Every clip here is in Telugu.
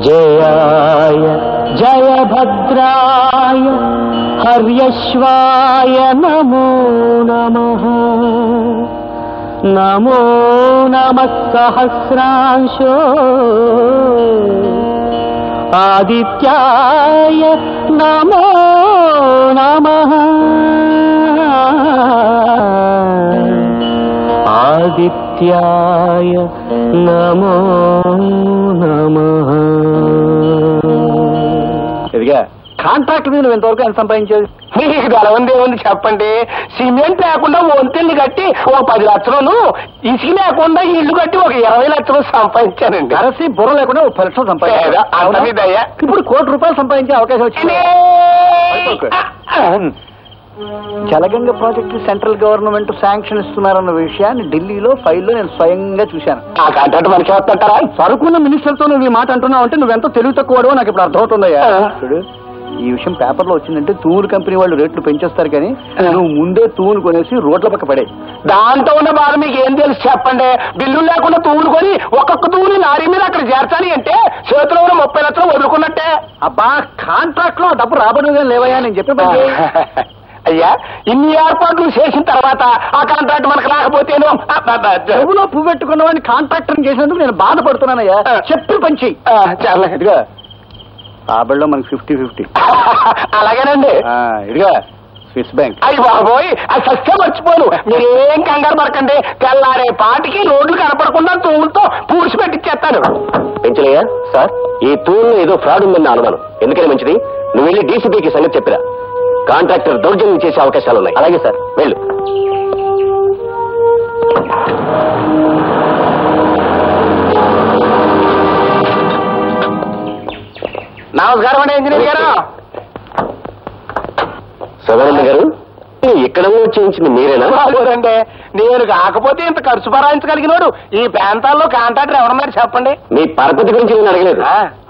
జయాయ జయభద్రాయ హర్యశ్వాయ నమో నమః నమో నమః సహస్రాంశో ఆదిత్యాయ నమో నమః ఆదిత్యాయ నమో నమః. ఇదిగా కాంట్రాక్ట్ మీద ఎంతవరకు ఎంత సంపాదించేది? మీకు గలవంది ఏముంది చెప్పండి. సిమెంట్ లేకుండా వంతెల్ని కట్టి ఒక 10 లక్షలను, ఇసుక లేకుండా ఇల్లు కట్టి ఒక 20 లక్షలు సంపాదించానండి. కరసి బుర్ర లేకుండా 10 లక్షలు సంపాదించా. ఇప్పుడు ₹1 కోటి సంపాదించే అవకాశం వచ్చింది. Jalaganga project central government sanction ఇస్తున్నారన్న విషయాన్ని ఢిల్లీలో ఫైల్లో నేను స్వయంగా చూశాను. ఆ కాంట్రాక్ట్ మనకి వస్తుంటారా? సరుకున్న మినిస్టర్తో నువ్వు ఈ మాట అంటున్నావు అంటే నువ్వెంతో తెలివి తక్కువడో నాకు ఇప్పుడు అర్థమవుతుందయ్యా. చూడు, ఈ విషయం పేపర్లో వచ్చిందంటే తూములు కంపెనీ వాళ్ళు రేట్లు పెంచేస్తారు, కానీ నువ్వు ముందే తూములు కొనేసి రోడ్ల పక్క పడే. దాంట్లో ఉన్న బాధ మీకు ఏం తెలుసు చెప్పండి. బిల్లు లేకుండా తూములు కొని ఒక్కొక్క తూముని లారీ మీద అక్కడ చేర్చాలి అంటే చేతిలో ఉన్న 30 లక్షలు వదులుకున్నట్టే. అబ్బా, కాంట్రాక్ట్ లో డబ్బు రాబడి లేవయ్యా నేను చెప్పే. అయ్యా, ఇన్ని ఏర్పాట్లు చేసిన తర్వాత ఆ కాంట్రాక్ట్ మనకు రాకపోతేనో చెవులో పువ్వు పెట్టుకున్న వాడిని కాంట్రాక్టర్ చేసినందుకు నేను బాధపడుతున్నానయ్యా. చెప్పి పంచి చాలా ఇదిగా రాబడిలో మనకి 50-50. అలాగేనండి. ఇదిగా స్విస్ బ్యాంక్. అయ్యి బాబోయ్, అది సత్య మర్చిపోను. మీరేం కంగారు పడకండి. తెల్లారే పాటికి రోడ్లు కనపడకుండా తూములతో పూడ్చి పెట్టిచ్చేస్తాను. పెంచలేయా సార్, ఈ తూములో ఏదో ఫ్రాడ్ ఉందని అనుమానం. ఎందుకని మంచిది, నువ్వు వెళ్ళి డీసీపీకి సంగతి చెప్పిరా. కాంట్రాక్టర్ దౌర్జన్యం చేసే అవకాశాలు ఉన్నాయి. అలాగే సార్, వెళ్ళు. నమస్కారం అండి ఇంజనీర్ గారు. సదానంద గారు, ఇక్కడ చేయించింది మీరేనా? బాగోరండి, నేను కాకపోతే ఇంత ఖర్చు భరాయించగలిగినోడు ఈ ప్రాంతాల్లో కాంట్రాక్టర్ ఎవరన్నారు చెప్పండి. మీ పరపతి గురించి నేను అడగలేదు.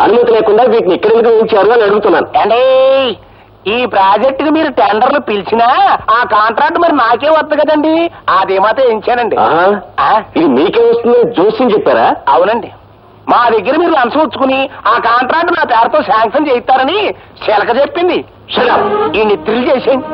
అనుమతి లేకుండా వీటిని ఇక్కడ ఎందుకు వేయించారు అని అడుగుతున్నాను. అండి, ఈ ప్రాజెక్టుకి మీరు టెండర్లు పిలిచినా ఆ కాంట్రాక్ట్ మరి నాకే వద్దు కదండి. అది మాత్రం వేయించానండి. ఇది మీకే వస్తుందని జోస్యం చెప్పారా? అవునండి, మా దగ్గర మీరు లంచం వచ్చుకుని ఆ కాంట్రాక్ట్ నా పేరుతో శాంక్షన్ చేయిస్తారని శిలక చెప్పింది. ఈ నిద్రలు చేసేయండి.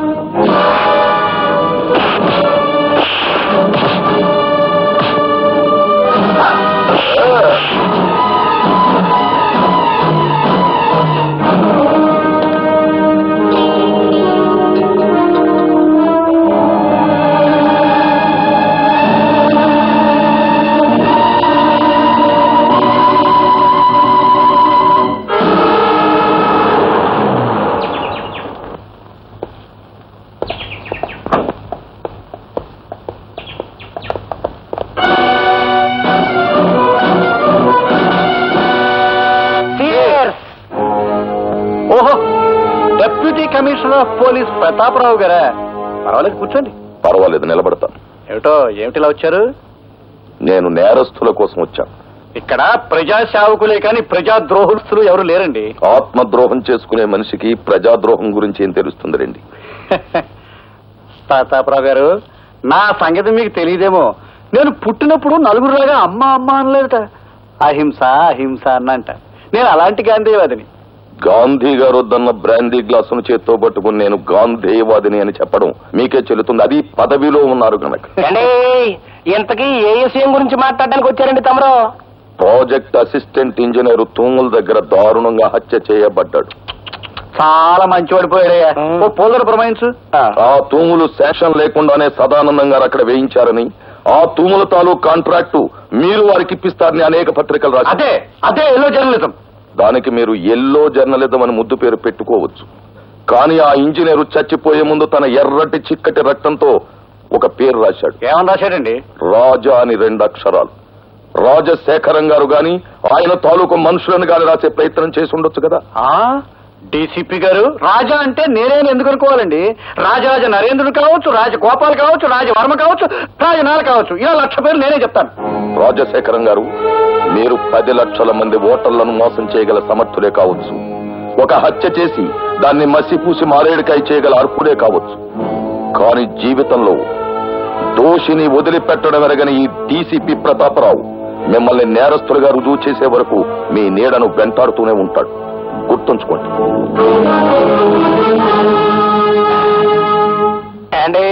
కమిషనర్ ఆఫ్ పోలీస్ ప్రతాపరావు గారా? పర్వాలేదు, కూర్చోండి. పర్వాలేదు, నిలబడతాను. ఏమిటిలా వచ్చారు? నేను నేరస్తుల కోసం వచ్చాను. ఇక్కడ ప్రజా సేవకులే కానీ ప్రజా ద్రోహస్తులు ఎవరు లేరండి. ఆత్మద్రోహం చేసుకునే మనిషికి ప్రజాద్రోహం గురించి ఏం తెలుస్తుంది రండి. ప్రతాపరావు గారు, నా సంగతి మీకు తెలియదేమో. నేను పుట్టినప్పుడు నలుగురులాగా అమ్మ అమ్మ అనలేదట, అహింస అహింస అన్నంట. నేను అలాంటి గాంధీవాదిని. గాంధీ గారు వద్దన్న బ్రాందీ గ్లాసును చేత్తో పట్టుకుని నేను గాంధీవాదిని అని చెప్పడం మీకే చెల్లుతుంది. అది పదవిలో ఉన్నారు కనుక. ఇంతకీ ఏ విషయం గురించి మాట్లాడడానికి వచ్చారండి తమరు? ప్రాజెక్ట్ అసిస్టెంట్ ఇంజనీర్ తూముల దగ్గర దారుణంగా హత్య చేయబడ్డాడు. చాలా మంచివాడు పోయాడయ్యా. పోలర్ ప్రమాయించు. ఆ తూములు శాంక్షన్ లేకుండానే సదానందం గారు అక్కడ వేయించారని, ఆ తూముల తాలూకు కాంట్రాక్టు మీరు వారికి ఇప్పిస్తారని అనేక పత్రికలు రాశారు. అదే అదే ఎల్లో జర్నలిజం. దానికి మీరు ఎల్లో జర్నలిజం అని ముద్దు పేరు పెట్టుకోవచ్చు. కానీ ఆ ఇంజనీరు చచ్చిపోయే ముందు తన ఎర్రటి చిక్కటి రక్తంతో ఒక పేరు రాశాడు. ఏమని రాశాడండి? రాజా అని 2 అక్షరాలు. రాజశేఖరం గారు గాని ఆయన తాలూకు మనుషులను గాని రాసే ప్రయత్నం చేసి ఉండొచ్చు కదా. డీసీపీ గారు, రాజా అంటే నేనేం ఎందుకు అనుకోవాలండి? రాజరాజ నరేంద్రుడు కావచ్చు, రాజగోపాల్ కావచ్చు, రాజవర్మ కావచ్చు, రాజనాల కావచ్చు, ఇలా 1,00,000 పేర్లు నేనే చెప్తాను. రాజశేఖరం గారు, మీరు 10 లక్షల మంది ఓటర్లను మోసం చేయగల సమర్థులే కావచ్చు. ఒక హత్య చేసి దాన్ని మసిపూసి మారేడుకాయ చేయగల అర్హుడే కావచ్చు. కానీ జీవితంలో దోషిని వదిలిపెట్టడం ఎరగని ఈ డీసీపీ ప్రతాపరావు మిమ్మల్ని నేరస్తులుగా రుజువు చేసే వరకు మీ నీడను వెంటాడుతూనే ఉంటాడు. గుర్తుంచుకోండి. అండి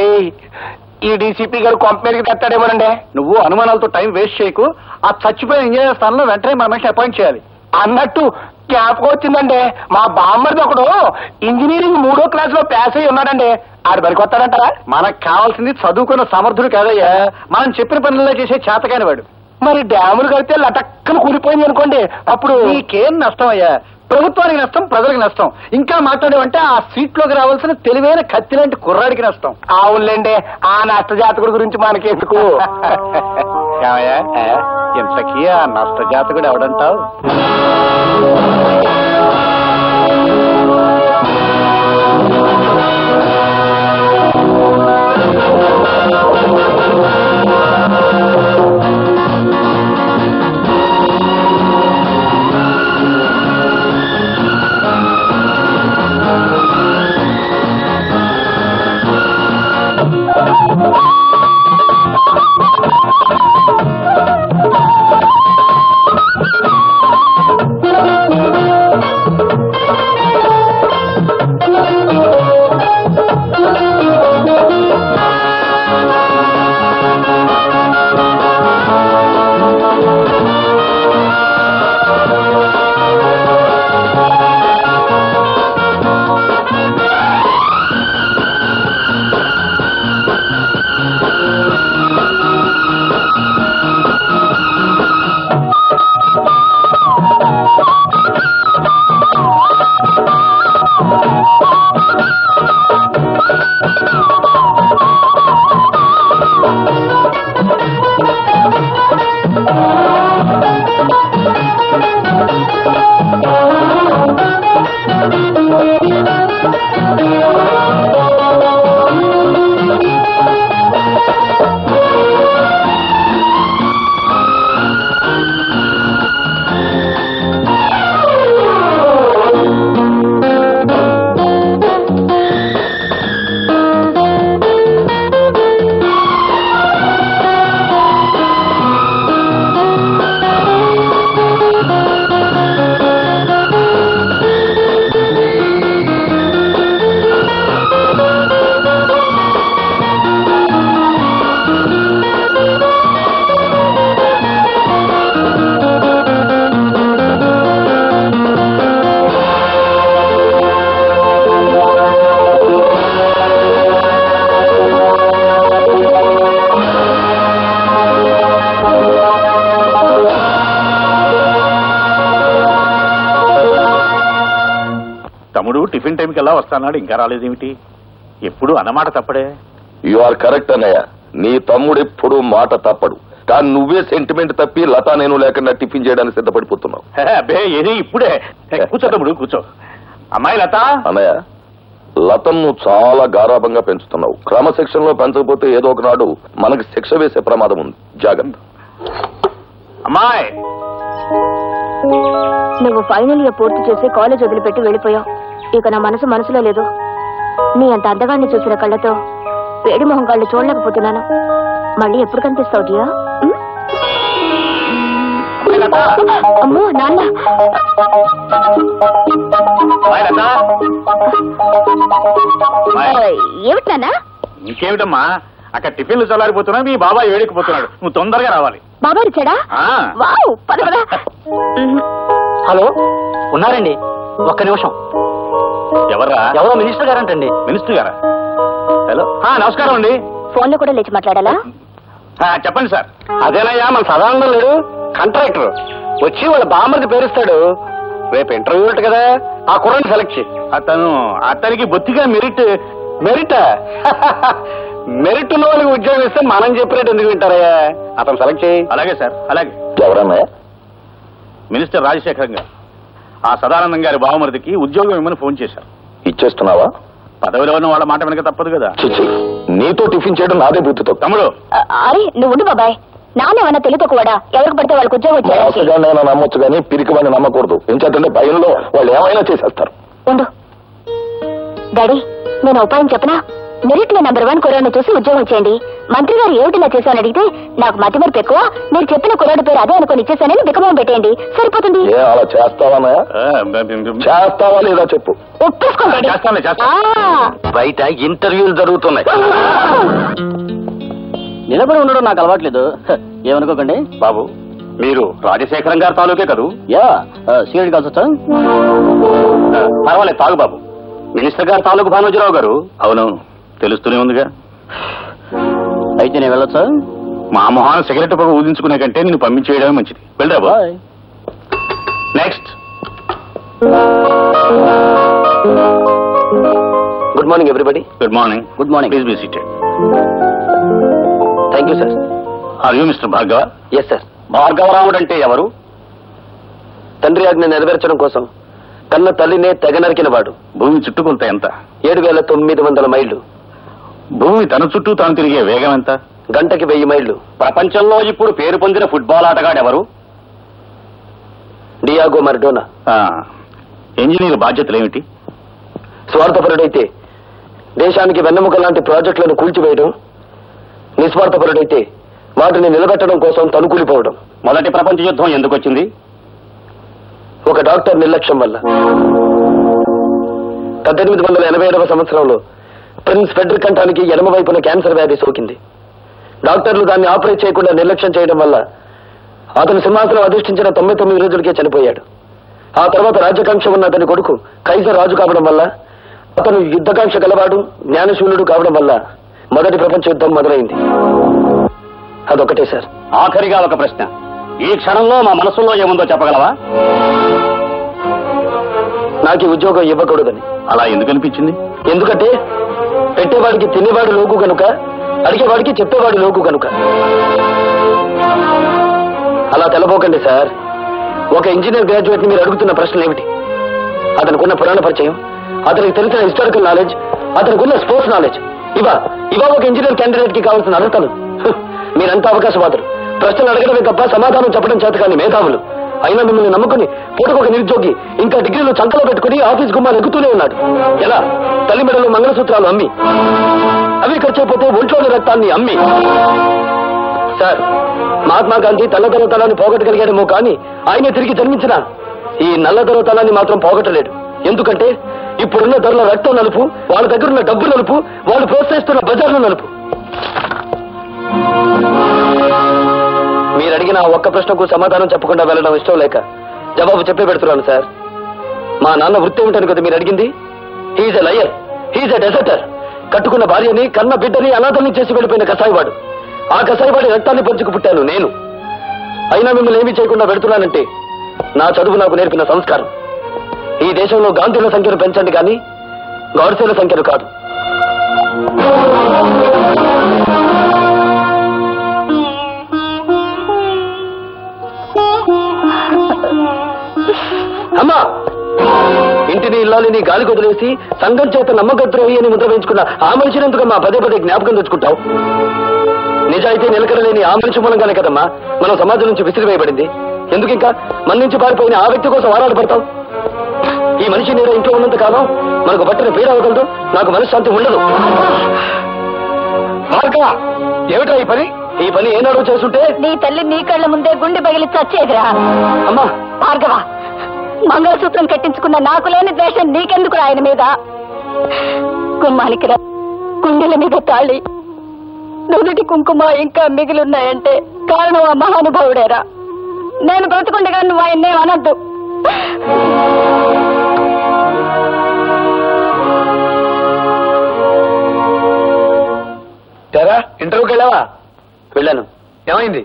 ఈ డీసీపీ గారు కంపెనీకి తెస్తాడేమోనండి. నువ్వు అనుమానాలతో టైం వేస్ట్ చేయకు. ఆ చచ్చిపోయిన ఇంజనీర్ స్థానంలో వెంటనే మన మనిషిని అపాయింట్ చేయాలి. అన్నట్టు జ్ఞాపకం వచ్చిందండి, మా బామ్మర్ది ఒకడు ఇంజనీరింగ్ 3వ క్లాసులో పాస్ అయ్యి ఉన్నాడండి. ఆడు పనికి వస్తాడంటారా? మనకు కావాల్సింది చదువుకున్న సమర్థుడు కాదయ్యా, మనం చెప్పిన పనుల్లో చేసే చేతకాని వాడు. మరి డ్యాములు కడితే లటక్కన కూలిపోయింది అనుకోండి, అప్పుడు నీకేం నష్టం అయ్యా? ప్రభుత్వానికి నష్టం, ప్రజలకు నష్టం. ఇంకా మాట్లాడేవంటే ఆ సీట్లోకి రావాల్సిన తెలివైన కత్తి లాంటి కుర్రాడికి నష్టం. అవునులేండి, ఆ నష్ట జాతకుడి గురించి మనకెందుకు. ఏమయ్యా, ఇంతకీ ఆ నష్ట జాతకుడు ఎవడంటావు? తమ్ముడు టిఫిన్ టైంకి ఎలా వస్తాన్నాడు, ఇంకా రాలేదేమిటి? ఎప్పుడు అన్నమాట తప్పడే. యు ఆర్ కరెక్ట్ అన్నయ్య, నీ తమ్ముడు ఎప్పుడు మాట తప్పడు. కానీ నువ్వే సెంటిమెంట్ తప్పి లతా నేను లేకుండా టిఫిన్ చేయడానికి సిద్ధపడిపోతున్నావు. అబ్బే ఏది ఇప్పుడే. కూర్చో తమ్ముడు కూర్చో. అమ్మాయి లత. అన్నయ్య, లతను నువ్వు చాలా గారాభంగా పెంచుతున్నావు. క్రమశిక్షణలో పెంచకపోతే ఏదో ఒకనాడు మనకి శిక్ష వేసే ప్రమాదం ఉంది. జాగ్రత్త. అమ్మాయి, నువ్వు ఫైనల్ ఇయర్ పూర్తి చేసి కాలేజ్ వదిలిపెట్టి వెళ్ళిపోయావు. ఇక నా మనసులో లేదు. నీ అంత అందగాన్ని చూసిన కళ్ళతో వేడి మొహం కళ్ళు చూడలేకపోతున్నాను. మళ్ళీ ఎప్పుడు కనిపిస్తావు డియా? అమ్మో నాన్న. ఏమిటి నాన్న? ఇంకేమిటమ్మా, అక్కడ టిఫిన్లు చల్లారిపోతున్నా, మీ బాబాయ్ వేడికిపోతున్నాడు. నువ్వు తొందరగా రావాలి. బాబాయ్ వచ్చాడా? వావ్, పద పద. హలో, ఉన్నారండి? ఒక్క నిమిషం. ఎవరా? ఎవరో మినిస్టర్ గారంటండి. మినిస్టర్ గారా? హలో, నమస్కారం అండి. ఫోన్ లో కూడా లేచి మాట్లాడాలా? చెప్పండి సార్. అదేనయ్యా, మన సదానందం లేడు, కాంట్రాక్టర్ వచ్చి వాళ్ళ బామ్మర్ది పేరుస్తాడు. రేపు ఇంటర్వ్యూ ఉంటుంది కదా, ఆ కుర్రాన్ని సెలెక్ట్ చేయి. అతనికి బొత్తిగా మెరిట్. మెరిటా? మెరిట్ ఉన్న వాళ్ళకి ఉద్యోగం ఇస్తే మనం చెప్పినట్టు ఎందుకు వింటారయ్యా? అతను సెలెక్ట్ చేయి. అలాగే సార్, అలాగే. ఎవరన్నయ్య? మినిస్టర్ రాజశేఖరం గారు ఆ సదానందం గారి బావమరిదికి ఉద్యోగం ఇమ్మని ఫోన్ చేశారు. ఇచ్చేస్తున్నావా? పదవిలో ఉన్న వాళ్ళ మాట వెనక తప్పదు కదా. చిచ్చి, నీతో టిఫిన్ చేయడం నాదే బుద్ధితో. తమ్ముడు, అరే నువ్వు ఉండు బాబాయ్. నానేమన్నా తెలియతో కూడా ఎవరికి పడితే వాళ్ళకి ఉద్యోగం వచ్చారు. నేను నమ్మొచ్చు కానీ పిరికి వాడిని నమ్మకూడదు. ఎందుకంటే భయంలో వాళ్ళు ఏమైనా చేసేస్తారు. ఉండు డాడీ, నేను ఉపాయం చెప్పనా? మెరిట్ లో నెంబర్ 1 కుర్రాడిని చూసి ఉద్యోగం చేయండి. మంత్రి గారు ఏమిటిలా చేశానని అడిగితే నాకు మతి మరపు ఎక్కువ, మీరు చెప్పిన కుర్రాడి పేరు అదే అనుకుని ఇచ్చేసానని బికమం పెట్టేయండి, సరిపోతుంది. అలా చేస్తావా? చేస్తావా లేదా చెప్పు. ఒప్పేసుకోండి. బయట ఇంటర్వ్యూలు జరుగుతున్నాయి. నిలబడి ఉండడం నాకు అలవాట్లేదు, ఏమనుకోకండి. బాబు, మీరు రాజశేఖరం గారి తాలూకే కదూ? యా, సీరియడ్ కాల్స్ వచ్చా? పర్వాలేదు, తాగు బాబు. మినిస్టర్ గారు తాలూకు భానోజీరావు గారు. అవును, తెలుస్తూనే ఉందిగా. అయితే నేను వెళ్ళొచ్చా? మా మొహాన సిగరెట్ పొగ ఊదించుకునే కంటే నేను పంపించేయడమే మంచిది. వెళ్ళరా బాబు. Next. Good morning everybody. Good morning. Good morning. Please be seated. Thank you sir. Are you mister Bhargava? Yes sir. Bhargavaramudu అంటే ఎవరు? తండ్రి ఆజ్ఞ నెరవేర్చడం కోసం కన్న తల్లినే తెగ నరికిన వాడు. భూమి చుట్టుకొలత ఎంత? 7,900 మైళ్ళు. భూమి తన చుట్టూ తాను తిరిగే వేగం ఎంత? గంటకి 1000 మైళ్ళు. ప్రపంచంలో ఇప్పుడు పేరు పొందిన ఫుట్బాల్ ఆటగాడెవరు? Diego Maradona. ఇంజనీర్ బాధ్యతలు ఏమిటి? స్వార్థపరుడైతే దేశానికి వెన్నెముక లాంటి ప్రాజెక్టులను కూల్చివేయడం, నిస్వార్థపరుడైతే వాటిని నిలబెట్టడం కోసం తనుకూలిపోవడం. మొదటి ప్రపంచ యుద్ధం ఎందుకు వచ్చింది? ఒక డాక్టర్ నిర్లక్ష్యం వల్ల. 1887వ సంవత్సరంలో ప్రిన్స్ ఫెడ్రిక్ కంఠానికి ఎడమ వైపున క్యాన్సర్ వ్యాధి సోకింది. డాక్టర్లు దాన్ని ఆపరేట్ చేయకుండా నిర్లక్ష్యం చేయడం వల్ల అతను సింహాసనం అధిష్ఠించిన 99 రోజులకే చనిపోయాడు. ఆ తర్వాత రాజ్యకాంక్ష ఉన్న అతని కొడుకు కైజర్ రాజు కావడం వల్ల, అతను యుద్ధకాంక్ష గలవాడు, జ్ఞానశూన్యుడు కావడం వల్ల మొదటి ప్రపంచ యుద్ధం మొదలైంది. అదొకటే సార్. ఆఖరిగా ఒక ప్రశ్న. ఈ క్షణంలో మా మనసులో ఏముందో చెప్పగలవా? నాకు ఈ ఉద్యోగం ఇవ్వకూడదని. అలా ఎందుకు అనిపించింది? ఎందుకంటే పెట్టేవాడికి తినేవాడు లోకు కనుక, అడిగేవాడికి చెప్పేవాడు లోకు కనుక. అలా తెలబోకండి సార్. ఒక ఇంజనీర్ గ్రాడ్యుయేట్ ని మీరు అడుగుతున్న ప్రశ్నలు ఏమిటి? అతనికున్న పురాణ పరిచయం, అతనికి తెలిసిన హిస్టారికల్ నాలెడ్జ్, అతనికున్న స్పోర్ట్స్ నాలెడ్జ్, ఇవా ఒక ఇంజనీర్ క్యాండిడేట్ కి కావాల్సిన అర్హతలు. మీరంతా అవకాశవాదులు. ప్రశ్నలు అడగడమే తప్ప సమాధానం చెప్పడం చేత కానీ మేధావులు. అయినా మిమ్మల్ని నమ్ముకుని పూటకొక నిరుద్యోగి ఇంకా డిగ్రీలు చంకలో పెట్టుకుని ఆఫీస్ గుమ్మాలు ఎక్కుతూనే ఉన్నాడు. ఎలా? తల్లి మెడలో మంగళసూత్రాలు అమ్మి, అవి ఖర్చైపోతే ఒంట్లోని రక్తాన్ని అమ్మి. సార్, మహాత్మా గాంధీ తెల్లదొరతనాన్ని పోగొట్టగలిగాడేమో కానీ ఆయనే తిరిగి జన్మించిన ఈ నల్లదొరతనాన్ని మాత్రం పోగొట్టలేడు. ఎందుకంటే ఇప్పుడున్న ధరల రక్తం నలుపు, వాళ్ళ దగ్గరున్న డబ్బు నలుపు, వాళ్ళు ప్రోత్సహిస్తున్న బజార్లు నలుపు. మీరు అడిగిన ఒక్క ప్రశ్నకు సమాధానం చెప్పకుండా వెళ్ళడం ఇష్టం లేక జవాబు చెప్పే పెడుతున్నాను సార్. మా నాన్న వృత్తి ఏమిటని కదా మీరు అడిగింది? హీఈస్ ఎ లయర్, హీఈస్ ఎ డెజర్టర్. కట్టుకున్న భార్యని, కన్న బిడ్డని అనాథల్ని చేసి వెళ్ళిపోయిన కసాయివాడు. ఆ కసాయివాడి రక్తాన్ని పంచుకు పుట్టాను నేను. అయినా మిమ్మల్ని ఏమీ చేయకుండా పెడుతున్నానంటే నా చదువు నాకు నేర్పిన సంస్కారం. ఈ దేశంలో గాంధీల సంఖ్యను పెంచండి కానీ గాడ్సేల సంఖ్యను కాదు. అమ్మా, ఇంటిని ఇల్లాలిని గాలి కొదిలేసి సంఘం చేత నమ్మకద్రోహి అని ముద్ర వేయించుకున్న ఆ మనిషిని ఎందుకమ్మా పదే పదే జ్ఞాపకం తెచ్చుకుంటావు? నిజాయితీ నిలకడలేని ఆ మనిషి మూలంగానే కదమ్మా మనం సమాజం నుంచి విసిరివేయబడింది. ఎందుకు ఇంకా మన నుంచి పారిపోయిన ఆ వ్యక్తి కోసం ఆరాట పడతావు? ఈ మనిషి నేను ఇంట్లో ఉన్నంత కాలం మనకు పట్టిన పీడ అవగలదు, నాకు మనశ్శాంతి ఉండదు. భార్గవ, ఏమిటా ఈ పని ఏనాడో చేస్తుంటే నీ తల్లి నీ కళ్ళ ముందే గుండె పగిలి చచ్చేదిరా. అమ్మా భార్గవ, మంగళసూత్రం కట్టించుకున్న నాకు లేని ద్వేషం నీకెందుకు ఆయన మీద? గుమ్మానికి రా, గుండెల మీద తాళి, నుదుటి కుంకుమ ఇంకా మిగిలిన్నాయంటే కారణం ఆ మహానుభావుడేరా. నేను బ్రతుకుండగా నువ్వు ఆయన్నే అనద్దు. ఇంటర్వ్యూకి వెళ్ళావా? వెళ్ళాను. ఏమైంది?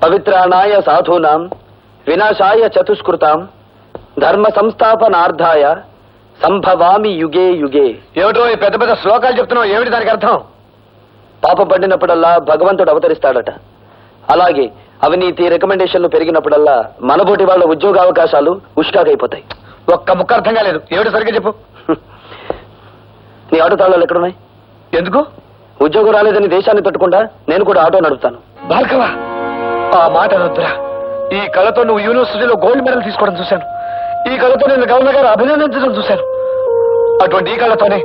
పవిత్రాణాయ సాధూనాం వినాశాయ చతుష్కృతాం ధర్మ సంస్థాపనార్థాయ సంభవామి యుగే యుగే. ఏమిటో ఈ పెద్ద పెద్ద శ్లోకాలు చెప్తున్నావు, ఏమిటి దానికి అర్థం? పాపం పడినప్పుడల్లా భగవంతుడు అవతరిస్తాడట. అలాగే అవినీతి రికమెండేషన్లు పెరిగినప్పుడల్లా మనబోటి వాళ్ళ ఉద్యోగ అవకాశాలు ఉష్కాగైపోతాయి. ఒక్క ముక్క అర్థం కాలేదు, ఏమిటి సరిగ్గా చెప్పు. నీ ఆటో తాళాలు ఎక్కడున్నాయి? ఎందుకు? ఉద్యోగం రాలేదని దేశాన్ని తట్టుకుండా నేను కూడా ఆటో నడుపుతాను. భార్గవ, ఆ మాట అనొద్దురా. ఈ కళతో నువ్వు యూనివర్సిటీలో గోల్డ్ మెడల్ తీసుకోవడం చూశాను. ఈ కళతో నేను గవర్నర్ గారు అభినందించడం చూశాను. అటువంటి ఈ కళ్ళతోనే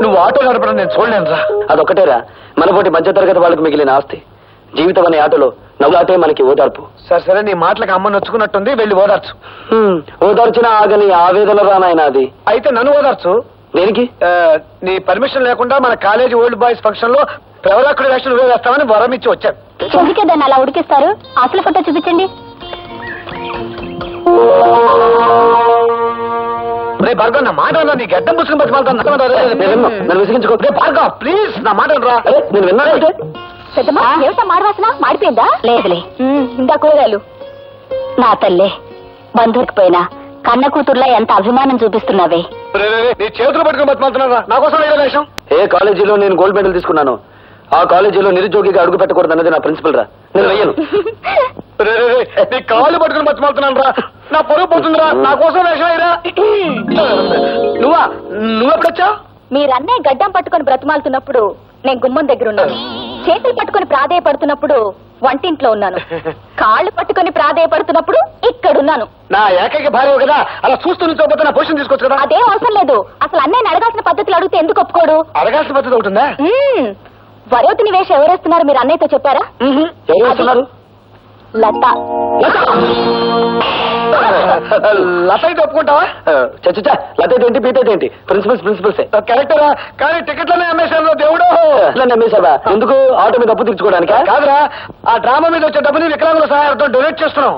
నువ్వు ఆటో నడపడం నేను చూడలేనురా. అదొక్కటేరా మనపోటి మధ్యతరగతి వాళ్ళకి మిగిలిన ఆస్తి. జీవితం అనే ఆటోలో నవ్వులాటే మనకి ఓదార్పు. సరే నీ మాటలకు అమ్మ నొచ్చుకున్నట్టుంది, వెళ్ళి ఓదార్చు. ఓదార్చిన ఆగని ఆవేదన రానాయన అది. అయితే నన్ను ఓదార్చు. దేనికి? నీ పర్మిషన్ లేకుండా మన కాలేజీ ఓల్డ్ బాయ్స్ ఫంక్షన్ లో ప్రవరాకుడి వేషం నువ్వే వేస్తామని వరం ఇచ్చి వచ్చాను. ఎందుకే దాన్ని అలా ఉడికిస్తారు? అసలు ఫోటో చూపించండి. రే భార్గవ్, నా మాట నీ గడ్డం పుసుకుని బతిమాలుతాను. విసిగించుకో. రే భార్గవ్ ప్లీజ్, నా మాట రా. నేను విన్నానంటే పెద్దమ్మా, ఏమిటా మాడవాసన? మాడిపోయిందా? లేదులే, ఇందా కూరగాయలు. నా తల్లే, బంధువుకి పోయినా కన్న కూతుర్లా ఎంత అభిమానం చూపిస్తున్నావే. నీ చేతులు పట్టుకుని బతిమాలుతున్నారా? నా కోసం వేరే వేషం. ఏ కాలేజీలో నేను గోల్డ్ మెడల్ తీసుకున్నాను ఆ కాలేజీలో నిరుద్యోగిగా అడుగు పెట్టకూడదు అన్నది నా ప్రిన్సిపల్ రా. నేను వెయ్యను. నీ కాళ్ళు పట్టుకుని బతిమాలుతున్నాను రా. నా పొరుగు పోతుందిరా. నా కోసం వేషం అయ్యరా. నువ్వెప్పుడొచ్చా? మీరన్నే గడ్డం పట్టుకొని బ్రతిమాలుతున్నప్పుడు నేను గుమ్మం దగ్గర ఉన్నాను. చేతులు పట్టుకొని ప్రాధేయపడుతున్నప్పుడు వంటింట్లో ఉన్నాను. కాళ్ళు పట్టుకొని ప్రాధేయపడుతున్నప్పుడు ఇక్కడున్నాను. నా ఏకైక భార్య కదా, అలా చూస్తూ నుంచోపోతే నా పొజిషన్ తీసుకోవచ్చు కదా. అదేం అవసరం లేదు. అసలు అన్నయ్యని అడగాల్సిన పద్ధతులు అడిగితే ఎందుకు ఒప్పుకోడు? అడగాల్సిన పద్ధతి ఉంటుందా? వరోతిని వేషం ఎవరేస్తున్నారు మీరు అన్నయ్యతో చెప్పారా? ఎవరు వేస్తున్నారు? లత. లత అయితే ఒప్పుకుంటావా? చచ్చా లత ఏంటి పీత ఏంటి? ప్రిన్సిపల్సే కరెక్టరా, కానీ టికెట్లనే అమ్మేశాను దేవుడు. నమ్మేశావా? ఎందుకు? ఆటో మీద అప్పు తీర్చుకోవడానికి కాదురా, ఆ డ్రామా మీద వచ్చే డబ్బుని వికలాంగుల సహాయంతో డొనేట్ చేస్తున్నాం.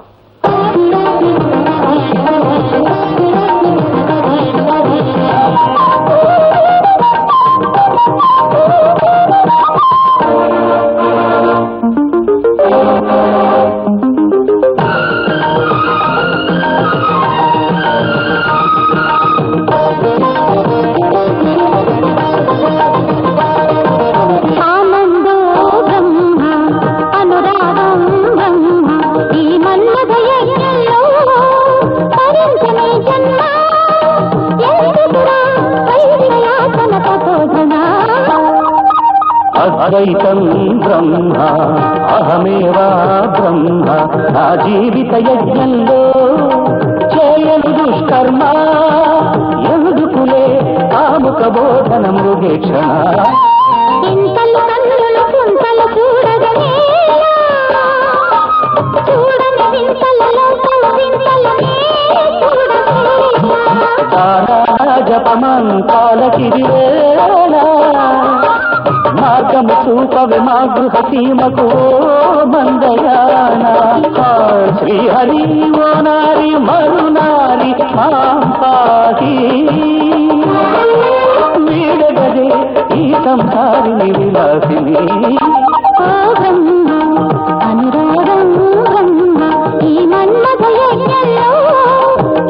అద్వైతం బ్రహ్మ అహమేవా బ్రహ్మ నా జీవిత యజ్ఞంలో చేయను దుష్కర్మ ఎందుకులే కాముక బోధన మృగేక్షణ ఇంతలు కన్నులు కుంతలు చూడగనే చూడని వింతలలో వింతలనే జపమంతాలకిదివేళ మార్గము చూపవే మా గృహ సీమకు మందయాన శ్రీహరి ఓ నారి మరునారి మాంపాహి వీడగదే ఈ సంసారిని విలాసిని అనురాగం బ్రహ్మ ఈ మన్మథ యజ్ఞంలో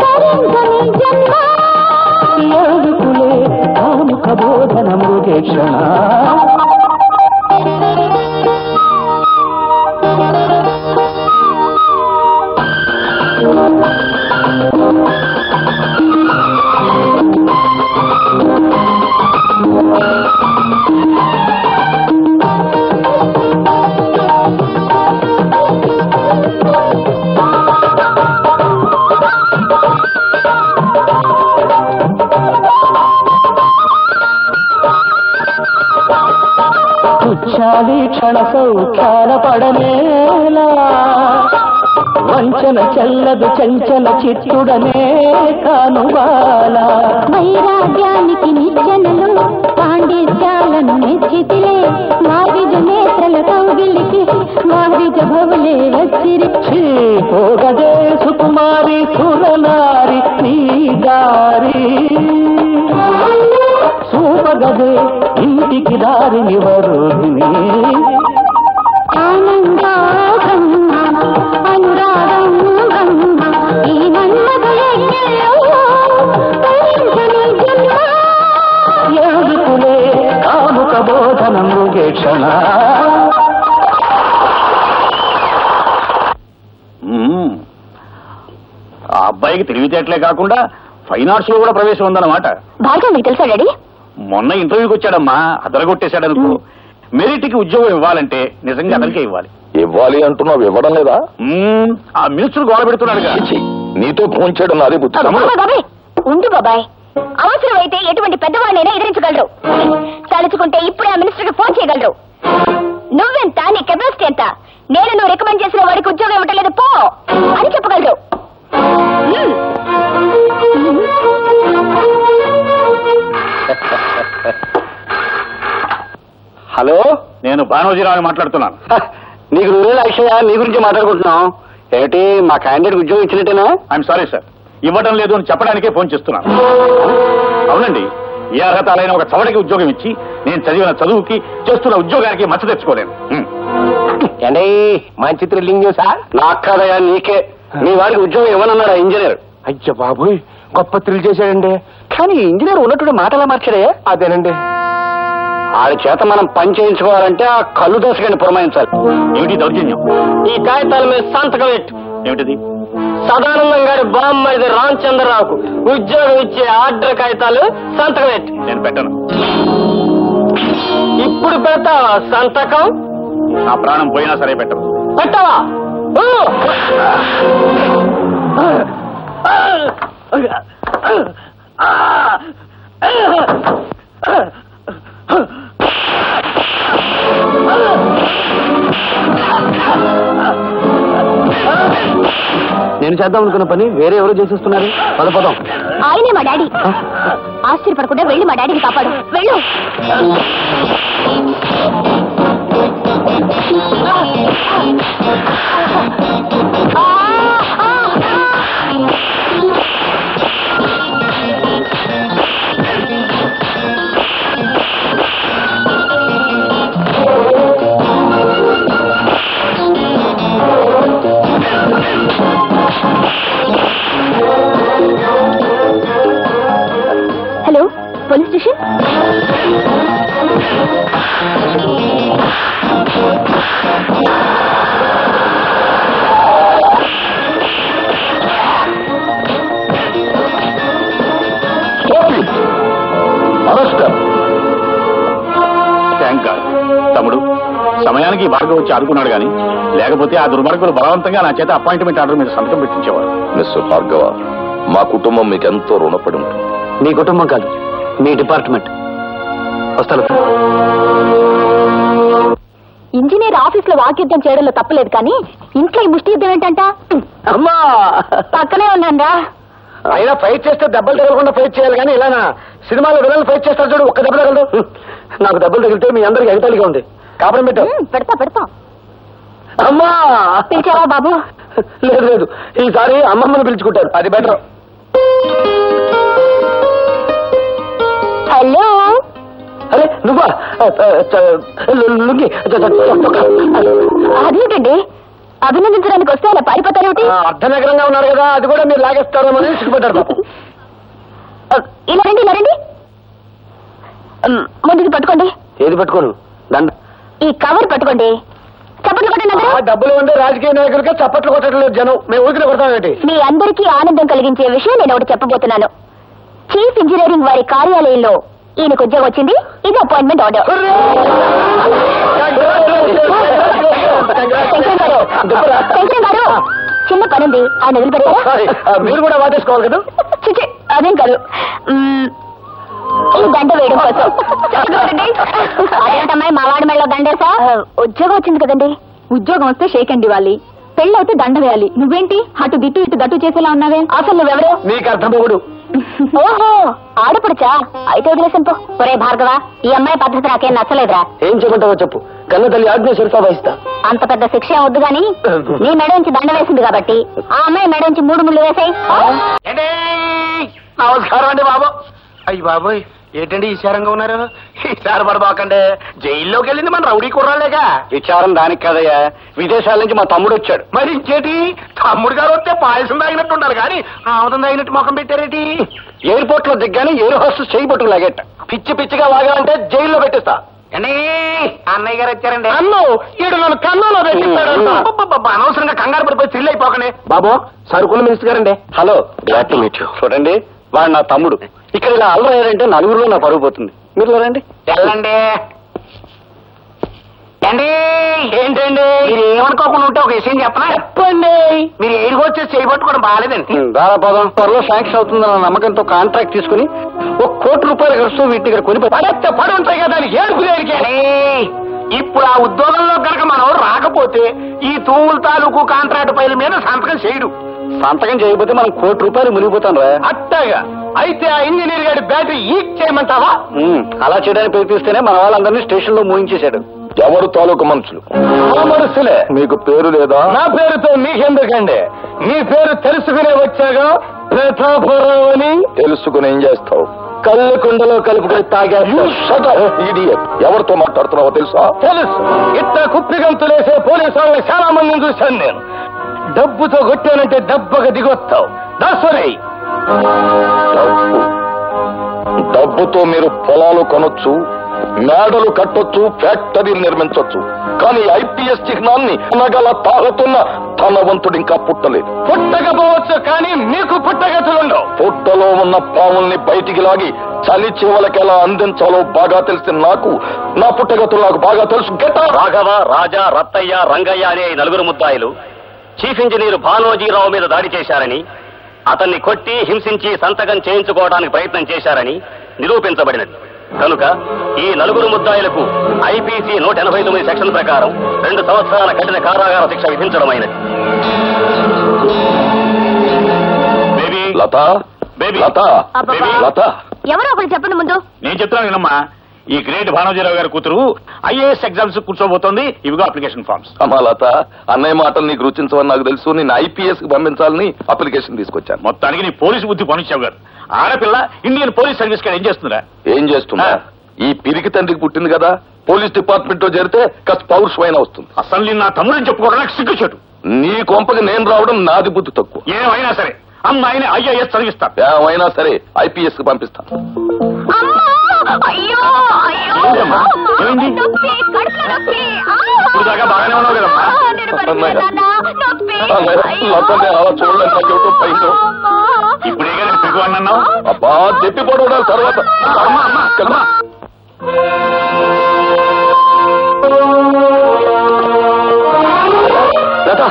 తరించని జన్మ ఎందుకులే కాముక బోధన మృగేక్షణ తుచ్చాలి క్షణ సౌఖ్యాల పడనేలా వంచన చెల్లదు చంచల చిత్తుడనే కానువాల వైరాగ్యానికి నిజనలు పాండిత్యాలను నెచ్చితిలే మారిజ నేత్రల కౌగిలికి మారిజ భవులే వచ్చిరి పోగదే సుకుమారి సురనారి నీ దారి సూపగదే ఇంటికి దారిని వరుదిని ఆనందం అనురాగం బ్రహ్మ ఈ మన్మథ యజ్ఞంలో తరించని జన్మ ఎందుకులే కాముక బోధన మృగేక్షణ ఆ అబ్బాయికి తెలివితేటలే కాకుండా ఫైన్ ఆర్ట్స్ లో కూడా ప్రవేశం ఉందన్నమాట. భార్గవ్ మీకు తెలుసా డాడీ? మొన్న ఇంటర్వ్యూకి వచ్చాడమ్మా, అదరగొట్టేశాడు అనుకో. మెరిట్ కి ఉద్యోగం ఇవ్వాలంటే నిజంగా అతనికే ఇవ్వాలి. ఇవ్వాలి అంటున్నావు, ఇవ్వడం లేదా? ఆ మినిస్టర్ గోడ పెడుతున్నాడుగా. నీతో ఫోన్ చేయడం నాదే బుద్ధి. బాబాయ్ ఉండు బాబాయ్, అవసరమైతే ఎటువంటి పెద్దవాడినైనా ఎదిరించగలరు. తలుచుకుంటే ఇప్పుడే ఆ మినిస్టర్కి ఫోన్ చేయగలరు. నువ్వెంత, నీ కెపాసిటీ ఎంత, నేను నువ్వు రికమెండ్ చేసిన వాడికి ఉద్యోగం ఇవ్వటలేదు పో అని చెప్పగలరు. హలో, నేను భానోజీరావుని మాట్లాడుతున్నాను. నీకు నువ్వే అక్షయ, నీ గురించి మాట్లాడుకుంటున్నాం. ఏమిటి, మా క్యాండిడేట్ ఉద్యోగం ఇచ్చినట్టేనా? ఐఎమ్ సారీ సార్, ఇవ్వడం లేదు అని చెప్పడానికే ఫోన్ చేస్తున్నాను. అవునండి, ఏ అర్హతలైన ఒక చవటకి ఉద్యోగం ఇచ్చి నేను చదివిన చదువుకి చేస్తున్న ఉద్యోగానికి మచ్చ తెచ్చుకోలేను. ఏండి మంచి థ్రిల్లింగ్ సార్. నాకు కాదయా, నీకే. మీ వాడికి ఉద్యోగం ఇవ్వనన్నాడు ఇంజనీర్. అయ్యో బాబోయ్, గొప్ప థ్రిల్ చేశాడండి. కానీ ఇంజనీర్ ఉన్నట్టు మాటలా మార్చాడే. అదేనండి, ఆడి చేత మనం పని చేయించుకోవాలంటే ఆ కళ్ళు దోసగాని పురమాయించాలి. ఏమిటి దౌర్జన్యం? ఈ కాగితాల మీద సంతకం పెట్టు. ఏమిటిది? సదానందం గారి బామ్మది రామచంద్రరావుకు ఉద్యోగం ఇచ్చే ఆర్డర్ కాగితాలు సంతకం పెట్టు. నేను పెట్టను. ఇప్పుడు పెడతావా సంతకం? నా ప్రాణం పోయినా సరే పెట్టను. పెట్టవా? నేను చేద్దాం అనుకున్న పని వేరే ఎవరో చేసేస్తున్నారు. పదపదం. ఆయనే మా డాడీ. ఆశ్చర్యపడకుండా వెళ్ళి మా డాడీని కాపాడు. వెళ్ళు. Hello, police station. Thank God. తమ్ముడు, సమయానికి భార్గవ్ వచ్చి ఆదుకున్నాడు కానీ లేకపోతే ఆ దుర్మార్గులు బలవంతంగా నా చేత అపాయింట్మెంట్ ఆర్డర్ మీద సంతకం పెట్టించేవారు. మిస్టర్ భార్గవ, మా కుటుంబం మీకు ఎంతో రుణపడి ఉంటుంది. మీ కుటుంబం కాదు, మీ డిపార్ట్మెంట్. వస్తాను. ఇంజనీర్ ఆఫీస్ లో వాక్యుద్ధం చేయడంలో తప్పలేదు, కానీ ఇంట్లో ఈ ముష్టి యుద్ధం ఏంటంట? అమ్మా, పక్కనే ఉన్నాండా. అయినా ఫైట్ చేస్తే దెబ్బలు తగలకుండా ఫైట్ చేయాలి కానీ ఇలానా? సినిమాలో విలన్లు ఫైట్ చేస్తారు చూడు, ఒక్క దెబ్బ తగలదు. నాకు దెబ్బలు తగిలితే మీ అందరికి ఎగతాళిగా ఉంది. కాపురం పెట్టు. పెడతా. అమ్మా, పిలిచావా బాబు? లేదు లేదు, ఈసారి అమ్మమ్మని పిలుచుకుంటారు, అది బెటర్. హలో. అరే నువ్వా? లుంగి అదేంటండి, అభినందించడానికి వస్తే అలా పారిపోతారేమిటి? అర్ధనగరంగా ఉన్నారు కదా, అది కూడా మీరు లాగేస్తారేమో అని సిగ్గుపడ్డారు పాపం. ఇలా రండి. ముందుకు పట్టుకోండి. ఏది పట్టుకోను? దండ. ఈ కవర్ పట్టుకోండి. చప్పట్లు కొట్టండి. డబ్బులు ఉండే రాజకీయ నాయకులకే చప్పట్లు కొట్టట్లేదు జనం, మేము ఊరికి కొడతామేంటి? మీ అందరికీ ఆనందం కలిగించే విషయం నేను ఒకటి చెప్పబోతున్నాను. చీఫ్ ఇంజనీరింగ్ వారి కార్యాలయంలో ఈయనకు ఉద్యోగం వచ్చింది. ఇది అపాయింట్మెంట్ ఆర్డర్. శంకరం గారు, చిన్న పనుంది, ఆయన వదిలిపెట్టారా? మీరు కూడా వాటేసుకోవాలి కదా? అదేం కాదు, ఈ దండ వేయడం కోసం. అదేంటమ్మాయి మా వాడి మెడలో దండేసా? ఉద్యోగం వచ్చింది కదండి. ఉద్యోగం వస్తే షేక్ అండి ఇవ్వాలి, పెళ్ళైతే దండ వేయాలి. నువ్వేంటి అటు దిట్టు ఇటు దట్టు చేసేలా ఉన్నావే? అసలు నువ్వెవరు? నీకు అర్థమవుడు. ఓహో, ఆడపడుచా? అయితే వదిలేసాను పో. ఒరే భార్గవ, ఈ అమ్మాయి పద్ధతి నాకేం నచ్చలేదురా. ఏం చెప్పంటావో చెప్పు, కన్న తల్లి ఆజ్ఞ సరితా వహిస్తా. అంత పెద్ద శిక్ష వద్దు గాని నీ మెడ నుంచి దండ వేసింది కాబట్టి ఆ అమ్మాయి మెడ నుంచి 3 ముళ్ళు వేసాయి. నమస్కారం అండి బాబు. అయ్యి బాబోయ్, ఏంటండి ఈశారంగా ఉన్నారు? ఈసారి పడబాకండి, జైల్లోకి వెళ్ళింది మన రౌడీ కుర్రాలేగా. విచారం దానికి కదయ్యా, విదేశాల నుంచి మా తమ్ముడు వచ్చాడు. మరి ఇంకేటి, తమ్ముడు గారు వస్తే పాయసం తాగినట్టు ఉండాలి కానీ ఆముదం తాగినట్టు ముఖం పెట్టారేటి? ఎయిర్పోర్ట్ లో దిగ్గానే ఎయిర్ హోస్టెస్ చేయి పట్టుకు లాగేట. పిచ్చి పిచ్చిగా వాగాలంటే జైల్లో పెట్టిస్తా. అన్నయ్య గారు వచ్చారండి. అన్ను ఈడు నన్ను కన్నులో పెట్టిస్తాడు. అనవసరంగా కంగారు పడిపోయి థ్రిల్ అయిపోకనే. బాబు, సరుకుల మినిస్టర్ గారండి. Hello, glad to meet you. చూడండి, వాడు నా తమ్ముడు. ఇక్కడ ఇలా అల్లరయ్యారంటే నలుగురిలో నా పరుగు పోతుంది. మీరు రండి. వెళ్ళండి. అండి ఏంటండి మీరు ఏమనుకోకుండా ఉంటే ఒక విషయం చెప్పనా? చెప్పండి. మీరు ఏడుకొచ్చి చేయబట్టుకోవడం బాగాలేదండి. దాదా పదం త్వరలో శాంక్షన్ అవుతుందన్న నమ్మకంతో కాంట్రాక్ట్ తీసుకుని ₹1 కోటి ఖర్చు వీటిని ఇక్కడ కొని పడి ఉంటాయి కదా ఏడుపు దేనికి? ఇప్పుడు ఆ ఉద్యోగంలో కనుక మనం రాకపోతే ఈ తూముల తాలూకు కాంట్రాక్ట్ పైల మీద సంతకం చేయడు. సంతకం చేయకపోతే మనం ₹1 మునిగిపోతాం రా. అట్టగా అయితే ఆ ఇంజనీర్ గారి బ్యాటరీ ఈక్ చేయమంటావా? అలా చేయడానికి ప్రయత్నిస్తేనే మన వాళ్ళందరినీ స్టేషన్ లో మూయించేశాడు. ఎవరు తాలూకు మనుషులు? మనుషులే. మీకు పేరు లేదా? నా పేరుతో మీకెందుకండి? మీ పేరు తెలుసుకునే వచ్చాగా ప్రతాపరావు అని. తెలుసుకుని ఏం చేస్తావు? కళ్ళు కుండలో కలుపుకొని తాగారు. ఇడియట్. ఎవరితో మాట్లాడుతున్నావో తెలుసా? తెలుసు. ఇట్ట కుప్పి గంతులేసే పోలీసు వాళ్ళని చాలా మందిని చూశాను నేను. డబ్బుతో కొట్టానంటే దెబ్బగా దిగొస్తావు. దాసరే డబ్బుతో మీరు పొలాలు కొనొచ్చు, మేడలు కట్టొచ్చు, ఫ్యాక్టరీలు నిర్మించొచ్చు. కానీ ఐపీఎస్ చిహ్నాన్ని నగల తాగుతున్న ధనవంతుడు ఇంకా పుట్టలేదు. పుట్టకపోవచ్చు కానీ మీకు పుట్టగతులుండవు. పుట్టలో ఉన్న పాముల్ని బయటికి లాగి చలి చివలకి ఎలా అందించాలో బాగా తెలిసిన నాకు నా పుట్టగతులు నాకు బాగా తెలుసు. రాఘవ, రాజా, రత్తయ్య, రంగయ్య అనే 4 ముద్దాయిలు చీఫ్ ఇంజనీర్ భానోజీరావు మీద దాడి చేశారని, అతన్ని కొట్టి హింసించి సంతకం చేయించుకోవడానికి ప్రయత్నం చేశారని నిరూపించబడినది. కనుక ఈ 4 ముద్దాయిలకు ఐపీసీ 189 సెక్షన్ ప్రకారం 2 సంవత్సరాల కఠిన కారాగార శిక్ష విధించడమైనది. లత, లత, లత, ఎవరో ఒకరు చెప్పండి ముందు. నేను చెప్తున్నాను వినమ్మా. ఈ గ్రేట్ భానోజీరావు గారి కూతురు ఐఏఎస్ ఎగ్జామ్స్ కూర్చోబోతోంది. ఇవిగో అప్లికేషన్ ఫార్మ్స్. అమ్మా లత, అన్నయ్య మాటలు నీకు రుచించవని నాకు తెలుసు. నేను ఐపీఎస్ కి పంపించాలని అప్లికేషన్ తీసుకొచ్చాను. మొత్తానికి నీ పోలీసు బుద్ధి పనిచ్చావు గారు. ఆడపిల్ల ఇండియన్ పోలీస్ సర్వీస్ కాడ ఏం చేస్తుందా? ఏం చేస్తున్నా? ఈ పిరికి తండ్రికి పుట్టింది కదా, పోలీస్ డిపార్ట్మెంట్ లో చేరితే కాస్త పౌరుషమైన వస్తుంది. అసలు నేను నా తమ్ముడిని చెప్పుకోవడం నాకు సిగ్గుచేటు. నీ కొంపకి నేను రావడం నాది బుద్ధి తక్కువ. ఏమైనా సరే అమ్మాయిని ఐఏఎస్ చదివిస్తాను. ఏమైనా సరే ఐపీఎస్ కి పంపిస్తాను. ఇప్పుడు దాకా బాగానే ఉన్నావు కదమ్మా. అలా చూడలేదు నాకేమిటో పైన. ఇప్పుడే కానీ పిగువాడిని అన్నావు. అబ్బా చెప్పి పడవడాలి తర్వాత. లత,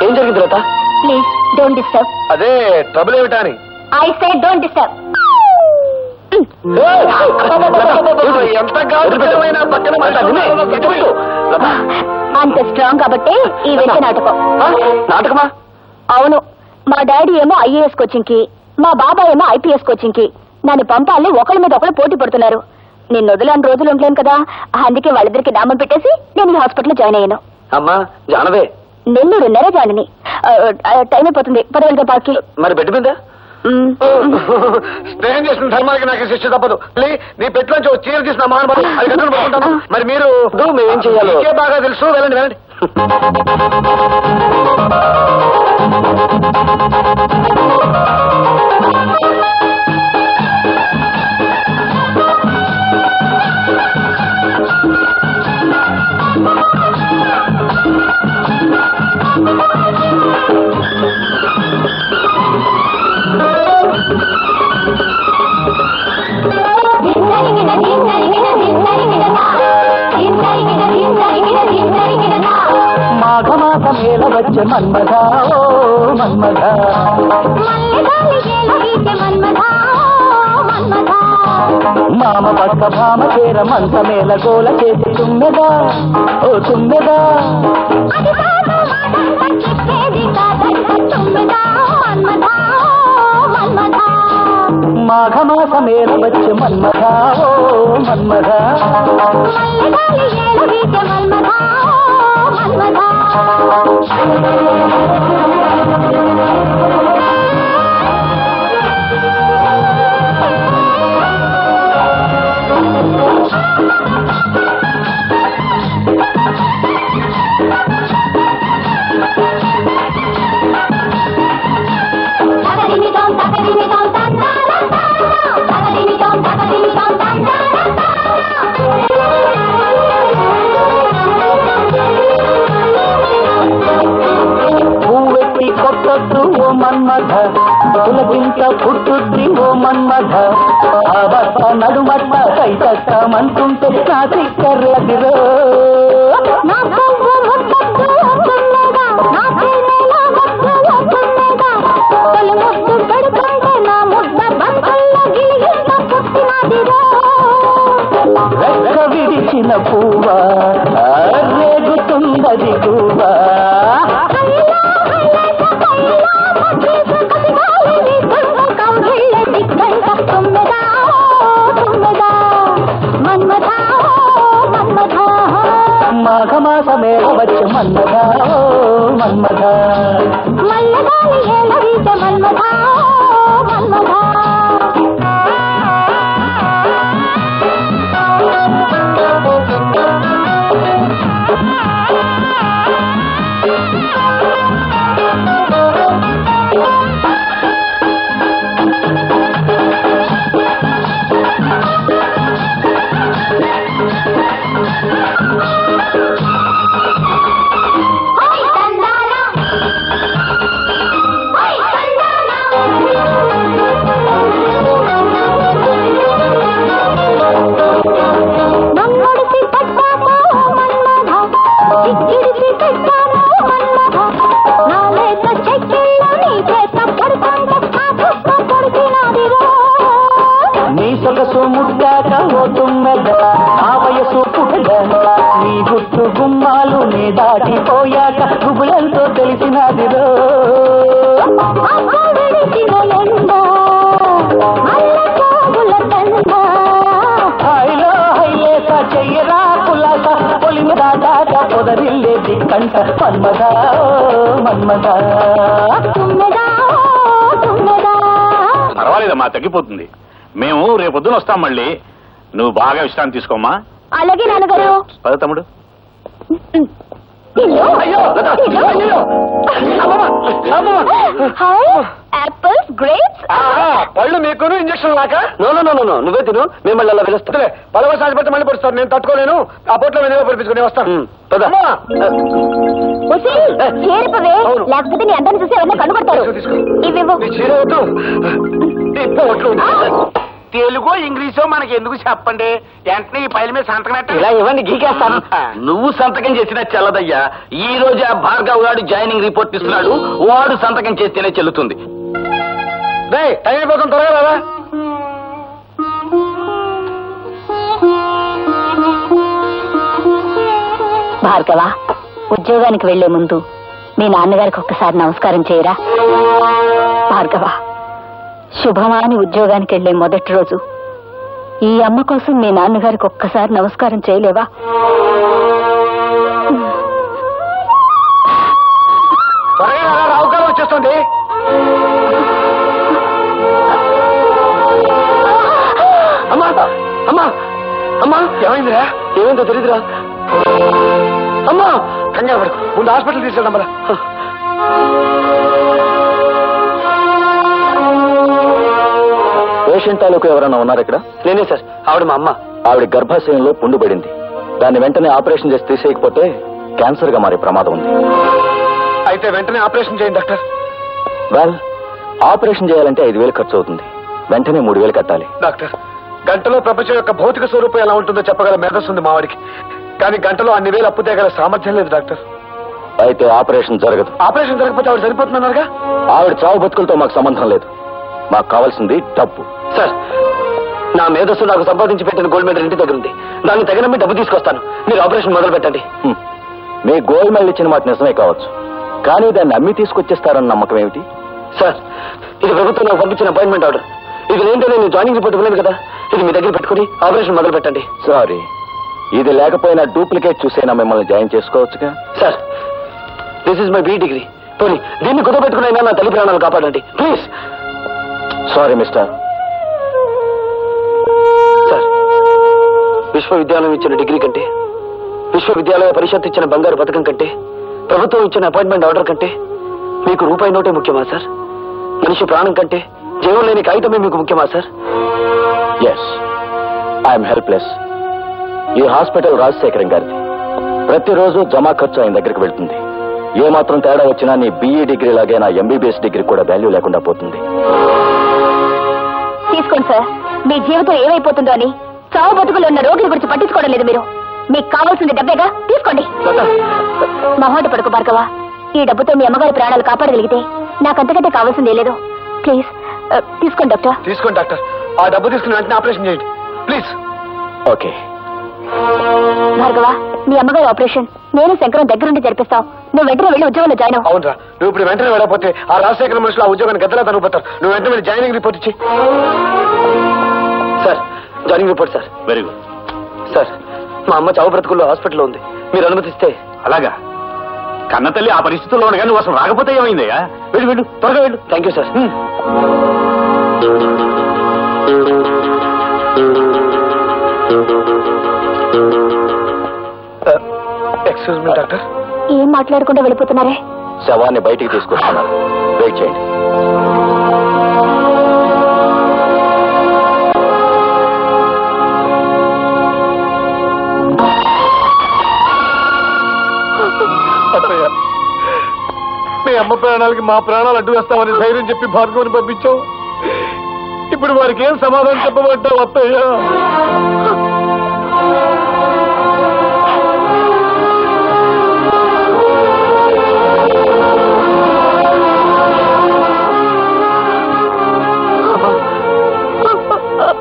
ఏం జరిగింది లత? Please don't disturb. అదే ట్రబుల్ ఏమిటా అని. I say don't disturb. ఎంత గాఢమైన పక్కన అంత స్ట్రాంగ్ కాబట్టి ఈ వెంట నాటకం. నాటకమా? అవును. మా డాడీ ఏమో ఐఏఎస్ కోచింగ్ కి, మా బాబాయ్ ఏమో ఐపీఎస్ కోచింగ్ కి నన్ను పంపాలని ఒకళ్ళ మీద ఒకళ్ళు పోటీ పడుతున్నారు. నేను వదిలేని రోజులు ఉండలేను కదా, అందుకే వాళ్ళిద్దరికి నామం పెట్టేసి నేను ఈ హాస్పిటల్లో జాయిన్ అయ్యాను. అమ్మా జానవే, నెల్లూరున్నరే జాయిన్. టైం అయిపోతుంది, 10 పార్కి. మరి బెడ్ మీద స్నేహం చేసిన ధర్మానికి నాకు శిక్ష తప్పదు. నీ పెట్టులోంచి ఒక చీర తీసిన మహానుభావుడు అది కట్టుకుని పడుకుంటాను. మరి మీరు మేమేం చెయ్యాలో బాగా తెలుసు. వెళ్ళండి వెళ్ళండి. మాఘమాసమేల వచ్చే మన్మథ ఓ మన్మథ, మామ పక్క భామ చేర మంచమేల గోల చేసి తుమ్మెదా ఓ తుమ్మెదా. మాఘమాసమేల వచ్చే మన్మథ ఓ మన్మథ, పువ్వెట్టి కొట్టొద్దు ఓ మన్మథ, పులకింత పుట్టుద్ది ఓ మన్మథ, ఆ బట్ట నడుమట్ట కైతక్కమంటుంటే నా సిక్కర్రదిరో విడిచిన పువ్వా రేగుతుందది గువ్వా మాఘమాసమే వచ్చి మన్మథా మన్మథా మల్లగాలి ఏలవీచ మన్మథా మన్మథా నీ సొగసు ముట్టాక ఓతున్నదా నా వయసు పుట్టదా నీ గుట్టు గుమ్మాలు నీ దాటిపోయాక గుబులంతో తెలిసినదిరో హాయిలో హైలేస చెయ్యరా పులాస పొలిమ దాటాక పొదరిల్లేది కంట మన్మదా మన్మదా పర్వాలేదమ్మా, తగ్గిపోతుంది. మేము రేపొద్దున వస్తాం మళ్ళీ. నువ్వు బాగా విశ్రాంతి తీసుకోమ్మా. అలాగే నాన్నగారు. పద తమ్ముడు. యాపిల్స్ గ్రేప్స్ పళ్ళు మీకును ఇంజక్షన్ లాక నో నో నో నో నువ్వే తిను, మేము మళ్ళీ అలా పిలుస్తాలే. పదవ సాధిపడితే మళ్ళీ పడుస్తారు. నేను తట్టుకోలేను. ఆ పొట్లో మీద పడిపించుకుని వస్తాను. చేరిపోవే, లేకపోతే నీ అందరిని చూసి ఎవరిని కనుగొడతారు. ఇవివ్వు. తెలుగో ఇంగ్లీషో మనకి ఎందుకు చెప్పండి, వెంటనే ఈ పైల మీద సంతకం పెట్టండి. ఇలా ఇవ్వండి, గీకేస్తాను. నువ్వు సంతకం చేసినా చెల్లదయ్యా. ఈ రోజు ఆ భార్గవ్ గారు జాయినింగ్ రిపోర్ట్ ఇస్తున్నాడు. వాడు సంతకం చేస్తేనే చెల్లుతుంది. టైం అయిపోతుంది, త్వరగా రాదా. భార్గవ, ఉద్యోగానికి వెళ్లే ముందు మీ నాన్నగారికి ఒక్కసారి నమస్కారం చేయరా. భార్గవ, శుభమాని ఉద్యోగానికి వెళ్లే మొదటి రోజు ఈ అమ్మ కోసం మీ నాన్నగారికి ఒక్కసారి నమస్కారం చేయలేవా? త్వరగా రాదా, రావుకాలం వచ్చేస్తుంది. అమ్మా అమ్మా అమ్మా, ఏమైందిరా? ఏమైందో తెలీదురా. అమ్మా కంగారు పడు, ముందు హాస్పిటల్ తీసుకెళ్దాం మళ్ళా. పేషెంట్ తాలూకు ఎవరన్నా ఉన్నారు ఇక్కడ? నేనే సార్. ఆవిడ మా అమ్మ. ఆవిడ గర్భాశయంలో పుండు పడింది. దాన్ని వెంటనే ఆపరేషన్ చేసి తీసేయకపోతే క్యాన్సర్ గా మారే ప్రమాదం ఉంది. అయితే వెంటనే ఆపరేషన్ చేయండి డాక్టర్. వెల్, ఆపరేషన్ చేయాలంటే 5,000 ఖర్చు అవుతుంది. వెంటనే 3,000 కట్టాలి. డాక్టర్, గంటలో ప్రపంచం యొక్క భౌతిక స్వరూపం ఎలా ఉంటుందో చెప్పగల మేధస్సు ఉంది మావాడికి. కానీ గంటలో అన్ని వేలు అప్పు తేగల సామర్థ్యం లేదు డాక్టర్. అయితే ఆపరేషన్ జరగదు. ఆపరేషన్ జరగకపోతే ఆవిడ సరిపోతుందన్నారుగా. ఆవిడ చావు బతుకులతో మాకు సంబంధం లేదు. మాకు కావాల్సింది డబ్బు. సార్, నా మేధస్సు నాకు సంపాదించి పెట్టిన గోల్డ్ మెడల్ ఇంటి దగ్గర ఉంది. దాన్ని తగిన మీ డబ్బు తీసుకొస్తాను. మీరు ఆపరేషన్ మొదలు పెట్టండి. మీ గోల్డ్ మెడల్ ఇచ్చిన మాట నిజమే కావచ్చు, కానీ దాన్ని అమ్మి తీసుకొచ్చేస్తారన్న నమ్మకం ఏమిటి? సార్, ఇది ప్రభుత్వం నాకు పంపించిన అపాయింట్మెంట్ ఆర్డర్. ఇది లేదంటే నేను జాయినింగ్ రిపోర్ట్ ఇవ్వలేదు కదా. ఇది మీ దగ్గర పెట్టుకుని ఆపరేషన్ మొదలు పెట్టండి. సారీ, ఇది లేకపోయినా డూప్లికేట్ చూసైనా మిమ్మల్ని జాయిన్ చేసుకోవచ్చుగా. Sir, this is my B degree. పోనీ దీన్ని కుదపెట్టుకునైనా నా తల్లి ప్రాణాలు కాపాడండి ప్లీజ్. Sorry mister. సార్, విశ్వవిద్యాలయం ఇచ్చిన డిగ్రీ కంటే, విశ్వవిద్యాలయ పరిషత్ ఇచ్చిన బంగారు పథకం కంటే, ప్రభుత్వం ఇచ్చిన అపాయింట్మెంట్ ఆర్డర్ కంటే మీకు రూపాయి నోటే ముఖ్యమా సార్? మనిషి ప్రాణం కంటే జీవం లేని కాగితమే మీకు ముఖ్యమా సార్? Yes, I'm helpless. ఈ హాస్పిటల్ రాజశేఖరం గారిది. ప్రతిరోజు జమా ఖర్చు ఆయన దగ్గరికి వెళ్తుంది. ఏమాత్రం తేడా వచ్చినా నీ BE డిగ్రీ లాగే నా MBBS డిగ్రీ కూడా వాల్యూ లేకుండా పోతుంది. తీసుకోండి సార్. మీ జీవితం ఏమైపోతుందో అని చావు బతుకులు ఉన్న రోగుల గురించి పట్టించుకోవడం లేదు మీరు. మీకు కావాల్సింది డబ్బేగా, తీసుకోండి. మొహోట పడుకో భార్గవ. ఈ డబ్బుతో మీ అమ్మగారి ప్రాణాలు కాపాడగలిగితే నాకంతకంటే కావాల్సిందే లేదు. ప్లీజ్ తీసుకోండి డాక్టర్. తీసుకోండి డాక్టర్. ఆ డబ్బు తీసుకుని వెంటనే ఆపరేషన్ చేయండి ప్లీజ్. ఓకే భార్గవ, మీ అమ్మగారి ఆపరేషన్ నేను శంకరం దగ్గరుండి జరిపిస్తాం. నువ్వు వెంటనే వెళ్ళి ఉద్యోగంలో జాయిన్ అవ్వు. అవునరా, నువ్వు ఇప్పుడు వెంటనే వెళ్ళకపోతే ఆ రాజశేఖర మనుషులు ఆ ఉద్యోగాన్ని గద్దలా తనుకుపోతారు. నువ్వు వెంటనే వెళ్ళి జాయినింగ్ రిపోర్ట్ ఇచ్చి. Sir, joining report sir. Very good sir, మా అమ్మ చావు బ్రతుకుల్లో హాస్పిటల్లో ఉంది, మీరు అనుమతిస్తే. అలాగా? కన్న తల్లి ఆ పరిస్థితుల్లో ఉండగా నువ్వు అసలు రాకపోతే ఏమైందయ్యా? వెళ్ళు వెళ్ళు, త్వరగా వెళ్ళు. Thank you sir. Excuse me doctor. ఏం మాట్లాడకుండా వెళ్ళిపోతున్నారే? శవాన్ని బయటికి తీసుకొస్తున్నారు, వెయిట్ చేయండి. మీ అమ్మ ప్రాణాలకి మా ప్రాణాలు అడ్డు వేస్తామని ధైర్యం చెప్పి భార్గవని పంపించావు. ఇప్పుడు వారికి ఏం సమాధానం చెప్పమంటావు అత్తయ్య?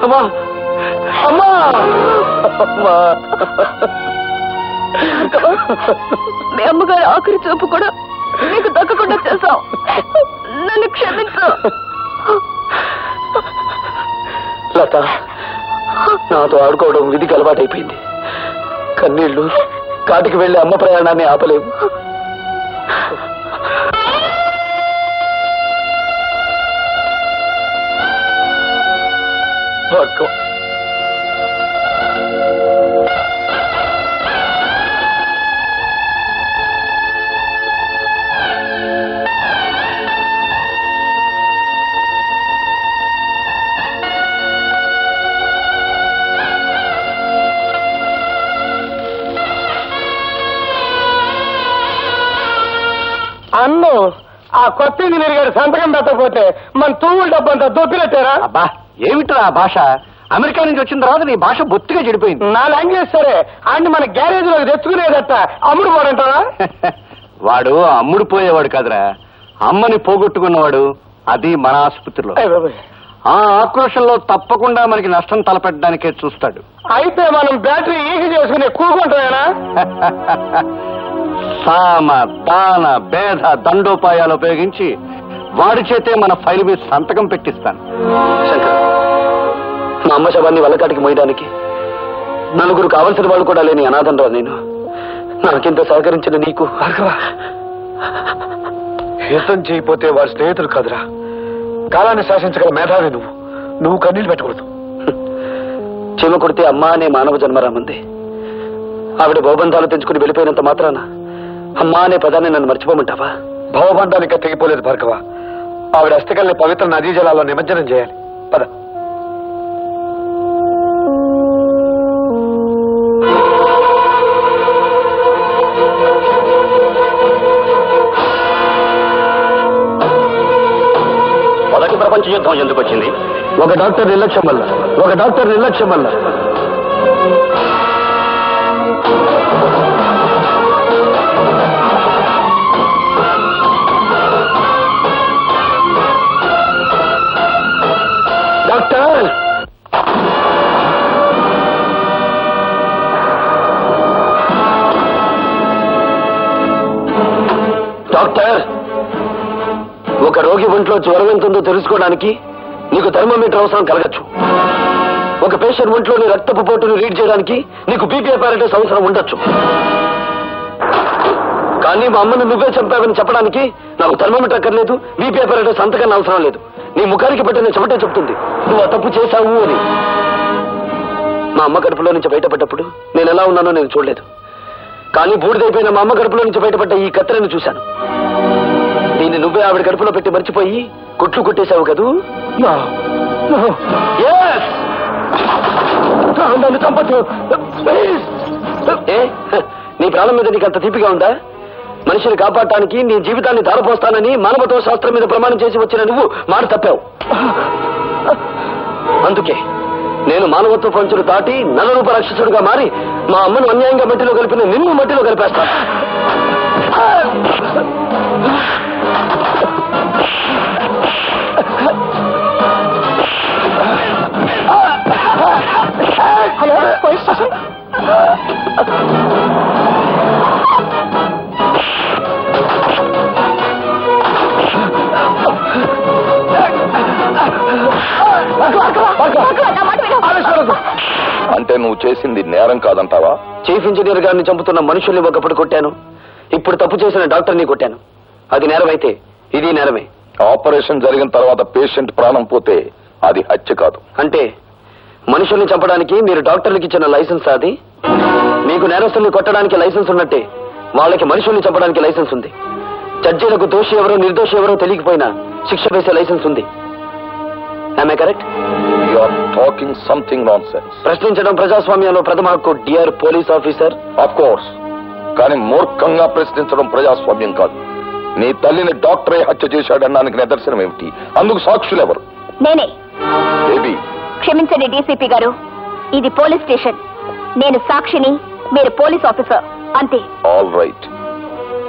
అమ్మా అమ్మా అమ్మా, మీ అమ్మగారు ఆఖరి చూపు కూడా నీకు దక్కకుండా చేశావు. నన్ను క్షమించు. లత, నాతో ఆడుకోవడం విధికి అలవాటైపోయింది. కన్నీళ్లు కాటికి వెళ్లి అమ్మ ప్రయాణాన్ని ఆపలేవు. అన్ను ఆ కొత్త ఇంజనీర్ గారు సంతకం పెట్టకపోతే మన తూముల డబ్బంతా దొప్పినట్టారా? అబ్బా ఏమిట్రా ఆ భాష? అమెరికా నుంచి వచ్చిన తర్వాత నీ భాష బొత్తిగా చెడిపోయింది. నా లాంగ్వేజ్ సరే, అండ్ మన గ్యారేజ్ లో తెచ్చుకునేదట అమ్ముడు పోడంటారా? వాడు అమ్ముడు పోయేవాడు కాదురా, అమ్మని పోగొట్టుకున్నవాడు. అది మన ఆసుపత్రిలో. ఆ ఆక్రోషంలో తప్పకుండా మనకి నష్టం తలపెట్టడానికే చూస్తాడు. అయితే మనం బ్యాటరీ ఈజీ చేసుకునే కూకుంటామేనా? సామ దాన భేద దండోపాయాలు ఉపయోగించి వాడి చేతే మన ఫైల్ మీద సంతకం పెట్టిస్తాను. శంకర్, మా అమ్మ శవాన్ని వల్లకాటికి మోయడానికి నలుగురు కావలసిన వాళ్ళు కూడా లేని అనాథంరా నేను. నాకింత సహకరించిన నీకు. యుద్ధం చేయకపోతే వారి స్నేహితులు కాదురా, కాలాన్ని శాసించగల మేధావి నువ్వు. నువ్వు కన్నీళ్ళు పెట్టకూడదు. చీమ కొడితే అమ్మ అనే మానవ జన్మరామంది. ఆవిడ భవబంధాలు తెంచుకుని వెళ్ళిపోయినంత మాత్రాన అమ్మా అనే పదాన్ని నన్ను మర్చిపోమంటావా? భవబంధానికి తెగిపోలేదు భార్గవ. ఆవిడ అస్థికల్ని పవిత్ర నదీ జలాల్లో నిమజ్జనం చేయాలి. పద. మొదటి ప్రపంచ యుద్ధం ఎందుకు వచ్చింది? ఒక డాక్టర్ నిర్లక్ష్యం వల్ల. డాక్టర్, డాక్టర్, ఒక రోగి ఒంట్లో జ్వరం ఎంతుందో తెలుసుకోవడానికి నీకు థర్మోమీటర్ అవసరం కలగచ్చు. ఒక పేషెంట్ ఒంట్లోని రక్తపు పోటును రీడ్ చేయడానికి నీకు బీపీ అపారటస్ అవసరం ఉండొచ్చు. కానీ మా అమ్మను నువ్వే చంపావని చెప్పడానికి నాకు థర్మోమీటర్ అక్కర్లేదు, బీపీ అపారటస్ అంతకన్నా అవసరం లేదు. నీ ముఖానికి పట్టిన చెమటే చెప్తుంది నువ్వు ఆ తప్పు చేశావు అని. మా అమ్మ కడుపులో నుంచి బయటపడ్డప్పుడు నేను ఎలా ఉన్నానో నేను చూడలేదు. కానీ బూడిదైపోయిన మా అమ్మ కడుపులో నుంచి బయటపడ్డ ఈ కత్తెరను చూశాను. దీన్ని నువ్వే ఆవిడ కడుపులో పెట్టి మర్చిపోయి కుట్లు కొట్టేశావు కదూ? నన్ను చంపొద్దు. ఏ, నీ ప్రాణం మీద నీకు అంత తీపిగా ఉందా? మనిషిని కాపాడటానికి నీ జీవితాన్ని ధారపోస్తానని మానవత్వ శాస్త్రం మీద ప్రమాణం చేసి వచ్చిన నువ్వు మాట తప్పావు. అందుకే నేను మానవత్వ పంచులు దాటి నల్లరూప రాక్షసుడిగా మారి మా అమ్మను అన్యాయంగా మట్టిలో కలిపిన నిన్ను మట్టిలో కలిపేస్తాను. Hello, police station. అంటే నువ్వు చేసింది నేరం కాదంటావా? చీఫ్ ఇంజనీర్ గారిని చంపుతున్న మనుషుల్ని ఒకప్పుడు కొట్టాను, ఇప్పుడు తప్పు చేసిన డాక్టర్ని కొట్టాను. అది నేరం అయితే ఇది నేరమే. ఆపరేషన్ జరిగిన తర్వాత పేషెంట్ ప్రాణం పోతే అది హత్య కాదు. అంటే మనుషుల్ని చంపడానికి మీరు డాక్టర్లకు ఇచ్చిన లైసెన్స్ అది? మీకు నేరస్తుల్ని కొట్టడానికి లైసెన్స్ ఉన్నట్టే వాళ్ళకి మనుషుల్ని చంపడానికి లైసెన్స్ ఉంది. జడ్జీలకు దోషి ఎవరో నిర్దోషి ఎవరో తెలియకపోయినా శిక్ష వేసే లైసెన్స్ ఉంది. Am I correct? You are talking something nonsense. ప్రశ్నించడం ప్రజాస్వామ్యంలో ప్రథమ హక్కు, dear police officer. Of course, కానీ మూర్ఖంగా ప్రశ్నించడం ప్రజాస్వామ్యం కాదు. నీ తల్లిని డాక్టరే హత్య చేశాడనడానికి నిదర్శనం ఏమిటి? అందుకు సాక్షులు ఎవరు? నేనే. బేబీ, క్షమించండి డీసీపీ గారు, ఇది పోలీస్ స్టేషన్. నేను సాక్షిని, మీరు పోలీస్ ఆఫీసర్, అంతే. All right.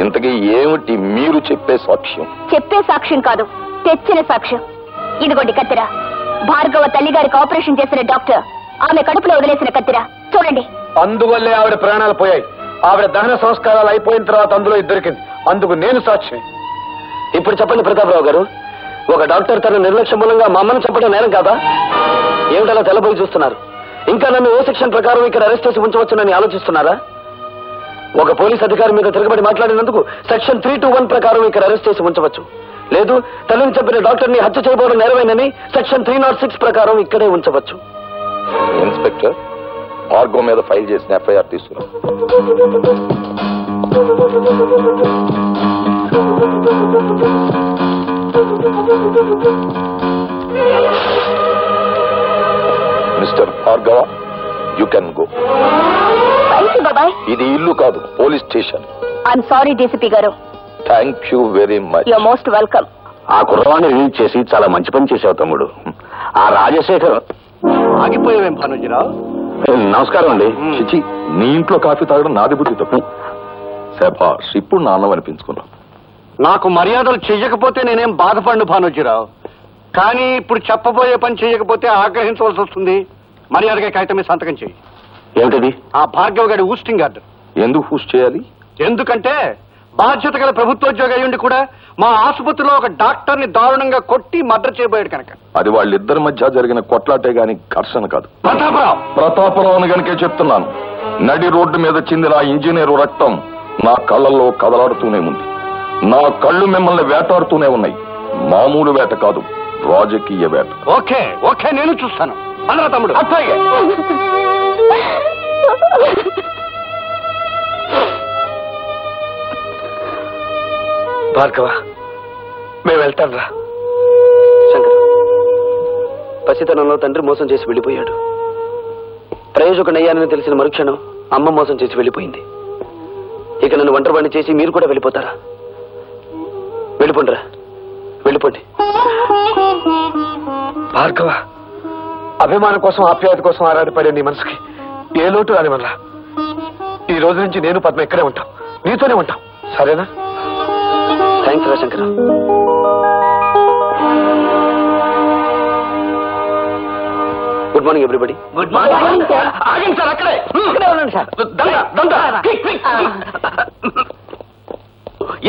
ఇంతకీ ఏమిటి మీరు చెప్పే సాక్ష్యం? చెప్పే సాక్ష్యం కాదు, తెచ్చిన సాక్ష్యం. ఇదిగోండి కత్తిర. భార్గవ తల్లి గారికి ఆపరేషన్ చేసిన డాక్టర్ ఆమె కడుపులో వదిలేసిన కత్తిర చూడండి. అందువల్లే ఆవిడ ప్రాణాలు పోయాయి. ఆవిడ దహన సంస్కారాలు అయిపోయిన తర్వాత అందులో దొరికింది. అందుకు నేను సాక్షి. ఇప్పుడు చెప్పండి ప్రతాపరావు గారు, ఒక డాక్టర్ తన నిర్లక్ష్యం మూలంగా మా అమ్మను చంపడం నేరం కాదా? ఏమిటలా తెల్లబోయి చూస్తున్నారు? ఇంకా నన్ను ఓ సెక్షన్ ప్రకారం ఇక్కడ అరెస్ట్ చేసి ఉంచవచ్చునని ఆలోచిస్తున్నారా? ఒక పోలీస్ అధికారి మీద తిరగబడి మాట్లాడినందుకు సెక్షన్ 321 ప్రకారం ఇక్కడ అరెస్ట్ చేసి ఉంచవచ్చు. లేదు, తల్లిని చంపిన డాక్టర్ని హత్య చేయబోవడం నేరమేనని సెక్షన్ 306 ప్రకారం ఇక్కడే ఉంచవచ్చు. ఇన్స్పెక్టర్, భార్గవ మీద ఫైల్ చేసిన ఎఫ్ఐఆర్ తీసుకురా. Mister Bhargava, you can go. బాబాయ్, ఇది ఇల్లు కాదు, police station. I'm sorry DCP గారు. Thank you very much. Your most welcome. ఆ కుర్రవాణ్ణి రిలీజ్ చేసి చాలా మంచి పని చేసావు తమ్ముడు. ఆ రాజశేఖర్. ఆగిపోయావేం భానుజీరావు? నమస్కారం అండి. చిచి, నీ ఇంట్లో కాఫీ తాగడం నాది బుద్ధి తప్పు. శభాష్, ఇప్పుడు నాన్న అనిపించుకున్నావు. నాకు మర్యాదలు చెయ్యకపోతే నేనేం బాధపడను భానుజీరావు. కానీ ఇప్పుడు చెప్పబోయే పని చెయ్యకపోతే ఆగ్రహించవలసి వస్తుంది. మర్యాదగా కాగితం మీద సంతకం చెయ్యి. ఏమిటది? ఆ భార్గవ్ గారి ఊస్టింగ్ ఆర్డర్. ఎందుకు పూష్ చేయాలి? ఎందుకంటే బాధ్యత గల ప్రభుత్వోద్యోగి అయ్యుండి కూడా మా ఆసుపత్రిలో ఒక డాక్టర్ ని దారుణంగా కొట్టి మర్డర్ చేయబోయాడు కనుక. అది వాళ్ళిద్దరి మధ్య జరిగిన కొట్లాటే గాని ఘర్షణ కాదు. ప్రతాపరావు గనుకే చెప్తున్నాను. నడి రోడ్డు మీద చిందిన ఇంజనీరు రక్తం నా కళ్ళల్లో కదలాడుతూనే ఉంది. నా కళ్ళు మిమ్మల్ని వేటాడుతూనే ఉన్నాయి. మామూలు వేట కాదు, రాజకీయ వేట. ఓకే ఓకే, నేను చూస్తాను. అన్నరా తమ్ముడు. అట్లాగే. భార్గవ, మేము వెళ్తాం రా. శంకర్, పసితనంలో తండ్రి మోసం చేసి వెళ్ళిపోయాడు. ప్రయోజకుడయ్యానని తెలిసిన మరుక్షణం అమ్మ మోసం చేసి వెళ్ళిపోయింది. ఇక నన్ను ఒంటరివాణ్ణి చేసి మీరు కూడా వెళ్ళిపోతారా? వెళ్ళిపోండిరా, వెళ్ళిపోండి. భార్గవ, అభిమానం కోసం ఆప్యాయత కోసం ఆరాటపడే నీ మనసుకి ఏ లోటు రాని వల్ల ఈ రోజు నుంచి నేను పద్మ ఇక్కడే ఉంటాం, నీతోనే ఉంటాం. సరేనా? థ్యాంక్స్ రా Shankar. Good morning everybody. Good morning. ఆగండి సార్, అక్కడే ఉండండి సార్.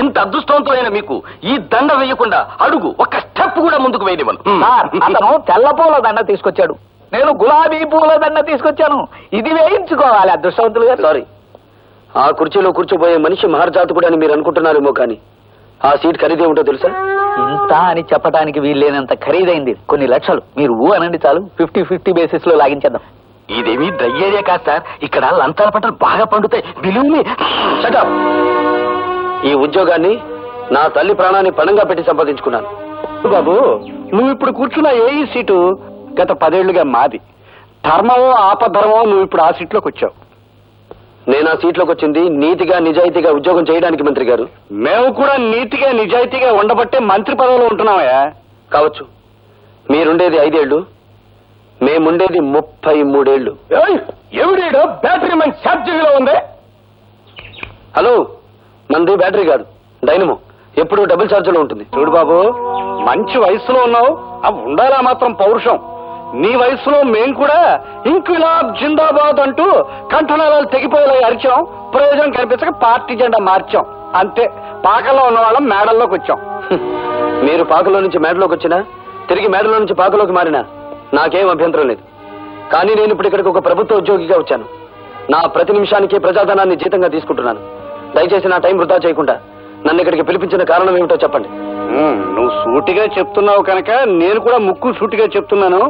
ఇంత అదృష్టవంతమైన మీకు ఈ దండ వేయకుండా అడుగు ఒక్క స్టెప్ కూడా ముందుకు వేయనివ్వను. అతను తెల్ల పూల దండ తీసుకొచ్చాడు, నేను గులాబీ పూల దండ తీసుకొచ్చాను. ఇది వేయించుకోవాలి అదృష్టవంతులు గారు. సారీ, ఆ కుర్చీలో కూర్చోబోయే మనిషి మహర్జాతకుడు అని మీరు అనుకుంటున్నారేమో కానీ ఆ సీట్ ఖరీదే ఉంటో తెలుసా? ఇంత అని చెప్పడానికి వీల్లేనంత ఖరీదైంది. కొన్ని లక్షలు. మీరు ఊ అనండి చాలు, 50-50 బేసిస్ లో లాగించేద్దాం. ఇదేమి డ్రై ఏరియా కాదు సార్, ఇక్కడ లంచాల పంటలు బాగా పండుతాయి. బిలువుని ఈ ఉద్యోగాన్ని నా తల్లి ప్రాణాన్ని పణంగా పెట్టి సంపాదించుకున్నాను. బాబు, నువ్వు ఇప్పుడు కూర్చున్న ఏఈ సీటు గత 10 ఏళ్లుగా మాది. ధర్మమో ఆపధర్మమో నువ్వు ఇప్పుడు ఆ సీట్లోకి వచ్చావు. నేను ఆ సీట్లోకి వచ్చింది నీతిగా నిజాయితీగా ఉద్యోగం చేయడానికి. మంత్రి గారు, మేము కూడా నీతిగా నిజాయితీగా ఉండబట్టే మంత్రి పదవిలో ఉంటున్నామయ్యా. కావచ్చు. మీరుండేది 5 ఏళ్లు, మేముండేది 33 ఏళ్ళు. ఎవడేడో బ్యాటరీ మంచి ఛార్జింగ్ లో ఉంది. హలో, మంది బ్యాటరీ కాదు, డైనమో. ఎప్పుడు డబుల్ ఛార్జ్ లో ఉంటుంది. చూడు బాబు, మంచి వయసులో ఉన్నావు, అవి ఉండాలా మాత్రం పౌరుషం. నీ వయసులో మేం కూడా ఇంక్విలాబ్ జిందాబాద్ అంటూ కంఠనాళాలు తెగిపోయేలా అరిచాం. ప్రయోజనం కనిపించక పార్టీ జెండా మార్చాం. అంతే, పాకల్లో ఉన్న వాళ్ళం మేడల్లోకి వచ్చాం. మీరు పాకలో నుంచి మేడలోకి వచ్చినా, తిరిగి మేడలో నుంచి పాకలోకి మారినా నాకేం అభ్యంతరం లేదు. కానీ నేను ఇప్పుడు ఇక్కడికి ఒక ప్రభుత్వ ఉద్యోగిగా వచ్చాను. నా ప్రతి నిమిషానికి ప్రజాధనాన్ని జీతంగా తీసుకుంటున్నాను. దయచేసి నా టైం వృధా చేయకుండా నన్ను ఇక్కడికి పిలిపించిన కారణం ఏమిటో చెప్పండి. నువ్వు సూటిగా చెప్తున్నావు కనుక నేను కూడా ముక్కు సూటిగా చెప్తున్నాను.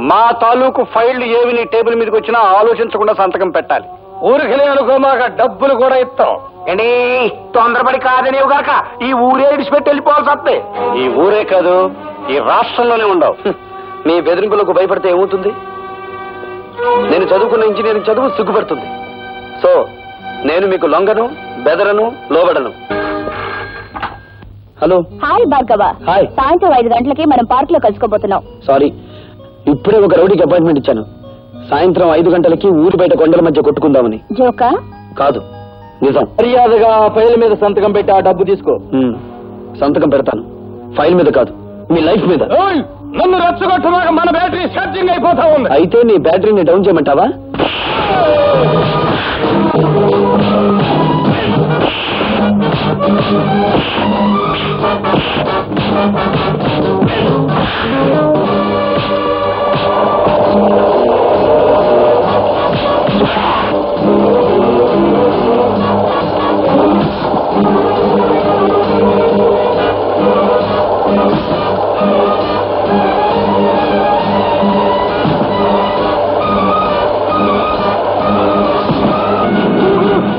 మా తాలూకు ఫైళ్లు ఏవి నీ టేబుల్ మీదకి వచ్చినా ఆలోచించకుండా సంతకం పెట్టాలి. ఊరికి అనుకో, మాకు డబ్బులు కూడా ఇస్తాం. ఏంటి తొందరపడి కాదనేవు గాక ఈ ఊరే ఇడిచిపెట్టి వెళ్ళిపోవాల్సి వస్తే. ఈ ఊరే కాదు, ఈ రాష్ట్రంలోనే ఉండవు. మీ బెదిరింపులకు భయపడితే ఏమవుతుంది? నేను చదువుకున్న ఇంజనీరింగ్ చదువు సిగ్గుపడుతుంది. సో నేను మీకు లొంగను, బెదరను, లోబడను. హలో. హాయ్ భార్గవ. హాయ్. సాయంత్రం 5 గంటలకి మనం పార్క్ లో కలుసుకోబోతున్నాం. సారీ, ఇప్పుడే ఒక రౌడీకి అపాయింట్మెంట్ ఇచ్చాను. సాయంత్రం 5 గంటలకి ఊరి బయట కొండల మధ్య కొట్టుకుందామని. జోకా? కాదు, నిజం. మర్యాదగా ఫైల్ మీద సంతకం పెట్టి ఆ డబ్బు తీసుకో. సంతకం పెడతాను, ఫైల్ మీద కాదు, మీ లైఫ్ మీద. నన్ను రెచ్చగొట్టమాక, మన బ్యాటరీ ఛార్జింగ్ అయిపోతా ఉంది. అయితే నీ బ్యాటరీని డౌన్ చేయమంటావా?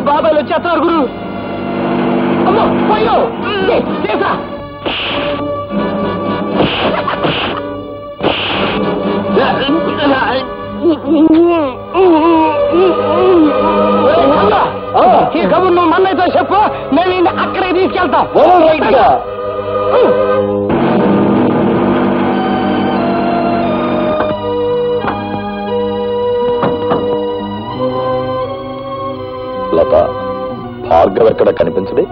బాబాలు వచ్చేస్తున్నారు గురు. అమ్మో పోయో చేసా. ఈ కబుర్ నువ్వు మన్నైతే చెప్పు, మేము అక్కడికి తీసుకెళ్తాం. లత, భార్గవ్ ఎక్కడ కనిపించడే?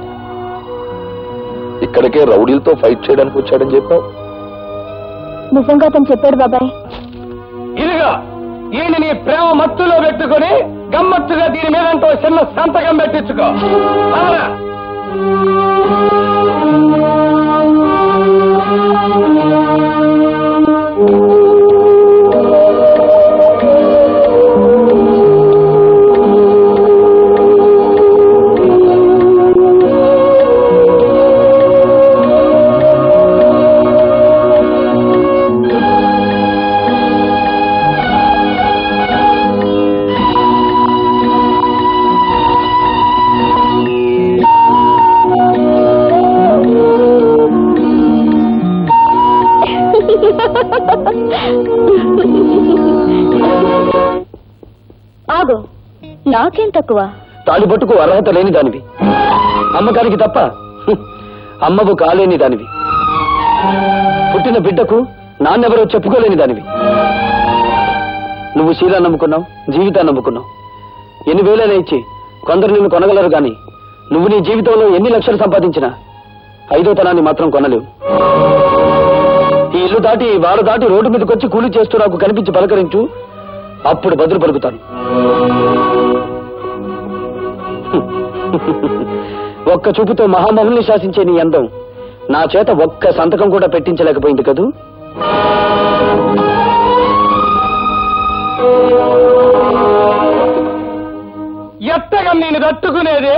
ఇక్కడికే రౌడీలతో ఫైట్ చేయడానికి వచ్చాడని చెప్పావు. నిజంగా అతను చెప్పాడు బాబాయ్. ఇదిగా ఈయన నీ ప్రేమ మత్తులో పెట్టుకుని గమ్మత్తుగా దీని మీదంటో చిన్న సంతకం పెట్టించుకో. ఆగు, నాకేం తక్కువ? తాళిబొట్టుకు అర్హత లేని దానివి, అమ్మకానికి తప్ప అమ్మవు కాలేని దానివి, పుట్టిన బిడ్డకు నాన్నెవరో చెప్పుకోలేని దానివి. నువ్వు శీలా నమ్ముకున్నావు, జీవితాన్ని నమ్ముకున్నావు. ఎన్ని వేలైనా ఇచ్చి కొందరు నిన్ను కొనగలరు గాని నువ్వు నీ జీవితంలో ఎన్ని లక్షలు సంపాదించినా 5వ తనాన్ని మాత్రం కొనలేవు. ఈ ఇల్లు దాటి వారు దాటి రోడ్డు మీదకి వచ్చి కూలీ చేస్తూ నాకు కనిపించి పలకరించు, అప్పుడు బదులు పలుకుతాను. ఒక్క చూపుతో మహామహుల్ని శాసించే నీ అందం నా చేత ఒక్క సంతకం కూడా పెట్టించలేకపోయింది కదూ. ఎత్తగా నేను తట్టుకునేది,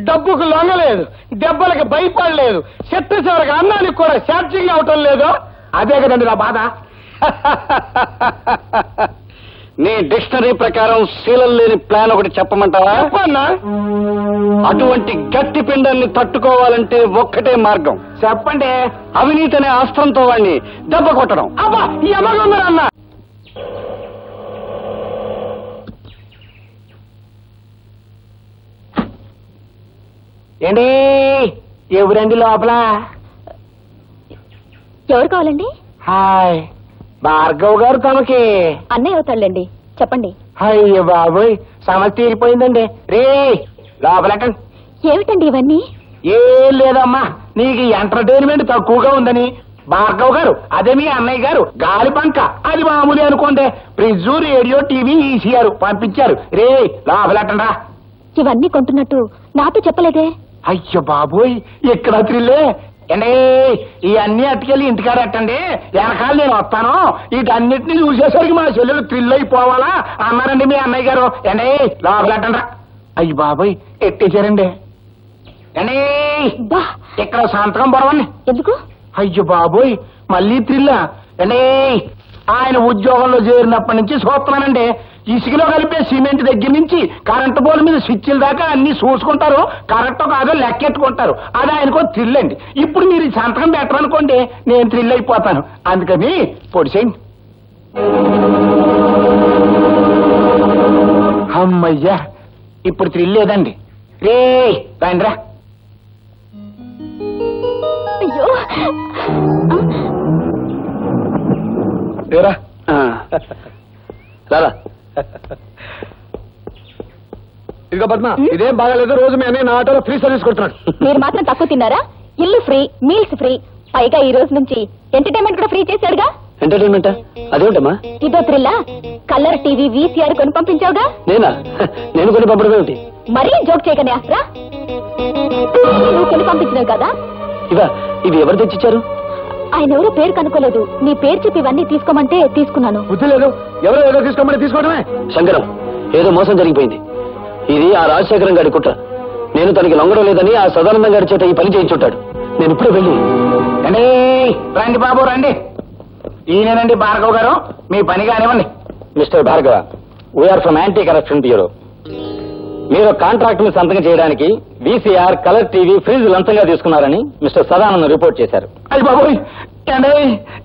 డబ్బుకు లొంగలేదు, దెబ్బలకు భయపడలేదు, చెట్టు చివరికి అన్నానికి కూడా ఛార్జింగ్ అవటం లేదు. అదే కదండి నా బాధ. నీ డిక్షనరీ ప్రకారం శీలం లేని ప్లాన్ ఒకటి చెప్పమంటావా? చెప్పన్నా. అటువంటి గట్టి పిండాన్ని తట్టుకోవాలంటే ఒక్కటే మార్గం. చెప్పండి. అవినీతి అనే అస్త్రంతో వాడిని దెబ్బ కొట్టడం. అబ్బా ఎమగుందరన్నా. ఏంటి ఎవరండి లోపల? ఎవరు కావాలండి? హాయ్, భార్గవ్ గారు తమకి అన్నయ్య అవుతాడులేండి. చెప్పండి. అయ్యో బాబోయ్, సమస్య తీరిపోయిందండి. రే లోపలెట్టండి. ఏమిటండి ఇవన్నీ? ఏం లేదమ్మా, నీకు ఎంటర్టైన్మెంట్ తక్కువగా ఉందని భార్గవ్ గారు, అదే మీ అన్నయ్య గారు గాలి పంక, అది మామూలు అనుకోండి, ఫ్రిడ్జ్, రేడియో, టీవీ, ఈసీఆర్ పంపించారు. రే లోపలెట్టండి రా. ఇవన్నీ కొంటున్నట్టు నాతో చెప్పలేదే? అయ్యో బాబోయ్, ఇక్కడ త్రిల్లే అండి. ఇవన్నీ అట్టుకెళ్ళి ఇంటికాడ ఎట్టండి, వెనకాల నేను వస్తాను. వీటన్నిటిని చూసేసరికి మా చెల్లెలు థ్రిల్ అయిపోవాలా అన్నారండి మీ అన్నయ్య గారు. అండి లోపలెట్టండి రా. అయ్యి బాబోయ్, ఎట్టేశారండి. అండి ఇక్కడ సంతకం పొడవండి. ఎందుకు? అయ్యో బాబోయ్, మళ్ళీ థ్రిల్లా అండి. ఆయన ఉద్యోగంలో చేరినప్పటి నుంచి చూస్తున్నానండి, ఇసుకలో కలిపే సిమెంట్ దగ్గర నుంచి కరెంటు పోల్ మీద స్విచ్ల దాకా అన్ని చూసుకుంటారు. కరెక్టో కాదో లెక్కెట్టుకుంటారు. అది ఆయనకో థ్రిల్ అండి. ఇప్పుడు మీరు ఈ సంతకం పెట్టరనుకోండి, నేను థ్రిల్ అయిపోతాను. అందుకని పొడిసేయండి. అమ్మయ్యా, ఇప్పుడు థ్రిల్ లేదండి. రే రండి రా. అయ్యో రా రారా. ఇదిగో పద్మ, ఇదేం బాగాలేదు. రోజు మీ అన్నయ్య నా ఆటోలో ఫ్రీ సర్వీస్ కొడుతున్నాడు. మీరు మాత్రం తక్కువ తిన్నారా? ఇల్లు ఫ్రీ, మీల్స్ ఫ్రీ, పైగా ఈ రోజు నుంచి ఎంటర్టైన్మెంట్ కూడా ఫ్రీ చేశాడుగా. ఎంటర్టైన్మెంట్ అదేమిటమ్మా? ఇదో థ్రిల్లా? కలర్ టీవీ, వీసీఆర్ కొని పంపించావుగా. నేనా? నేను కొని పంపడం ఏమిటి? మరీ జోక్ చేయకనే రా. నువ్వు కొని పంపించినావు కదా. ఇవి ఎవరు తెచ్చిచ్చారు? ఆయన ఎవరో పేరు కనుక్కోలేదు, నీ పేరు చెప్పి ఇవన్నీ తీసుకోమంటే తీసుకున్నాను. బుద్ధి లేదు, ఎవరో ఏదో తీసుకోమని తీసుకోవడమే. శంకరం, ఏదో మోసం జరిగిపోయింది. ఇది ఆ రాజశేఖరం గారి కుట్ర. నేను తనకి లొంగడం లేదని ఆ సదానందం గారి చేత ఈ పని చేయించుంటాడు. నేను ఇప్పుడే వెళ్ళి. రండి రండి బాబు రండి. ఈయనేనండి భార్గవ్ గారు, మీ పని కానివ్వండి. Mister Bhargava, we're from anti corruption bureau. మీరు కాంట్రాక్ట్ మీద సంతకం చేయడానికి వీసీఆర్, కలర్ టీవీ, ఫ్రిడ్జ్ లంచంగా తీసుకున్నారని మిస్టర్ సదానందం రిపోర్ట్ చేశారు. అయ్యి బాబోయ్,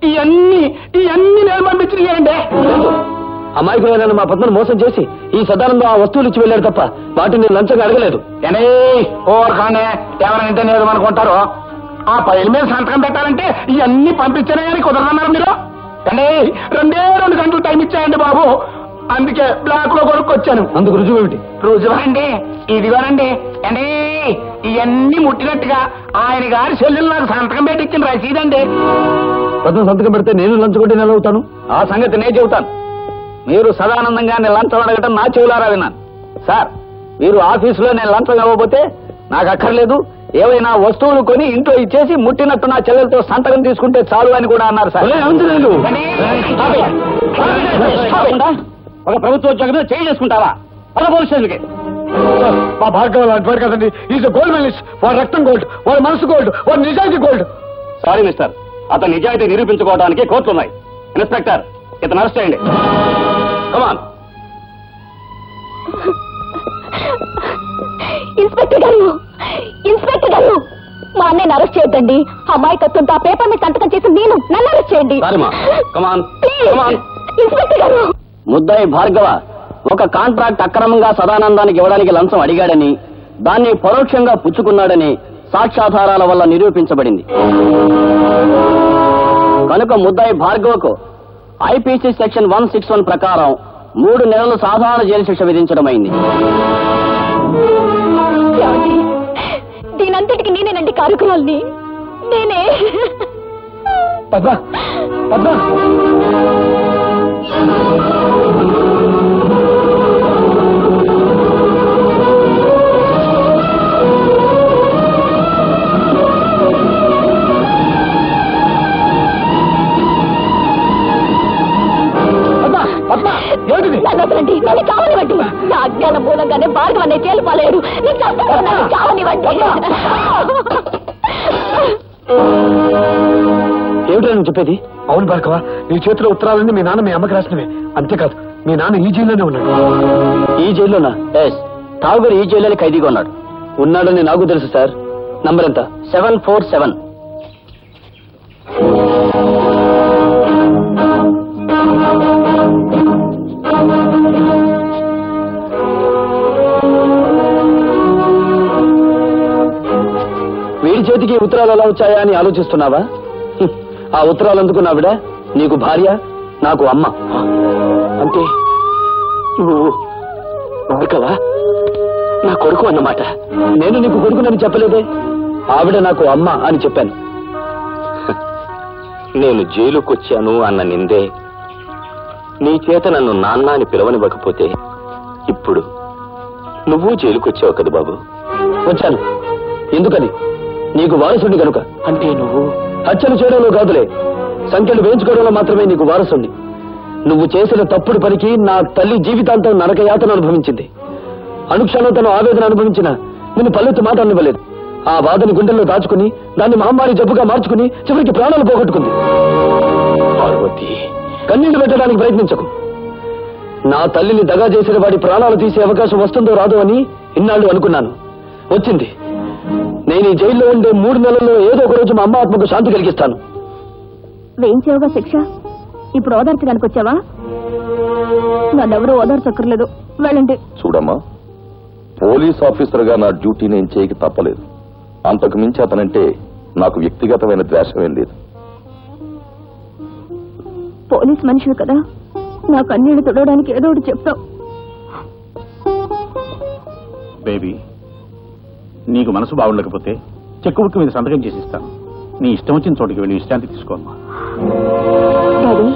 ఇవన్నీ నేను పంపించినాయండి. అమాయకులైన మా పద్మను మోసం చేసి ఈ సదానందం ఆ వస్తువులు ఇచ్చి వెళ్ళాడు తప్ప వాటిని నేను లంచంగా అడగలేదు. ఓర్కానే ఎవరైనా లేదు అనుకుంటారు. ఆ పైల మీద సంతకం పెట్టాలంటే ఇవన్నీ పంపించానే కానీ కుదరదన్నారు మీరు. రెండే 2 గంటలు టైం ఇచ్చాయండి బాబు. అందుకే బ్లాక్ లో కొనుక్కొచ్చాను. అందుకు రుజువు ఏమిటి? రుజువా అండి, ఇదిగోనండి. అండి ఇవన్నీ ముట్టినట్టుగా ఆయన గారి చెల్లెలు నాకు సంతకం పెట్టించిన రసీదండి. పద్మ సంతకం పెడితే నేను లంచగొట్టి నెలవుతాను. ఆ సంగతి నేను చెబుతాను. మీరు సదానందంగా నేను లంచం అడగటం నా చెవులారా విన్నాను. సార్, మీరు ఆఫీసులో నేను లంచం ఇవ్వబోతే నాకు అక్కర్లేదు, ఏవైనా వస్తువులు కొని ఇంట్లో ఇచ్చేసి ముట్టినట్టు నా చెల్లెలతో సంతకం తీసుకుంటే చాలు అని కూడా అన్నారు సార్. ఒక ప్రభుత్వ ఉద్యోగం చేంజ్ చేసుకుంటావా? పోలీస్ స్టేషన్కి. మా భార్గవ లాంటి కదండి. Is gold medallist. వాడు రక్తం గోల్డ్, వాడు మనసు గోల్డ్, వాడు నిజాయితీ గోల్డ్. సారీ మిస్టర్, అతను నిజాయితీ నిరూపించుకోవడానికి కోర్టులున్నాయి. ఇన్స్పెక్టర్, ఇతను అరెస్ట్ చేయండి. కమాన్. ఇన్స్పెక్టర్ గారు, మా అన్నయ్యని అరెస్ట్ చేయొద్దండి. అమాయకత్వంతో ఆ పేపర్ మీద సంతకం చేసి నన్ను అరెస్ట్ చేయండి. కమాన్. ఇన్స్పెక్టర్ గారు. ముద్దాయి భార్గవ ఒక కాంట్రాక్ట్ అక్రమంగా సదానందానికి ఇవ్వడానికి లంచం అడిగాడని, దాన్ని పరోక్షంగా పుచ్చుకున్నాడని సాక్ష్యాధారాల వల్ల నిరూపించబడింది. కనుక ముద్దాయి భార్గవకు ఐపీసీ సెక్షన్ 161 ప్రకారం 3 నెలలు సాధారణ జైలు శిక్ష విధించడమైంది. దీనంతటికి నేనేనండి కారుకురాల్ని. నేనే. పద్మ పద్మ నన్ను నన్ను చావనివ్వండి. నా అజ్ఞానం మూలంగానే భార్గవ అనే జైలు పాలేడు. నీకు నన్ను చావనివ్వండి. ఏమిటో నువ్వు చెప్పేది? అవును భార్గవ, నీ చేతిలో ఉత్తరాలన్నీ మీ నాన్న మీ అమ్మకి రాసినవే. అంతేకాదు, మీ నాన్న ఈ జైల్లోనే ఉన్నాడు. ఈ జైల్లోనా? తాగుగారు ఈ జైల్లోనే ఖైదీగా ఉన్నాడు. ఉన్నాడని నాకు తెలుసు సార్. నంబర్ ఎంత? 747. వీడి చేతికి ఉత్తరాలు ఎలా వచ్చాయా అని ఆలోచిస్తున్నావా? ఆ ఉత్తరాలు అందుకున్నావిడ నీకు భార్య, నాకు అమ్మ. అంటే నువ్వు భార్గవా నా కొడుకు అన్నమాట. నేను నీకు కొడుకునని చెప్పలేదే, ఆవిడ నాకు అమ్మ అని చెప్పాను. నేను జైలుకు వచ్చాను అన్న నిందే నీ చేత నన్ను నాన్న అని పిలవనివ్వకపోతే ఇప్పుడు నువ్వు జైలుకు వచ్చావు కదా బాబు. వచ్చాను. ఎందుకని? నీకు వారసుని కనుక. అంటే నువ్వు హత్యలు చేయడంలో కాదులే, సంఖ్యలు వేయించుకోవడంలో మాత్రమే నీకు వారసుని. నువ్వు చేసిన తప్పుడు పనికి నా తల్లి జీవితాంతం నరకయాతను అనుభవించింది. అనుక్షణం తను ఆవేదన అనుభవించిన నిన్ను పల్లెత్తు మాట అనివ్వలేదు. ఆ బాధని గుండెల్లో దాచుకుని దాన్ని మహమ్మారి జబ్బుగా మార్చుకుని చివరికి ప్రాణాలు పోగొట్టుకుంది. పార్వతి, కన్నీళ్లు పెట్టడానికి ప్రయత్నించకు. నా తల్లిని దగా చేసిన వాడి ప్రాణాలు తీసే అవకాశం వస్తుందో రాదో అని ఇన్నాళ్ళు అనుకున్నాను. వచ్చింది. నేను ఈ జైల్లో ఉండే 3 నెలల్లో ఏదో ఒక రోజు మా అమ్మ ఆత్మకు శాంతి కలిగిస్తాను. వేయించావుగా శిక్ష, ఇప్పుడు ఓదార్చడానికి వచ్చావా? నన్నెవరూ ఓదార్చక్కర్లేదు, వెళ్ళండి. చూడమ్మా, పోలీస్ ఆఫీసర్ గా నా డ్యూటీ నేను చేయక తప్పలేదు. అంతకు మించి అతనంటే నాకు వ్యక్తిగతమైన ద్వేషమేం లేదు. పోలీస్ మనిషివి కదా, నా కన్నీళ్లు తుడవడానికి ఏదో ఒకటి చెప్తావు. బేబీ, నీకు మనసు బాగుండకపోతే చెక్కు బుక్ మీద సంతకం చేసి ఇస్తాను. నీ ఇష్టం వచ్చిన చోటికి వెళ్ళి విశ్రాంతి తీసుకోమ్మా. డాడీ,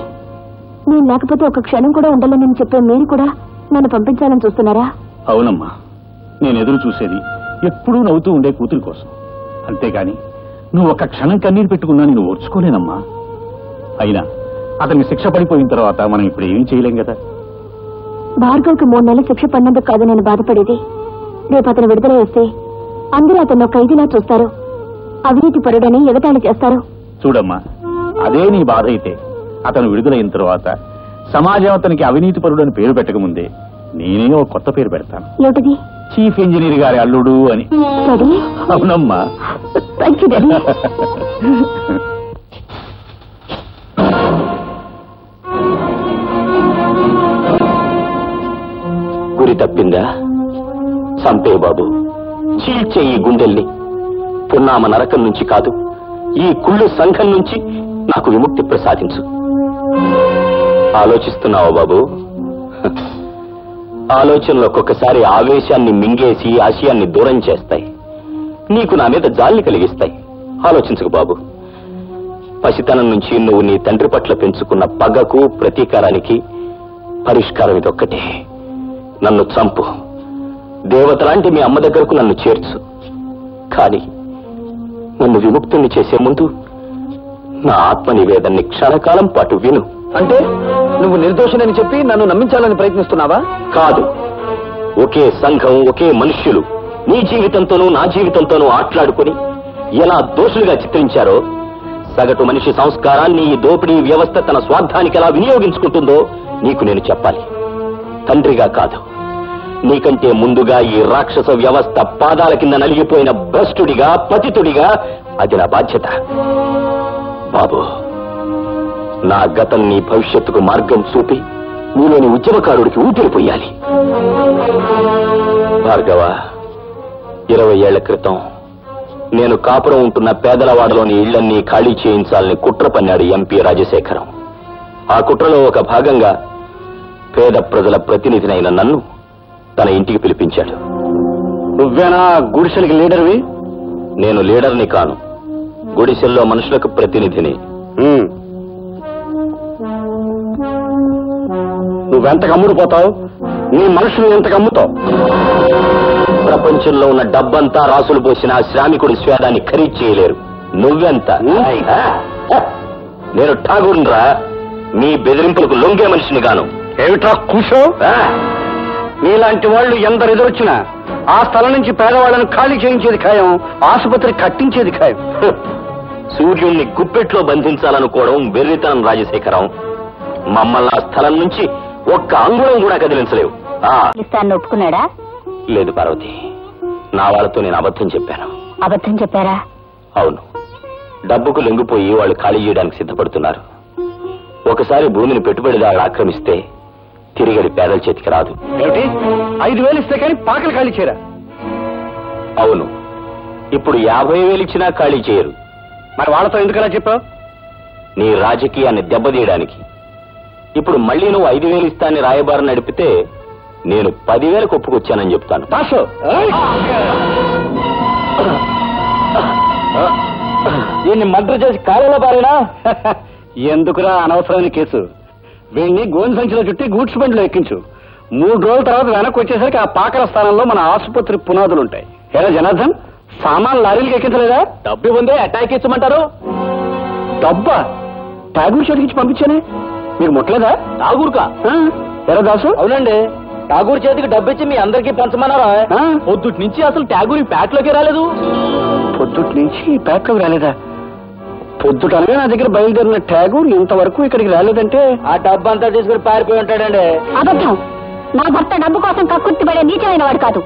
నేను లేకపోతే ఒక క్షణం కూడా ఉండాలని చెప్పే మీరు కూడా నన్ను పంపించాలని చూస్తున్నారా? అవునమ్మా, నేను ఎదురు చూసేది ఎప్పుడూ నవ్వుతూ ఉండే కూతురి కోసం. అంతేగాని నువ్వు ఒక్క క్షణం కన్నీరు పెట్టుకున్నా నేను ఓర్చుకోలేనమ్మా. అయినా అతనికి శిక్ష పడిపోయిన తర్వాత మనం ఇప్పుడు ఏమీ చేయలేం కదా. భార్గవ్కి 3 నెలలు శిక్ష పడినందుకు కాదు నేను బాధపడేది. రేపు అతను విడుదల చేస్తే అందరూ అతను ఖైదీలా చూస్తారు, అవినీతి పరుడని ఎగతాళి చేస్తారు. చూడమ్మా, అదే నీ బాధ అయితే అతను విడుదలైన తర్వాత సమాజం అతనికి అవినీతి పరుడని పేరు పెట్టకముందే నేనే ఒక కొత్త పేరు పెడతాను. ఏమిటిది? చీఫ్ ఇంజనీర్ గారి అల్లుడు అని. అవునమ్మా. Thank you daddy. గురి తప్పిందా? సంపే బాబు, చీల్చే ఈ గుండెల్ని. పున్నామ నరకం నుంచి కాదు, ఈ కుళ్ళు సంఘం నుంచి నాకు విముక్తి ప్రసాదించు. ఆలోచిస్తున్నావా బాబు? ఆలోచనలు ఒక్కొక్కసారి ఆవేశాన్ని మింగేసి ఆశయాన్ని దూరం చేస్తాయి, నీకు నా మీద జాలిని కలిగిస్తాయి. ఆలోచించకు బాబు. పసితనం నుంచి నువ్వు నీ తండ్రి పట్ల పెంచుకున్న పగకు ప్రతీకారానికి పరిష్కారం ఇదొక్కటే. నన్ను చంపు, దేవతలాంటి మీ అమ్మ దగ్గరకు నన్ను చేర్చు. కానీ నన్ను విముక్తుని చేసే ముందు నా ఆత్మ నివేదన్ని క్షణకాలం పాటు విను. అంటే నువ్వు నిర్దోషినని చెప్పి నన్ను నమ్మించాలని ప్రయత్నిస్తున్నావా? కాదు. ఒకే సంఘం, ఒకే మనుష్యులు నీ జీవితంతోనూ నా జీవితంతోనూ ఆట్లాడుకుని ఎలా దోషులుగా చిత్రించారో, సగటు మనిషి సంస్కారాన్ని ఈ దోపిడీ వ్యవస్థ తన స్వార్థానికి ఎలా వినియోగించుకుంటుందో నీకు నేను చెప్పాలి. తండ్రిగా కాదు, నీకంటే ముందుగా ఈ రాక్షస వ్యవస్థ పాదాల కింద నలిగిపోయిన భ్రష్టుడిగా, పతితుడిగా అది నా బాధ్యత. బాబు, నా గతం నీ భవిష్యత్తుకు మార్గం చూపి నీలోని ఉద్యమకారుడికి ఊపిరిపోయాలి. భార్గవ, 20 ఏళ్ల క్రితం నేను కాపురం ఉంటున్న పేదలవాడలోని ఇళ్లన్నీ ఖాళీ చేయించాలని కుట్ర పన్నాడు ఎంపీ రాజశేఖరం. ఆ కుట్రలో ఒక భాగంగా పేద ప్రజల ప్రతినిధినైన నన్ను తన ఇంటికి పిలిపించాడు. నువ్వేనా గుడిసెలకి లీడర్వి? నేను లీడర్ని కాను, గుడిసెల్లో మనుషులకు ప్రతినిధిని. నువ్వెంతకు అమ్ముడుపోతావు? నీ మనుషులు ఎంతకు అమ్ముతావు? ప్రపంచంలో ఉన్న డబ్బంతా రాసులు పోసిన శ్రామికుడి స్వేదాన్ని ఖరీదు చేయలేరు. నువ్వెంత? నేను ఠాగూర్రా, మీ బెదిరింపులకు లొంగే మనిషిని గాను. ఏమిట్రా కూసో? నీలాంటి వాళ్ళు ఎందరు ఎదురొచ్చినా ఆ స్థలం నుంచి పేదవాళ్ళను ఖాళీ చేయించేది ఖాయం, ఆసుపత్రి కట్టించేది ఖాయం. సూర్యుణ్ణి గుప్పెట్లో బంధించాలనుకోవడం వెర్రితనం రాజశేఖరం. మమ్మల్ని ఆ స్థలం నుంచి ఒక్క అంగుళం కూడా కదిలించలేవు. ఒప్పుకున్నాడా? లేదు పార్వతి, నా వాళ్ళతో నేను అబద్ధం చెప్పాను. అబద్ధం చెప్పారా? అవును. డబ్బుకు లొంగిపోయి వాళ్ళు ఖాళీ చేయడానికి సిద్ధపడుతున్నారు. ఒకసారి భూమిని పెట్టుబడిదారులు ఆక్రమిస్తే తిరిగి అది పేదల చేతికి రాదు. ఏమిటి? 5,000 ఇస్తే కానీ పాకలు ఖాళీ చేయరా? అవును. ఇప్పుడు 50,000 ఇచ్చినా ఖాళీ చేయరు. మరి వాళ్ళతో ఎందుకలా చెప్పావు? నీ రాజకీయాన్ని దెబ్బతీయడానికి. ఇప్పుడు మళ్ళీ నువ్వు 5,000 ఇస్తానని రాయబారం నడిపితే నేను 10,000 ఒప్పుకొచ్చానని చెప్తాను. దాసు దీన్ని మర్డర్ చేసి కాలంలో పారేనా? ఎందుకురా అనవసరమైన కేసు? వీడిని గోని సంచిలో చుట్టి గూడ్స్ బండిలో ఎక్కించు. 3 రోజుల తర్వాత వెనక్కి వచ్చేసరికి ఆ పాకల స్థానంలో మన ఆసుపత్రి పునాదులుంటాయి. ఎలా జనార్దన్, సామాన్ లారీలకు ఎక్కించలేదా? డబ్బు ఉందే అటాక్ ఇచ్చమంటారు. డబ్బా ఠాగూర్ చేతికిచ్చి పంపించానే, మీరు ముట్టలేదా? ఠాగూర్కా? ఎరా దాసు? అవునండి, ఠాగూర్ చేతికి డబ్బిచ్చి మీ అందరికీ పంచమన్నారా? పొద్దుటి నుంచి అసలు ఠాగూర్ ఈ ప్యాట్లోకి రాలేదు. పొద్దుటి నుంచి ప్యాట్లోకి రాలేదా? పొద్దుటనే నా దగ్గర బయలుదేరిన ఠాగూర్ ఇంతవరకు ఇక్కడికి రాలేదంటే ఆ డబ్బు అంతా తీసుకుని పారిపోయి ఉంటాడండి. అబద్ధం. నా భర్త డబ్బు కోసం కక్కుర్తి పడే నీచమైన వాడు కాదు.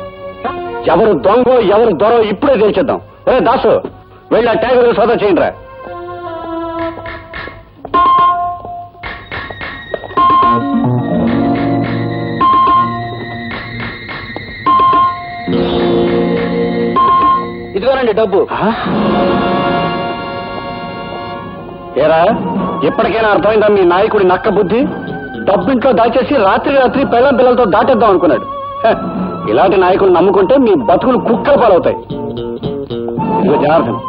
ఎవరు దొంగో ఎవరు దొరో ఇప్పుడే తేల్చేద్దాం. రే దాసు, వెళ్ళి ఆ ఠాగూర్ సోదా చేయండి రా. ఇదిగోనండి డబ్బు. ఏరా, ఎప్పటికైనా అర్థమైందా మీ నాయకుడి నక్క బుద్ధి? డబ్బింట్లో దాచేసి రాత్రి పెళ్ళం పిల్లలతో దాటేద్దాం అనుకున్నాడు. ఇలాంటి నాయకులు నమ్ముకుంటే మీ బతుకులు కుక్కల పాలవుతాయి. ఇదిగో జనార్దన్,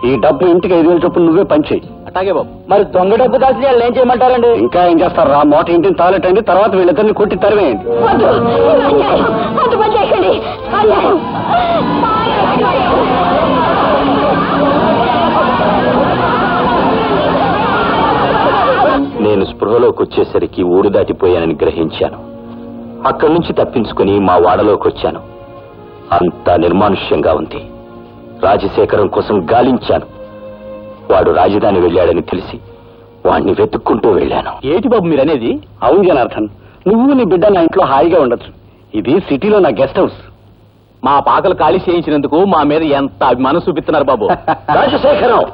ఈ డబ్బు ఇంటికి 5,000 చొప్పున నువ్వే పంచేయి. అట్లాగే బాబు. మరి దొంగ డబ్బు దాచి వాళ్ళు ఏం చేయమంటారండి? ఇంకా ఏం చేస్తారు రా, మోట ఇంటిని తాలెట్టండి, తర్వాత వీళ్ళిద్దరిని కొట్టి తరివేయండి. నేను స్పృహలోకి వచ్చేసరికి ఊరు దాటిపోయానని గ్రహించాను. అక్కడి నుంచి తప్పించుకుని మా వాడలోకి వచ్చాను. అంతా నిర్మానుష్యంగా ఉంది. రాజశేఖరం కోసం గాలించాను. వాడు రాజధాని వెళ్ళాడని తెలిసి వాణ్ణి వెతుక్కుంటూ వెళ్ళాను. ఏంటి బాబు మీరనేది? అవును జనార్దన్, నువ్వు నీ బిడ్డ నా ఇంట్లో హాయిగా ఉండొచ్చు. ఇది సిటీలో నా గెస్ట్ హౌస్. మా పాకలు ఖాళీ చేయించినందుకు మా మీద ఎంత అభిమానం చూపిస్తున్నారు బాబు. రాజశేఖరం,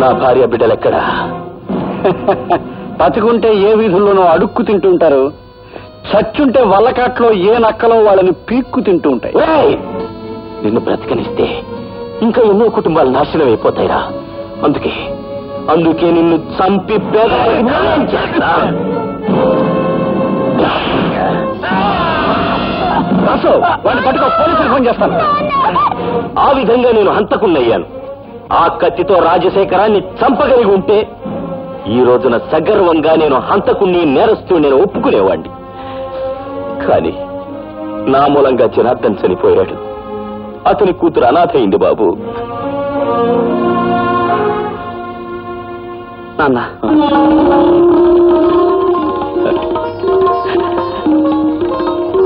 నా భార్య బిడ్డలెక్కడా? బతికుంటే ఏ వీధుల్లోనో అడుక్కు తింటుంటారు, చచ్చుంటే వల్లకాట్లో ఏ నక్కలో వాళ్ళని పీక్కు తింటూ ఉంటాయి. నిన్ను బ్రతికనిస్తే ఇంకా ఎన్నో కుటుంబాలు నాశనం అయిపోతాయిరా. అందుకే నిన్ను చంపి వాడిని పట్టుకో, పోలీసులు ఫోన్ చేస్తాను. ఆ విధంగా నేను హంతకున్నయ్యాను. ఆ కత్తితో రాజశేఖరాన్ని చంపగలిగి ఉంటే ఈ రోజున సగర్వంగా నేను హంతకుణ్ణి నేరస్తూ నేను ఒప్పుకునేవాణ్ణి. కానీ నా మూలంగా జనార్దన్ చనిపోయాడు. అతని కూతురు అనాథయింది బాబు. నాన్న,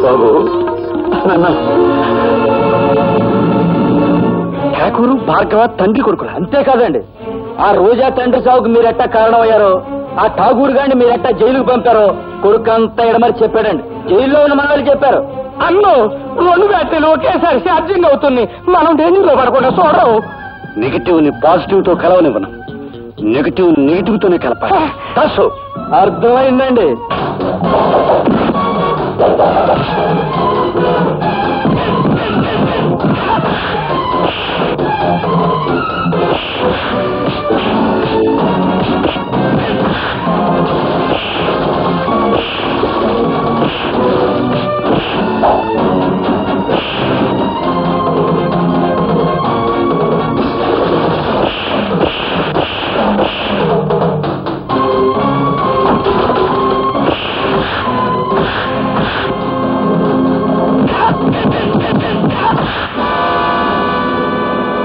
బాబు, నాన్న, ఠాకూరు భార్గవ తండ్రి కొడుకులు. అంతేకాదండి, ఆ రోజా తండ్రి సాగుకు మీరెట్టా కారణమయ్యారో, ఆ ఠాగూర్ గారిని మీరెట్టా జైలుకు పంపారో కొడుకు అంతా ఎడమరి చెప్పాడండి. జైల్లో ఉన్న మనవాళ్ళు చెప్పారు. అన్ను 2 బ్యాటరీలు ఒకేసారి ఛార్జింగ్ అవుతుంది, మనం డేంజర్లో పడకుండా చూడవు. నెగిటివ్ ని పాజిటివ్ తో కలవనివ్వను, నెగిటివ్ తోనే కలపాలి. దాసు, అర్థమైందండి.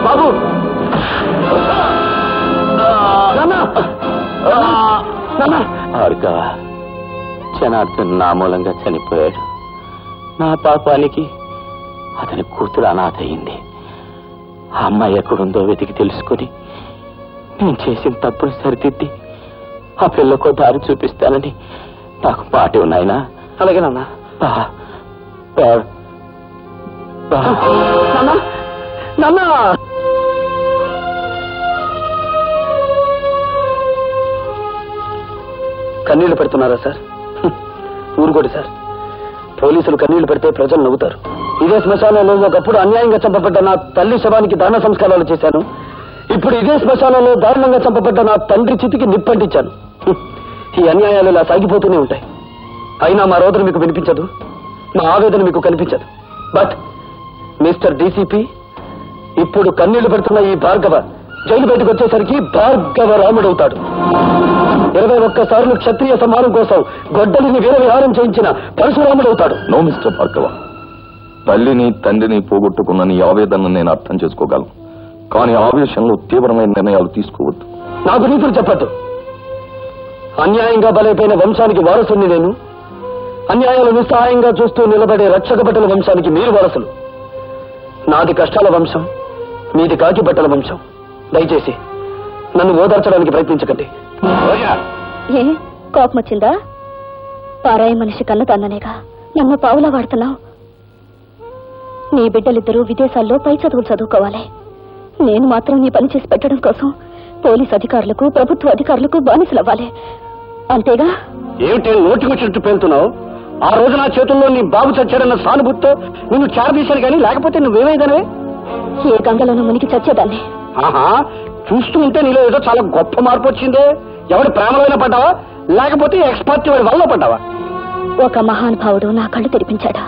బాబు, భార్గవ, జనార్దన్ నా మూలంగా చనిపోయాడు. నా పాపానికి అతని కూతురు అనాథయింది. ఆ అమ్మాయి ఎక్కడుందో వెతికి తెలుసుకుని నేను చేసిన తప్పులు సరిదిద్ది ఆ పిల్లకు దారి చూపిస్తానని నాకు మాట ఉన్నాయినా. అలాగే నాన్న. నాన్న, కన్నీళ్లు పెడుతున్నారా సార్? ఊరుకోండి సార్. పోలీసులు కన్నీళ్లు పెడితే ప్రజలు నవ్వుతారు. ఇదే శ్మశానంలో ఒకప్పుడు అన్యాయంగా చంపబడ్డ నా తల్లి శవానికి దాన సంస్కారాలు చేశాను. ఇప్పుడు ఇదే శ్మశానంలో దారుణంగా చంపబడ్డ నా తండ్రి చితికి నిప్పంటించాను. ఈ అన్యాయాలు ఇలా సాగిపోతూనే ఉంటాయి. అయినా మా రోదన మీకు వినిపించదు, మా ఆవేదన మీకు కనిపించదు. బట్ మిస్టర్ డీసీపీ, ఇప్పుడు కన్నీళ్లు పెడుతున్న ఈ భార్గవ జైలు బయటకు వచ్చేసరికి భార్గవ రాముడవుతాడు. 21 సార్లు క్షత్రియ సమానం కోసం గొడ్డలిని వీర విహారం చేయించిన పరశురాముడవుతాడు. నో మిస్టర్ భార్గవ, తల్లిని తండ్రిని పోగొట్టుకున్న నీ ఆవేదనను నేను అర్థం చేసుకోగలను. కానీ ఆవేశంలో తీవ్రమైన నిర్ణయాలు తీసుకోవద్దు. నాకు నీతులు చెప్పద్దు. అన్యాయంగా బలైపోయిన వంశానికి వారసుని నేను. అన్యాయాలు నిస్సహాయంగా చూస్తూ నిలబడే రక్షక బట్టల వంశానికి మీరు వారసులు. నాది కష్టాల వంశం, మీది కాకి బట్టల వంశం. దయచేసి నన్ను ఓదార్చడానికి ప్రయత్నించకండి. ఏ కోపం వచ్చిందా? పారాయి మనిషి కన్న తన్ననేగా నన్ను పావులా వాడుతున్నావు. నీ బిడ్డలిద్దరూ విదేశాల్లో పై చదువులు చదువుకోవాలి. నేను మాత్రం నీ పని చేసి పెట్టడం కోసం పోలీస్ అధికారులకు ప్రభుత్వ అధికారులకు బానిసలవ్వాలి. అంతేగా? ఏమిటి నోటికొచ్చినట్టు పేలుతున్నావు? ఆ రోజు నా చేతుల్లో నీ బాబు చచ్చాడన్న సానుభూతితో నిన్ను చేరదీశాను కానీ లేకపోతే నువ్వేమైందనే? ఏ గంగలోనూ మునిగి చచ్చేదాన్ని. ఆహా, చూస్తూ ఉంటే నీలో ఏదో చాలా గొప్ప మార్పు వచ్చిందే. ఎవరి ప్రేమలోనే పడ్డావా లేకపోతే ఎక్స్పర్ట్ వాడి వల్ల పడ్డావా? ఒక మహానుభావుడు నా కళ్ళు తెరిపించాడు.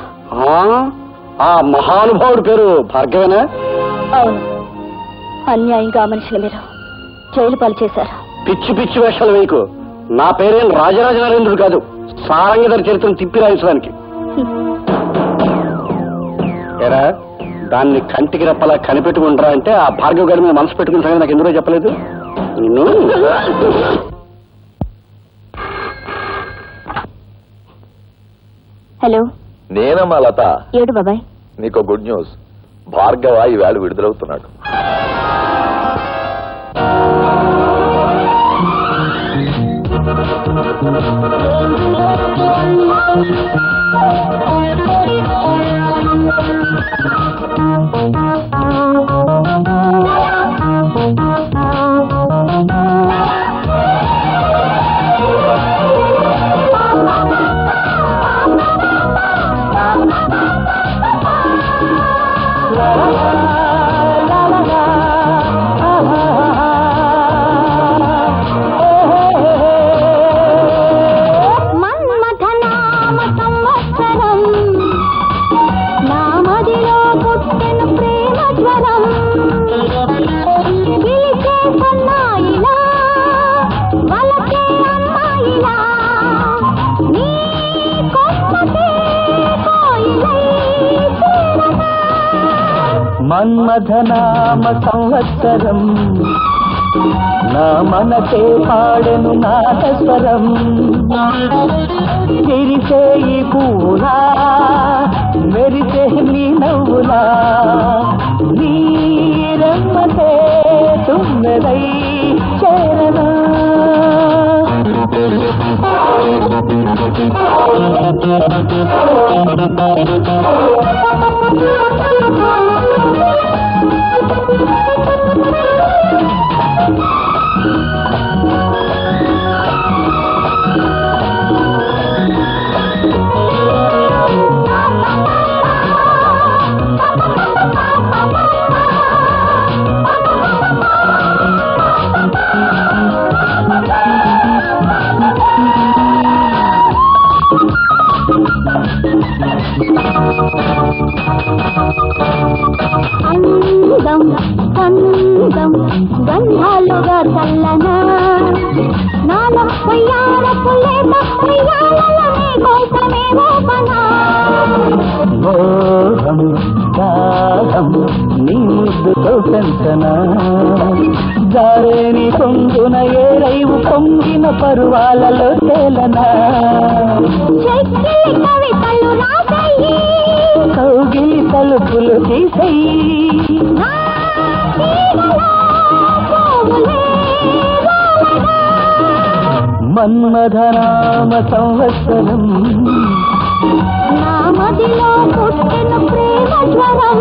ఆ మహానుభావుడి పేరు భార్గవేనా? అవును. అన్యాయంగా ఆ మనుషుల మీరు జైలు పాలు చేశారు. పిచ్చి పిచ్చి వేషాలు వేయకు. నా పేరేం రాజరాజ నరేంద్రుడు కాదు, సారంగధర చరిత్రను తిప్పి రాయించడానికి. ఏరా, దాన్ని కంటికి రెప్పలా కనిపెట్టుకుంటారా అంటే ఆ భార్గవ్ గారి మీద మనసు పెట్టుకున్న సంగతి నాకు ఎందుకో చెప్పలేదు. హలో, నేనమ్మా లత. ఏడు బాబాయ్, నీకు గుడ్ న్యూస్. భార్గవ ఈవేళ విడుదలవుతున్నాడు. మన్మథనామ సంవత్సరం నా మనసే పాడెను నాదస్వరం. విరిసే ఈ పూలా మెరిసే నీ నవ్వులా, నీ రమ్మతే తుమ్మెదై చేరనా. అందం అందం గంధాలుగా చల్లనా నాలో పొయ్యారపు లేత పొయ్యాలనే కోసమే ఓపనా. మోహం దాహం నీ ముద్దుతో పెంచనా, జారేని పొంగున ఏరైవు పొంగిన పరువాలలో తేలనా. చెక్కిలి కవితలు రాసయ్యి, కౌగిలి తలుపులు తీసయ్యి, మన్మథనామ సంవత్సరం నా మదిలో పుట్టిన ప్రేమ జ్వరం.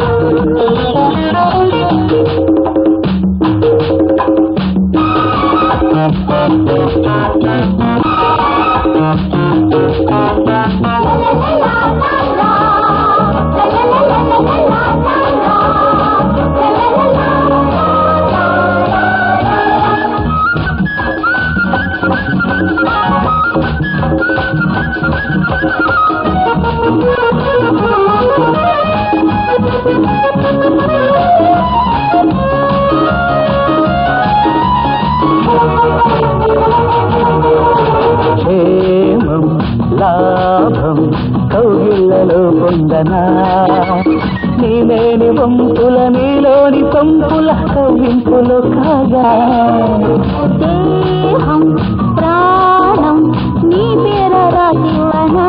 కౌగిళ్ళలో పొందనా నీలేని వంపుల నీలోని పంపుల కవ్వింపులో కాగా దేహం ప్రాణం నీ పేర రాసివనా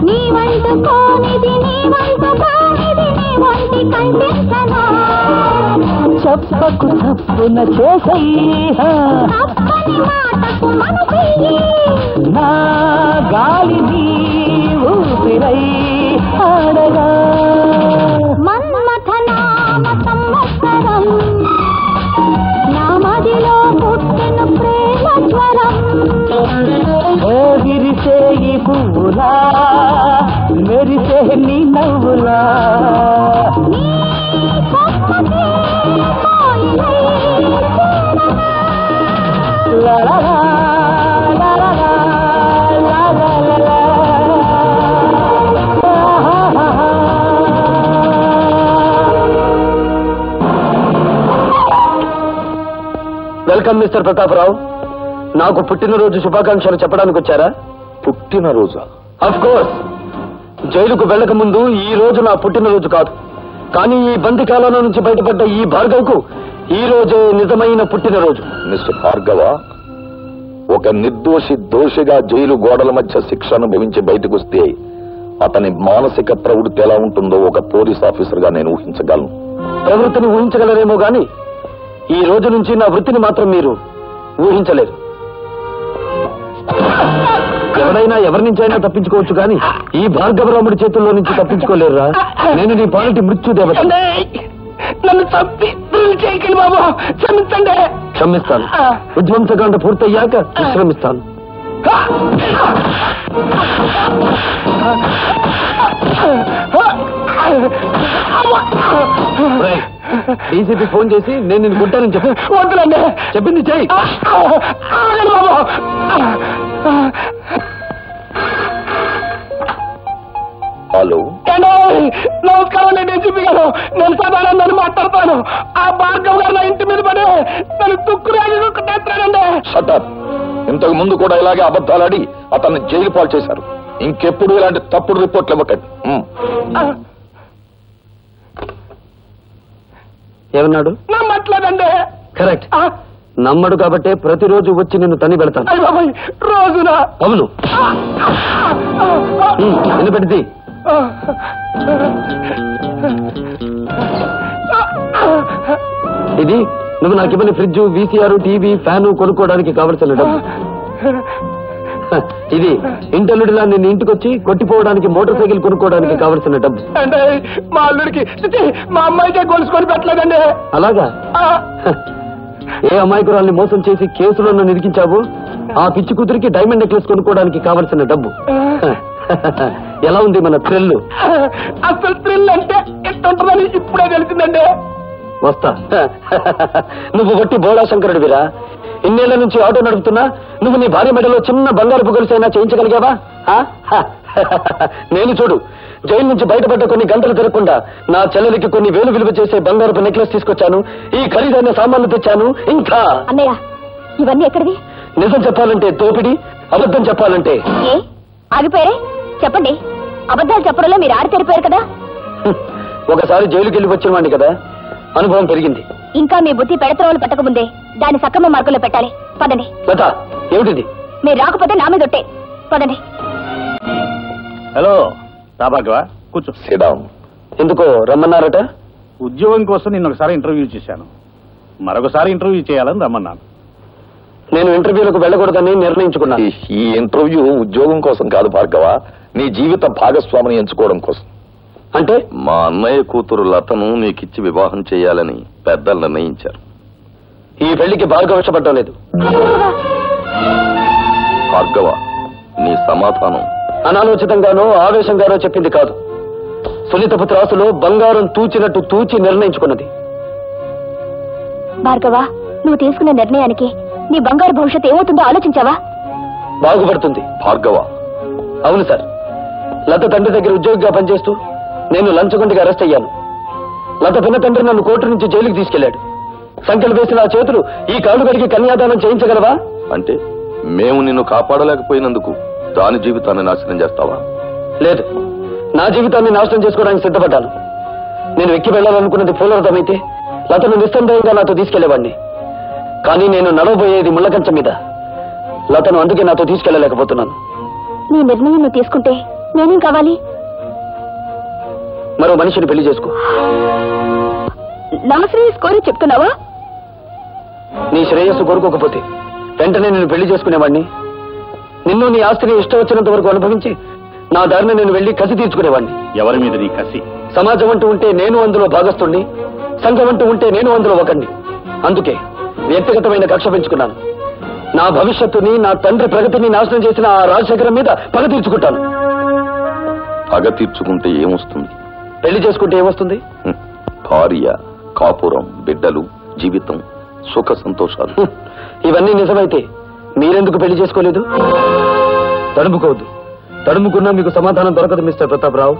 నీ వంట కోనిది నీ వంట కానిది నీ వంటి కంటించనా చెప్పకు తప్పున చేసయ్యా తప్పని మాటకు మనసయ్యి నా గాలి నీ ఊపిరై ఆడగా మన్మథనామ సంవత్సరం నా మదిలో పుట్టిన ప్రేమ జ్వరం ఓ విరిసే ఈ పువ్వులా మెరిసే నీ నవ్వులా నీ సమ్మతే మాయలై లా లా లా లా లా లా లా లా లా వెల్కమ్ మిస్టర్ ప్రతాపరావు. నాకు పుట్టినరోజు శుభాకాంక్షలు చెప్పడానికి వచ్చారా? పుట్టినరోజా? Of course. జైలుకు వెళ్ళక ముందు ఈ రోజు నా పుట్టినరోజు కాదు, కానీ ఈ బంది కాలంలో నుంచి బయటపడ్డ ఈ భార్గవ్కు ఈ రోజే నిజమైన పుట్టినరోజు. మిస్టర్ భార్గవ, ఒక నిర్దోషి దోషిగా జైలు గోడల మధ్య శిక్ష అనుభవించి బయటకు వస్తే అతని మానసిక ప్రవృత్తి ఎలా ఉంటుందో ఒక పోలీస్ ఆఫీసర్ గా నేను ఊహించగలను. ప్రవృత్తిని ఊహించగలరేమో గాని ఈ రోజు నుంచి నా వృత్తిని మాత్రం మీరు ఊహించలేరు. ఎవరైనా ఎవరి నుంచైనా తప్పించుకోవచ్చు కానీ ఈ భార్గవరాముడి చేతుల్లో నుంచి తప్పించుకోలేరురా. నేను నీ పాలిటి మృత్యు దేవత. నన్ను చంపి చేయకండి బాబు, క్షమించండి. క్షమిస్తాను. విధ్వంసకాండ పూర్తయ్యాక విశ్రమిస్తాను. డీసీపీ ఫోన్ చేసి నేను నిన్ను కొట్టానని చెప్పి వద్దులండి, చెప్పింది చెయ్యి. బాబు. హలో, నమస్కారం, నేను డీసీపీ గారు. నేను సదానందని మాట్లాడతాను. ఆ భార్గవ్ గారు నా ఇంటి మీద పడి నన్ను తుక్కురాజుకుంటానండి. షటప్. ఇంతకు ముందు కూడా ఇలాగే అబద్ధాలాడి అతన్ని జైలు పాలు చేశారు. ఇంకెప్పుడు ఇలాంటి తప్పుడు రిపోర్ట్లు ఇవ్వకండి. ఏమన్నాడు? నమ్మట్లేదండి. కరెక్ట్. నమ్మడు కాబట్టే ప్రతిరోజు వచ్చి నిన్ను తని పెడతాను. అయ్య బాబాయ్, రోజునా? అవును. వినపెడితే ఇది నువ్వు నాకు ఇవ్వని ఫ్రిడ్జ్, వీసీఆర్, టీవీ, ఫ్యాను కొనుక్కోవడానికి కావలసిన డబ్బు. ఇది ఇంటల్లుడిలా నిన్ను ఇంటికొచ్చి కొట్టిపోవడానికి మోటార్ సైకిల్ కొనుక్కోవడానికి కావలసిన డబ్బు. అంటే మా అల్లుడికి మా అమ్మాయికే గొలుసుకొని పెట్టలేదండి. అలాగా? ఏ అమాయకురాల్ని మోసం చేసి కేసులో నన్ను ఇరికించావు ఆ పిచ్చి కూతురికి డైమండ్ నెక్లెస్ కొనుక్కోవడానికి కావలసిన డబ్బు. ఎలా ఉంది మన థ్రిల్? అసలు థ్రిల్ అంటే ఎట్టుంటుందని ఇప్పుడే తెలిసిందండి. వస్తా. నువ్వు వట్టి బోడా శంకరుడివిరా. ఇన్నేళ్ల నుంచి ఆటో నడుపుతున్నా నువ్వు నీ భార్య మెడలో చిన్న బంగారు గొలుసైనా చేయించగలిగావా? నేను చూడు, జైలు నుంచి బయటపడ్డ కొన్ని గంటలు తిరగకుండా నా చెల్లెలికి కొన్ని వేలు విలువ చేసే బంగారపు నెక్లెస్ తీసుకొచ్చాను, ఈ ఖరీదైన సామాన్లు తెచ్చాను. ఇంకా అన్నయ్య, ఇవన్నీ ఎక్కడివి? నిజం చెప్పాలంటే దోపిడి, అబద్ధం చెప్పాలంటే ఏ ఆగిపోయారే? చెప్పండి. అబద్ధాలు చెప్పడంలో మీరు ఆడి తెరిపోయారు కదా. ఒకసారి జైలుకి వెళ్ళి వచ్చిన వాడిని కదా, అనుభవం పెరిగింది. ఇంకా మీ బుద్ధి పెడత్రోలు పట్టకముందే దాన్ని సక్రమ మార్గంలో పెట్టాలి. పదండి. లత, ఏమిటిది? మీరు రాకపోతే నా మీద ఒట్టే. పదండి. హలో రాబాగవా, కూర్చో. సిడౌన్. ఎందుకో రమ్మన్నారట? ఉద్యోగం కోసం నిన్న ఒకసారి ఇంటర్వ్యూ చేశాను, మరొకసారి ఇంటర్వ్యూ చేయాలని రమ్మన్నాను. నేను ఇంటర్వ్యూలకు వెళ్ళకూడదని నిర్ణయించుకున్నాను. ఈ ఇంటర్వ్యూ ఉద్యోగం కోసం కాదు భార్గవ, నీ జీవిత భాగస్వామిని ఎంచుకోవడం కోసం. అంటే మా అన్నయ్య కూతురు లతను నీకిచ్చి వివాహం చేయాలని పెద్దలు నిర్ణయించారు. ఈ పెళ్లికి భార్గవ ఇష్టపడటం లేదు. భార్గవ, నీ సమాధానం అనాలోచితంగానో ఆవేశంగానో చెప్పింది కాదు. సునీతపు త్రాసులో బంగారం తూచినట్టు తూచి నిర్ణయించుకున్నది. భార్గవ, నువ్వు తీసుకున్న నిర్ణయానికి నీ బంగారు భవిష్యత్తు ఏమవుతుందో ఆలోచించావా? బాగుపడుతుంది. భార్గవ, అవును సార్. లత తండ్రి దగ్గర ఉద్యోగిగా పనిచేస్తూ నేను లంచగొండిగా అరెస్ట్ అయ్యాను. లత పిన్న తండ్రి నన్ను కోర్టు నుంచి జైలుకి తీసుకెళ్లాడు. సంఖ్యలు వేసిన ఆ చేతులు ఈ కాళ్ళు గడికి కన్యాదానం చేయించగలవా? అంటే మేము నిన్ను కాపాడలేకపోయినందుకు దాని జీవితాన్ని నాశనం చేస్తావా? లేదు, నా జీవితాన్ని నాశనం చేసుకోవడానికి సిద్ధపడ్డాను. నేను ఎక్కి వెళ్ళాలనుకున్నది పూలరథం అయితే లతను నిస్సందేహంగా నాతో తీసుకెళ్లేవాడిని. కానీ నేను నడవబోయేది ముళ్ళకంచం మీద. లతను అందుకే నాతో తీసుకెళ్లలేకపోతున్నాను. నీ నిర్ణయం నువ్వు తీసుకుంటే నేనేం కావాలి? మరో మనిషిని పెళ్లి చేసుకో. నా శ్రేయస్ కోరి చెప్తున్నావా? నీ శ్రేయస్సు కోరుకోకపోతే వెంటనే నేను పెళ్లి చేసుకునేవాడిని. నిన్ను నీ ఆస్తిని ఇష్టం వచ్చినంత వరకు అనుభవించి నా దారిని నేను వెళ్లి కసి తీర్చుకునేవాడిని. ఎవరి మీద నీ కసి? సమాజం అంటూ ఉంటే నేను అందులో భాగస్తుణ్ణి, సంఘం అంటూ ఉంటే నేను అందులో ఒకణ్ణి. అందుకే వ్యక్తిగతమైన కక్ష పెంచుకున్నాను. నా భవిష్యత్తుని, నా తండ్రి ప్రగతిని నాశనం చేసిన ఆ రాజశేఖరం మీద పగ తీర్చుకుంటాను. పగ తీర్చుకుంటే ఏమొస్తుంది? పెళ్లి చేసుకుంటే ఏమొస్తుంది? భార్య, కాపురం, బిడ్డలు, జీవితం, సుఖ సంతోషాలు. ఇవన్నీ నిజమైతే మీరెందుకు పెళ్లి చేసుకోలేదు? తడుముకోవద్దు. తడుముకున్నా మీకు సమాధానం దొరకదు మిస్టర్ ప్రతాపరావు.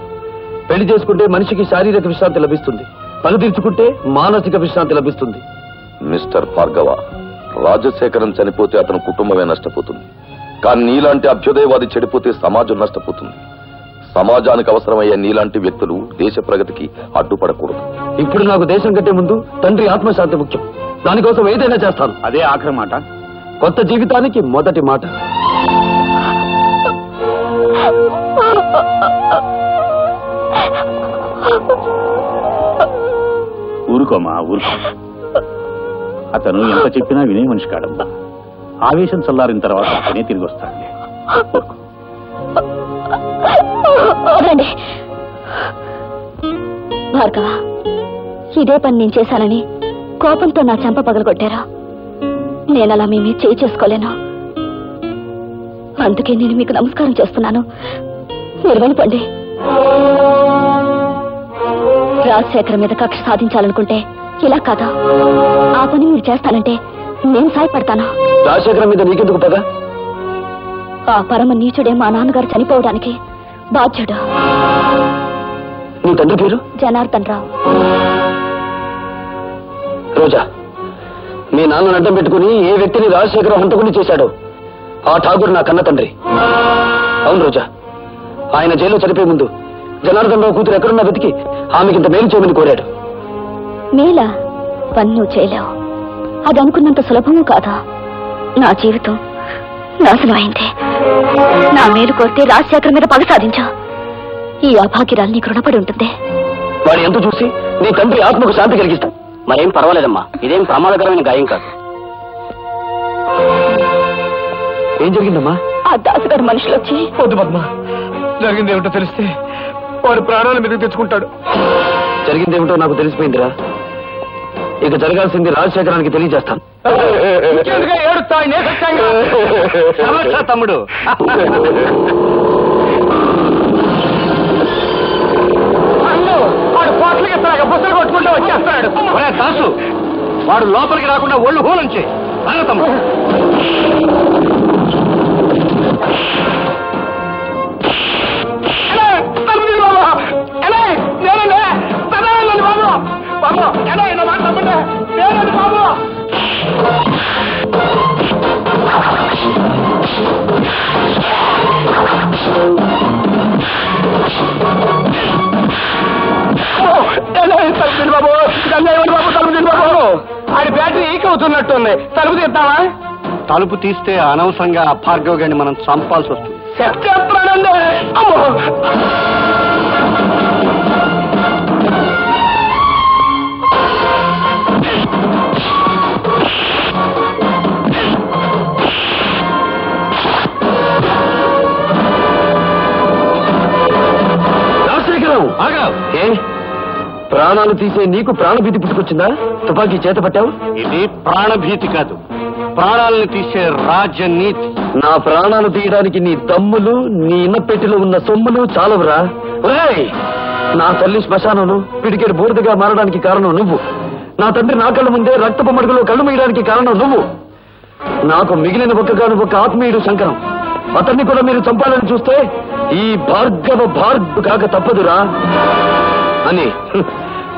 పెళ్లి చేసుకుంటే మనిషికి శారీరక విశ్రాంతి లభిస్తుంది, పగ తీర్చుకుంటే మానసిక విశ్రాంతి లభిస్తుంది. మిస్టర్ భార్గవ, రాజశేఖరం చనిపోతే అతని కుటుంబమే నష్టపోతుంది. కానీ నీలాంటి అభ్యుదయవాది చెడిపోతే సమాజం నష్టపోతుంది. సమాజానికి అవసరమయ్యే నీలాంటి వ్యక్తులు దేశ ప్రగతికి అడ్డుపడకూడదు. ఇప్పుడు నాకు దేశం కంటే ముందు తండ్రి ఆత్మశాంతి ముఖ్యం. దానికోసం ఏదైనా చేస్తాను. అదే ఆఖరి మాట. కొత్త జీవితానికి మొదటి మాట. ఊరుకోమా, ఊరుకో. అతను ఎంత చెప్పినా వినే మనిషి కాడమ్మా. ఆవేశం చల్లారిన తర్వాత అతనే తిరిగి వస్తాడు. భార్గవ, ఇదే పని నేను చేశానని కోపంతో నా చెంప పగలగొట్టారా? నేనలా మీ మీద చేయి చేసుకోలేను. అందుకే నేను మీకు నమస్కారం చేస్తున్నాను. మీరు వెళ్ళిపోండి. రాజశేఖర్ మీద కక్ష సాధించాలనుకుంటే ఇలా కాదా? ఆ పని మీరు చేస్తానంటే నేను సాయపడతాను. రాజశేఖరం మీద నీకెందుకు పగ? ఆ పరమ నీచుడే మా నాన్నగారు చనిపోవడానికి బాధ్యుడు. నీ తండ్రి పేరు? జనార్దన్ రావు. రోజా, మీ నాన్నను అడ్డం పెట్టుకుని ఏ వ్యక్తిని రాజశేఖరం హంతకుని చేశాడో ఆ ఠాగూర్ నా కన్న తండ్రి. అవును రోజా, ఆయన జైల్లో చనిపోయే ముందు జనార్దన్ రావు కూతురు ఎక్కడున్నా వెతికి ఆమెకింత మేలు చేయమని కోరాడు. మేలా? పని నువ్వు చేయలేవు. అది అనుకున్నంత సులభము కాదా? నా జీవితం నాశనం అయింది. నా మేలు కోరితే రాజశేఖర్ మీద పగ సాధించా. ఈ అభాగ్యరాలు నీకు రుణపడి ఉంటుంది. వాడు ఎంత చూసి నీ తండ్రి ఆత్మకు శాంతి కలిగిస్తాం. మరేం పర్వాలేదమ్మా, ఇదేం ప్రమాదకరమైన గాయం కాదు. ఏం జరిగిందమ్మా? ఆ దాసుగారు మనుషులు వచ్చి వద్దు పద్మ, జరిగిందేమిటో తెలిస్తే వాడు ప్రాణాల మీదకి తెచ్చుకుంటాడు. జరిగిందేమిటో నాకు తెలిసిపోయిందిరా. ఇక జరగాల్సింది రాజశేఖరానికి తెలియజేస్తాను. తమ్ముడు, వాడు పోట్లకి బుసలు కొట్టుకుంటూ వచ్చేస్తాడు. దాసు, వాడు లోపలికి రాకుండా ఒళ్ళు హోలుంచే తమ్ముడు. ఆడి బ్యాటరీ ఈక్ అవుతున్నట్టుంది. తలుపు తీద్దామా? తలుపు తీస్తే అనవసరంగా భార్గవ్ గారిని మనం చంపాల్సి వస్తుంది. చెప్తానండి. అమ్మో, రాజశేఖరం ఏ ప్రాణాలు తీసే నీకు ప్రాణభీతి పుట్టుకొచ్చిందా? తుపాకీ చేత పట్టావు? ఇది ప్రాణభీతి కాదు, ప్రాణాలను తీసే రాజనీతి. నా ప్రాణాలు తీయడానికి నీ దమ్ములు, నీ ఇన్నపెట్టిలో ఉన్న సొమ్ములు చాలవురా. ఒరేయ్, నా తల్లి శ్మశానంలో పిడికేడు బూడిదగా మారడానికి కారణం నువ్వు. నా తండ్రి నా కళ్ళ ముందే రక్తపు మడుగులో కళ్ళు మీయడానికి కారణం నువ్వు. నాకు మిగిలిన ఒక్కగాను ఒక ఆత్మీయుడు శంకరం. అతన్ని కూడా మీరు చంపాలని చూస్తే ఈ భార్గవ కాక తప్పదురా అని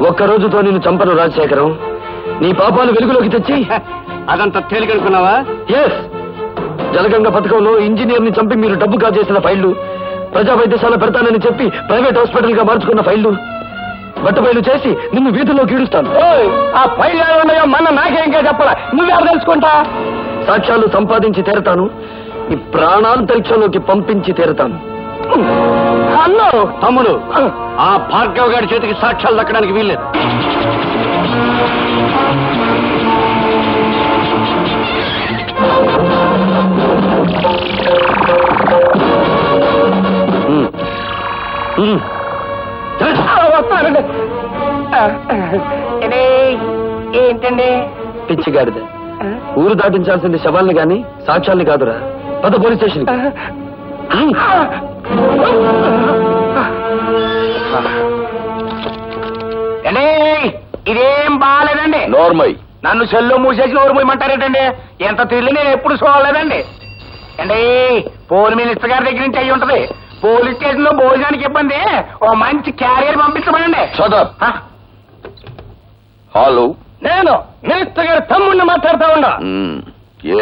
ఒక్క రోజుతో నేను చంపను రాజశేఖరం. నీ పాపాలు వెలుగులోకి తెచ్చి అదంతా తేలికనుకున్నావా? ఎస్, జలగంగ పథకంలో ఇంజనీర్ ని చంపి మీరు డబ్బు కాజేసిన ఫైళ్లు ప్రజా వైద్యశాల పెడతానని చెప్పి ప్రైవేట్ హాస్పిటల్ గా మార్చుకున్న ఫైళ్లు బట్టబయలు చేసి నిన్ను వీధుల్లోకి ఈడుస్తాను. ఆ ఫైల్ ఉన్నాయో మన నాకేంకా చెప్పాలా, నువ్వెవరు తెలుసుకుంటా? సాక్ష్యాలు సంపాదించి తీరతాను, ఈ ప్రాణాంతరిక్షంలోకి పంపించి తీరతాను. అన్నో తమ్ముడు, ఆ భార్గవ్ గారి చేతికి సాక్ష్యాలు దక్కడానికి వీల్లేదు. వస్తానండి. ఏంటండి పిచ్చిగాడిద, ఊరు దాటించాల్సింది శవాల్ని గాని సాక్ష్యాల్ని కాదురా. పద పోలీస్ స్టేషన్. ఇదేం బాగాలేదండి. నోర్మై, నన్ను సెల్లో మూసేసి నోరు మూయమంటారేటండి? ఎంత తిరిగి నేను ఎప్పుడు చూడలేదండి. అండి పోలీస్ మినిస్టర్ గారి దగ్గర నుంచి అయ్యి ఉంటది. పోలీస్ స్టేషన్ లో భోజనానికి ఇబ్బంది, ఓ మంచి క్యారియర్ పంపించమనండి. హలో, నేను మినిస్టర్ గారి తమ్ముడిని మాట్లాడుతా ఉన్నా.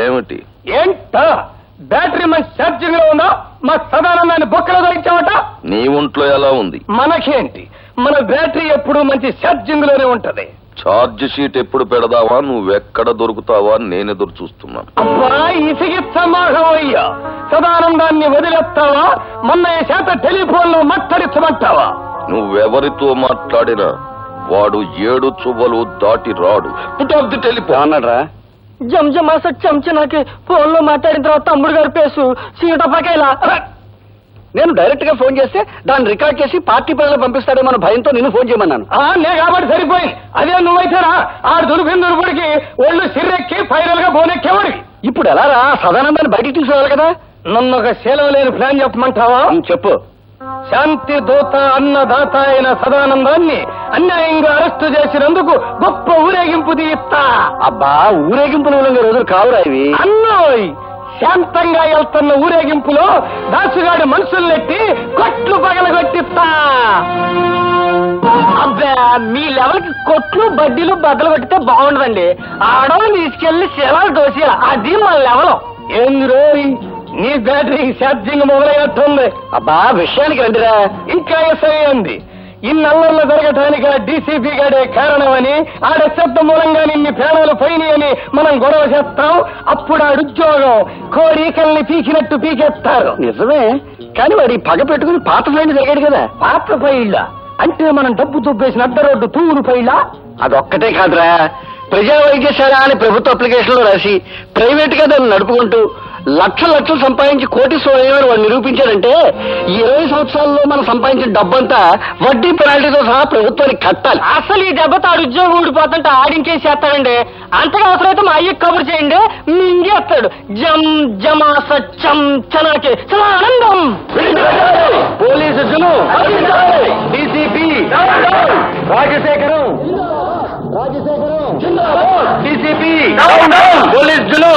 ఏమిటి? ఏంటో బ్యాటరీ మన ఛార్జింగ్ లో ఉందా? మా సదానందాన్ని బొక్కలో ధరించావట. నీ ఒంట్లో ఎలా ఉంది? మనకేంటి, మన బ్యాటరీ ఎప్పుడు మంచి ఛార్జింగ్ లోనే ఉంటది. ఛార్జ్ షీట్ ఎప్పుడు పెడదావా, నువ్వెక్కడ దొరుకుతావా నేను ఎదురు చూస్తున్నాను. అబ్బా ఇసిగిచ్చమాహయ్యా, సదానందాన్ని వదిలేస్తావా? మొన్న చేత టెలిఫోన్ లో మాట్లాడించమంటావా? నువ్వెవరితో మాట్లాడినా వాడు 7 చువ్వలు దాటి రాడు. పుట్ ఆఫ్ ది టెలిఫోన్ అన్నాడ్రా. జంజమాస చెంచనాకి ఫోన్ లో మాట్లాడిన తర్వాత తమ్ముడు గారి పేసు సీటపకేలా. నేను డైరెక్ట్ గా ఫోన్ చేస్తే దాన్ని రికార్డ్ చేసి పార్టీ ప్రజలు పంపిస్తాడేమో ఫయంతో నిన్ను ఫోన్ చేయమన్నాను. నే కాబట్టి సరిపోయింది. అదే నువ్వైతేరా ఆడు దుర్భిందుడికి ఒళ్ళు సిర్రెక్కి ఫైనల్ గా బోనెక్కేవాడివి. ఇప్పుడు ఎలా రా, సదానందాన్ని బయటికి తీసుకురావాలి కదా. నన్ను ఒక సెలవు లేని ప్లాన్ చెప్పమంటావా? చెప్పు. శాంతి దూత అన్నదాత అయిన సదానందాన్ని అన్యాయంగా అరెస్టు చేసినందుకు గొప్ప ఊరేగింపు తీస్తా. అబ్బా, ఊరేగింపుల రోజులు కావురా ఇవి. అన్నోయ్, శాంతంగా వెళ్తున్న ఊరేగింపులో దాసుగాడి మనుషుల్నెట్టి కొట్లు పగలగొట్టిస్తా. అబ్బా, మీ లెవెల్కి కొట్లు బడ్డీలు బద్దలు కొట్టితే బాగుండదండి. ఆడవాళ్ళు తీసుకెళ్లి శిలాలు దోసి, అది మన లెవెల్. ఏంది రోయ్, నీ బ్యాటరీ ఛార్జింగ్ మొదలయ్యట్టుంది. అబ్బా, విషయానికి రండిరా. ఇంకా ఎస్ఐ ఉంది. ఇన్నల్లల్లో జరగటానికి డీసీపీ గాడే కారణమని, ఆడ శబ్ద మూలంగా నిన్ని ప్రాణాలు పోయినాయని మనం గొడవ చేస్తాం. అప్పుడు ఆడుద్యోగం కోరికల్ని పీకినట్టు పీకేస్తారు. నిజమే, కానీ వాడి పగ పెట్టుకుని పాత ఫైల్ జరిగాడు కదా. పాత ఫైళ్ళ అంటే మనం డబ్బు దుబ్బేసిన అడ్డ రోడ్డు తూరు ఫైళ్ళ. అదొక్కటే కాదురా, ప్రజా వైద్యశాల అని ప్రభుత్వ అప్లికేషన్ లో రాసి ప్రైవేట్ గా దాన్ని నడుపుకుంటూ లక్షలు సంపాదించి కోటీశ్వరుడు వాడు నిరూపించాడంటే 20 సంవత్సరాల్లో మనం సంపాదించిన డబ్బంతా వడ్డీ పెనాల్టీతో సహా ప్రభుత్వానికి కట్టాలి. అసలు ఈ దెబ్బతో ఆడు ఉద్యోగం ఊడిపోతుంటే ఆడింకేసి చేస్తాడండి. అంతగా అవసరమైతే మా అయ్యకి కబురు చేయండి, మింగేస్తాడు. జమ్ జమాస చంచనాకి ఆనందం. Police DCP Rajasekharam DCP police జులు.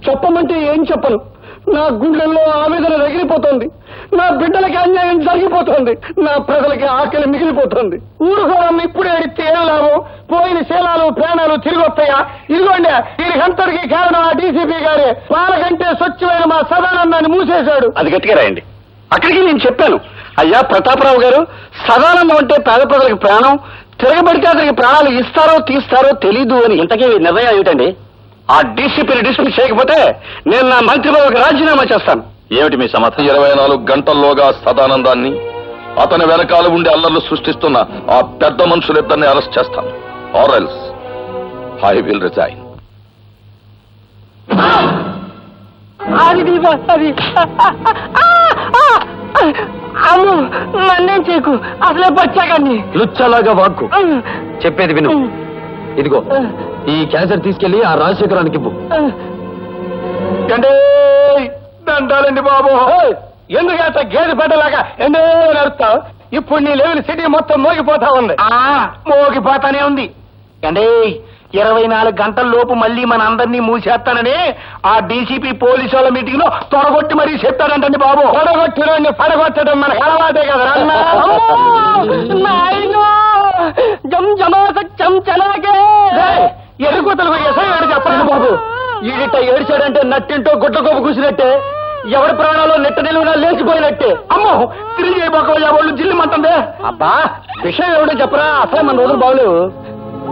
చెప్పమంటే ఏం చెప్పను. నా గుండెల్లో ఆవేదన రగిలిపోతోంది. నా బిడ్డలకి అన్యాయం జరిగిపోతుంది. నా ప్రజలకి ఆకలి మిగిలిపోతుంది. ఊరుకోవడం ఇప్పుడు ఏడితే ఏం లాభం? పోయిన శీలాలు ప్రాణాలు తిరిగి వస్తాయా? ఇదిగోండి, దీనికి అంతటికీ కారణం ఆ డీసీపీ గారే. వాళ్ళకంటే స్వచ్ఛమైన మా సదానందాన్ని మూసేశాడు. అది గట్టిగా రాయండి. అక్కడికి నేను చెప్పాను, అయ్యా ప్రతాపరావు గారు, సదానందం అంటే పేద ప్రజలకు ప్రాణం, తిరగబడితే అతనికి ప్రాణాలు ఇస్తారో తీస్తారో తెలీదు అని. ఇంతకీ నిర్ణయం ఏమిటండి? ఆ డీసీపీని డిస్మిస్ చేయకపోతే నేను నా మంత్రి పదవికి రాజీనామా చేస్తాను. ఏమిటి మీ సమాధానం? 24 గంటల్లోగా సదానందాన్ని, అతని వెనకాల ఉండి అల్లర్లు సృష్టిస్తున్న ఆ పెద్ద మనుషులిద్దరిని అరెస్ట్ చేస్తాను. Or else I will resign. Ammu, నన్నేం చేయకు, అసలే బచ్చాగాన్ని. లుచ్చలాగా వాక్కు. చెప్పేది విను. ఇదిగో ఈ క్యాన్సర్ తీసుకెళ్లి ఆ రాజశేఖరానికి ఇవ్వు. దండాలండి బాబు. ఎందుకంత గేదె పడ్డలాగా ఎండో నడుస్తావు? ఇప్పుడు నీ లెవెల్ సిటీ మొత్తం మోగిపోతా ఉంది. మోగిపోతానే ఉంది. అంటే 24 గంటల లోపు మళ్ళీ మన అందరినీ మూసేస్తానని ఆ డీసీపీ పోలీసు వాళ్ళ మీటింగ్ లో తొడగొట్టి మరీ చెప్పాడంటండి బాబు. తొడగొట్టిన పడగొట్టడం మనకు అలవాటే కదా. ఎరుగుతలు చెప్పండి బాబు. ఈడిట ఏడిచాడంటే నట్టింటో గుడ్ల కొవ్వు కూసినట్టే, ఎవరి ప్రాణాలు నెట్ట నిలువునా లేచిపోయినట్టే. అమ్మో తిరిగి వాళ్ళు జిల్లుమంటుందే. అబ్బా విషయం ఎవడో చెప్పరా, అసలే మన రోజులు బాగలేవు.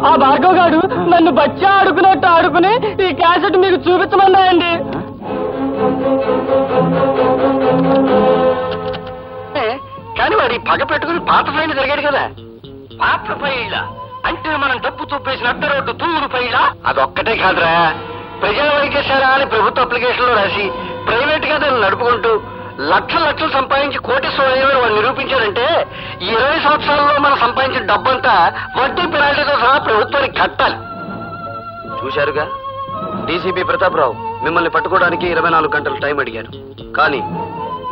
ఆ భార్గవ్ గారు నన్ను బచ్చా ఆడుకున్నట్టు ఆడుకుని ఈ క్యాసెట్ మీకు చూపించమన్నాయండి. కానీ వాడి పగ పెట్టుకుని పాత ఫైల్ జరిగాడు కదా. పాత ఫైళ్ళ అంటే మనం డబ్బు చూపేసిన అడ్డ రోడ్డు తూరు ఫైళ్ళ. అదొక్కటే కాదురా, ప్రజా వైద్యశాల అని ప్రభుత్వ అప్లికేషన్ లో రాసి ప్రైవేట్ గా దాన్ని నడుపుకుంటూ లక్షలు సంపాదించి కోటీశ్వరుడు వాడు నిరూపించారంటే 20 సంవత్సరాల్లో మనం సంపాదించిన డబ్బంతా వడ్డీ పెనాల్టీతో సహా ప్రభుత్వానికి కట్టాలి. చూశారుగా, డీసీపీ ప్రతాపరావు మిమ్మల్ని పట్టుకోవడానికి 24 గంటలు టైం అడిగారు. కానీ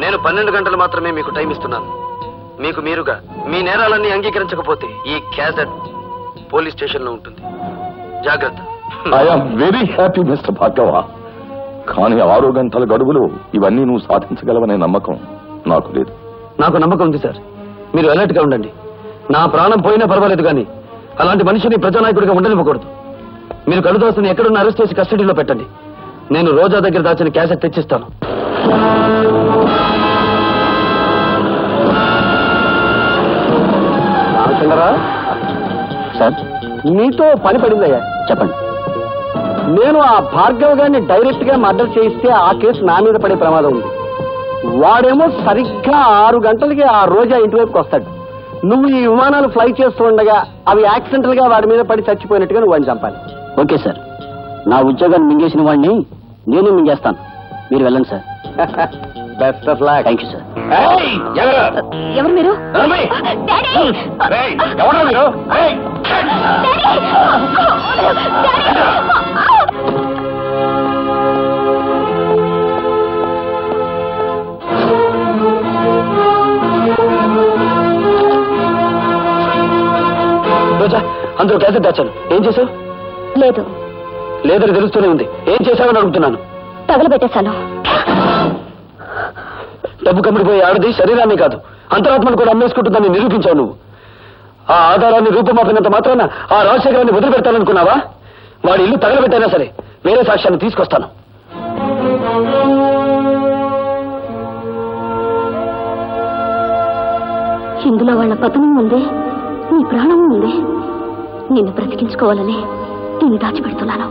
నేను 12 గంటలు మాత్రమే మీకు టైం ఇస్తున్నాను. మీకు మీరుగా మీ నేరాలన్నీ అంగీకరించకపోతే ఈ క్యాసెట్ పోలీస్ స్టేషన్ లో ఉంటుంది. జాగ్రత్త. I'm very happy mister Bhargava. కానీ 6 గంటల గడువులో ఇవన్నీ నువ్వు సాధించగలవనే నమ్మకం నాకు లేదు. నాకు నమ్మకం ఉంది సార్. మీరు అలర్ట్ గా ఉండండి. నా ప్రాణం పోయినా పర్వాలేదు, కానీ అలాంటి మనిషిని ప్రజానాయకుడిగా ఉండనివ్వకూడదు. మీరు కడుదోస్తుని ఎక్కడున్న అరెస్ట్ చేసి కస్టడీలో పెట్టండి. నేను రోజా దగ్గర దాచిన క్యాసెట్ తెచ్చిస్తాను. సార్, మీతో పని పడిందయ్యా. చెప్పండి. నేను ఆ భార్గవ్ గారిని డైరెక్ట్ గా మర్డర్ చేయిస్తే ఆ కేసు నా మీద పడే ప్రమాదం ఉంది. వాడేమో సరిగ్గా 6 గంటలకి ఆ రోజా ఇంటి వైపుకి వస్తాడు. నువ్వు ఈ విమానాలు ఫ్లై చేస్తూ ఉండగా అవి యాక్సిడెంటల్ గా వాడి మీద పడి చచ్చిపోయినట్టుగా నువ్వు వాడిని చంపాలి. ఓకే సార్, నా ఉద్యోగాన్ని మింగేసిన వాడిని నేను మింగేస్తాను. మీరు వెళ్ళండి sir. Best of luck. Thank you sir. ఎవరు మీరు? ఎవరు మీరు? రోజా, అందులో క్యాసెట్ దాచాను. ఏం చేసావు? లేదు. లేదని తెలుస్తూనే ఉంది. ఏం చేశావని అడుగుతున్నాను. తగలబెట్టేశాను. డబ్బు కమ్మిడిపోయే ఆడది శరీరాన్ని కాదు, అంతరాత్మను కూడా అమ్మేసుకుంటుందని నిరూపించావు నువ్వు. ఆ ఆధారాన్ని రూపమాపినంత మాత్రాన ఆ రాజశేఖరాన్ని వదిలిపెడతాననుకున్నావా? వాడి ఇల్లు తగలబెట్టైనా సరే వేరే సాక్ష్యాన్ని తీసుకొస్తాను. ఇందులో వాళ్ళ పతనం ఉంది, నీ ప్రాణం ఉంది. నిన్ను బ్రతికించుకోవాలని నిన్ను దాచిపెడుతున్నాను.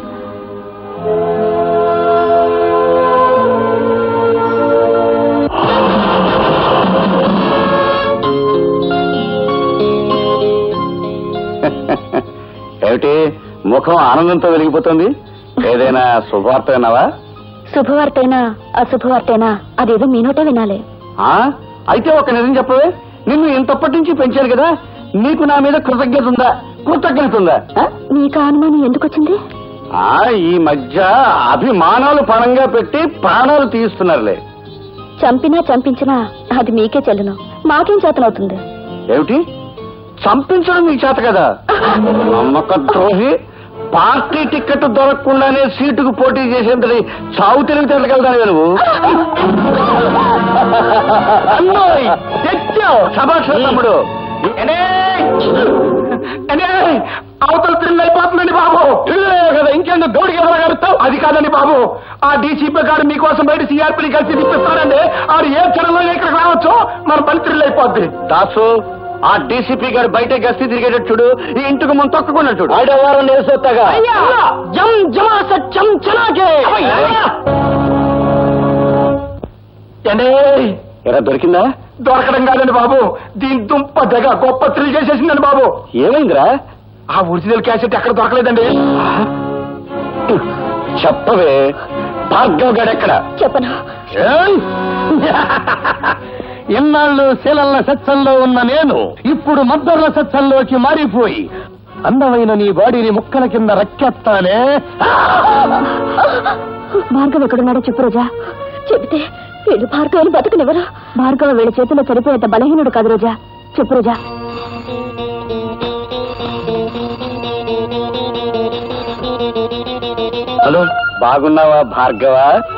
ఏమిటి ముఖం ఆనందంతో వెలిగిపోతుంది? ఏదైనా శుభవార్త విన్నావా? శుభవార్తైనా అశుభవార్తైనా అదేదో మీ నోటే వినాలి. అయితే ఒక నిజం చెప్పవే. నిన్ను ఇంతప్పటి నుంచి పెంచాను కదా, నీకు నా మీద కృతజ్ఞత ఉందా? నీకు అనుమానం ఎందుకు వచ్చింది? ఈ మధ్య అభిమానాలు పణంగా పెట్టి ప్రాణాలు తీస్తున్నారులే. చంపినా చంపించినా అది మీకే చెల్లును, మాకేం చేతనవుతుంది? ఏమిటి చంపించడం నీకు చేత కదా? నమ్మక ద్రోహి. పార్టీ టికెట్ దొరకకుండానే సీటుకు పోటీ చేసేంతటి చావు తెలివితేటగలదానివే నువ్వు. తెచ్చావు శభాష్ తమ్ముడు. అవతల థ్రిల్ అయిపోతుందండి బాబు. కదా ఇంకెందుకు గౌడికి ఎవరగలుగుతావు? అది కాదండి బాబు, ఆ డీసీపీ గారు మీకోసం బయట సిఆర్పీని కలిసి తిప్పిస్తారండి. ఆడు ఏ క్షణంలో ఇక్కడికి రావచ్చు, మన పని థ్రిల్ అయిపోద్ది. దాసు, ఆ డీసీపీ గారు బయట గస్తీ తిరిగేటట్టు చూడు, ఈ ఇంటికి ముందు తొక్కుకున్నట్టు చూడు. ఆడవారం నేసొత్తగా ఎలా దొరికిందా? దొరకడం కాదండి బాబు, దీని దుంప దగ్గర గొప్ప థ్రిల్ చేసేసిందండి బాబు. ఏమైందిరా? ఆ ఒరిజినల్ క్యాసెట్ ఎక్కడ దొరకలేదండి. చెప్పవే, భార్గవ్ గడెక్కడ? చెప్పను. ఎన్నాళ్ళు శీలల్ల సత్సంలో ఉన్న నేను ఇప్పుడు మద్దర్ల సత్సంలోకి మారిపోయి అందమైన నీ బాడీని ముక్కల కింద రక్కెత్తానే. భార్గవ్ ఎక్కడున్నాడో చెప్పు రోజా. చెబితే వీళ్ళు భార్గవని బతుకునివ్వరు. భార్గవ వీళ్ళ చేతిలో చనిపోయేంత బలహీనుడు కాదు రోజా. చెప్పు రోజా. హలో, బాగున్నావా భార్గవ?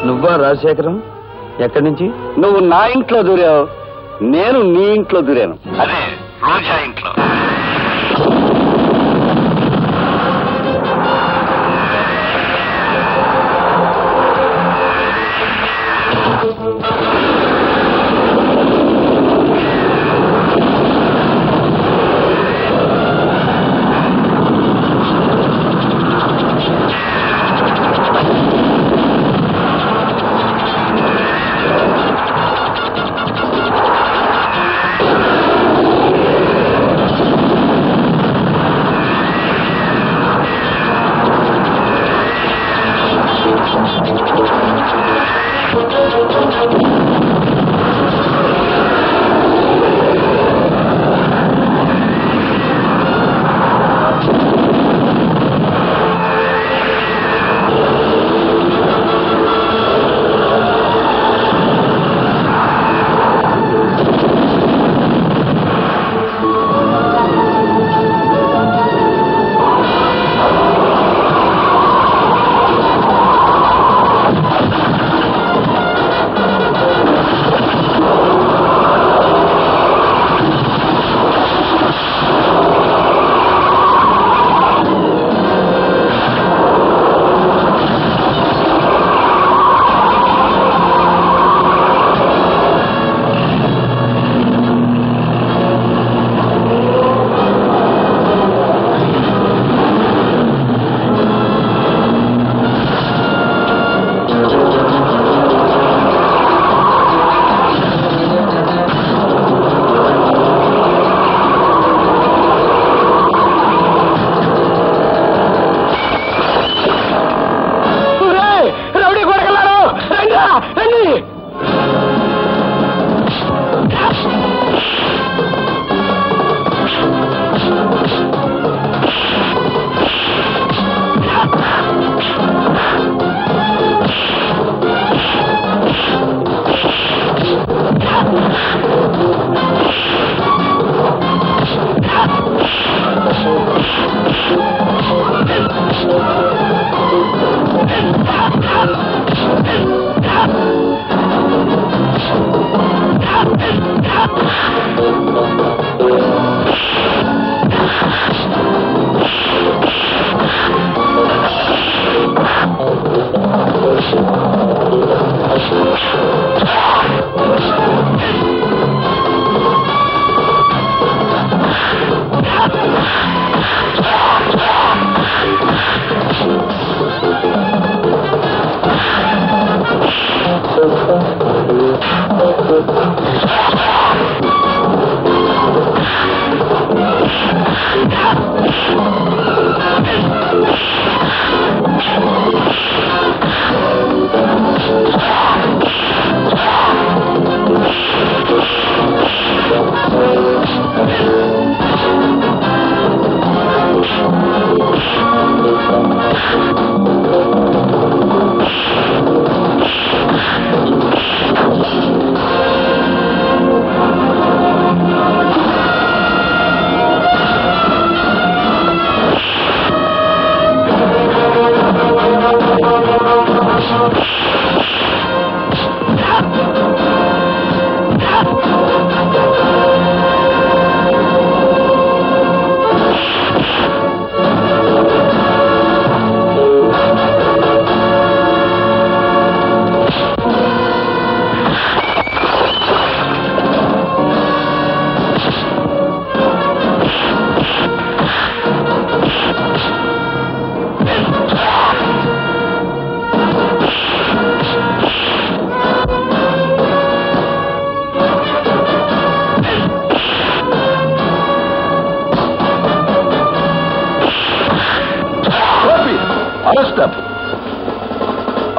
నువ్వా రాజశేఖరం? ఎక్కడి నుంచి? నువ్వు నా ఇంట్లో దూరావు, నేను నీ ఇంట్లో దూరాను. అదే రోజా ఇంట్లో.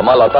అమ్మా లత,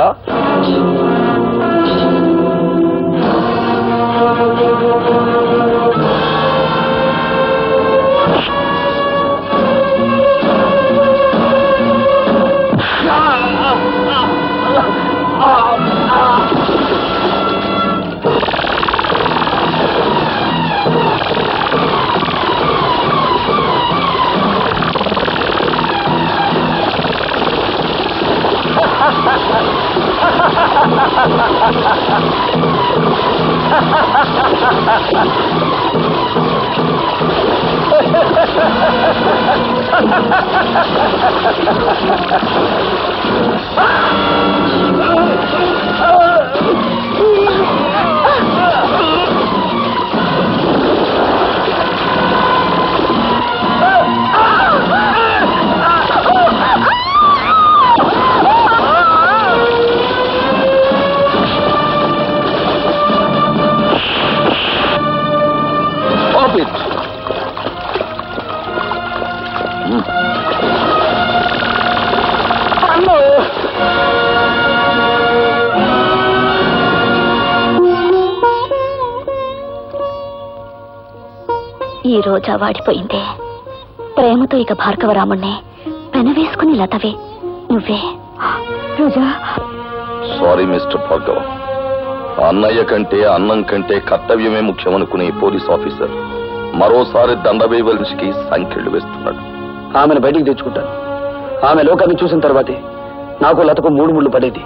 ఈ రోజా వాడిపోయిందే. ప్రేమతో ఇక భార్గవరాముణ్ణి పెనవేసుకుని లతవే నువ్వే. రోజా, సారీ మిస్టర్ భార్గవ. అన్నయ్య కంటే అన్నం కంటే కర్తవ్యమే ముఖ్యమనుకునే పోలీస్ ఆఫీసర్ మరోసారి దండవేయవలసికి సంఖ్యలు వేస్తున్నాడు. ఆమెను బయటికి తెచ్చుకుంటాను. ఆమె లోకాన్ని చూసిన తర్వాతే నాకు లతకు 3 ముళ్ళు పడేది.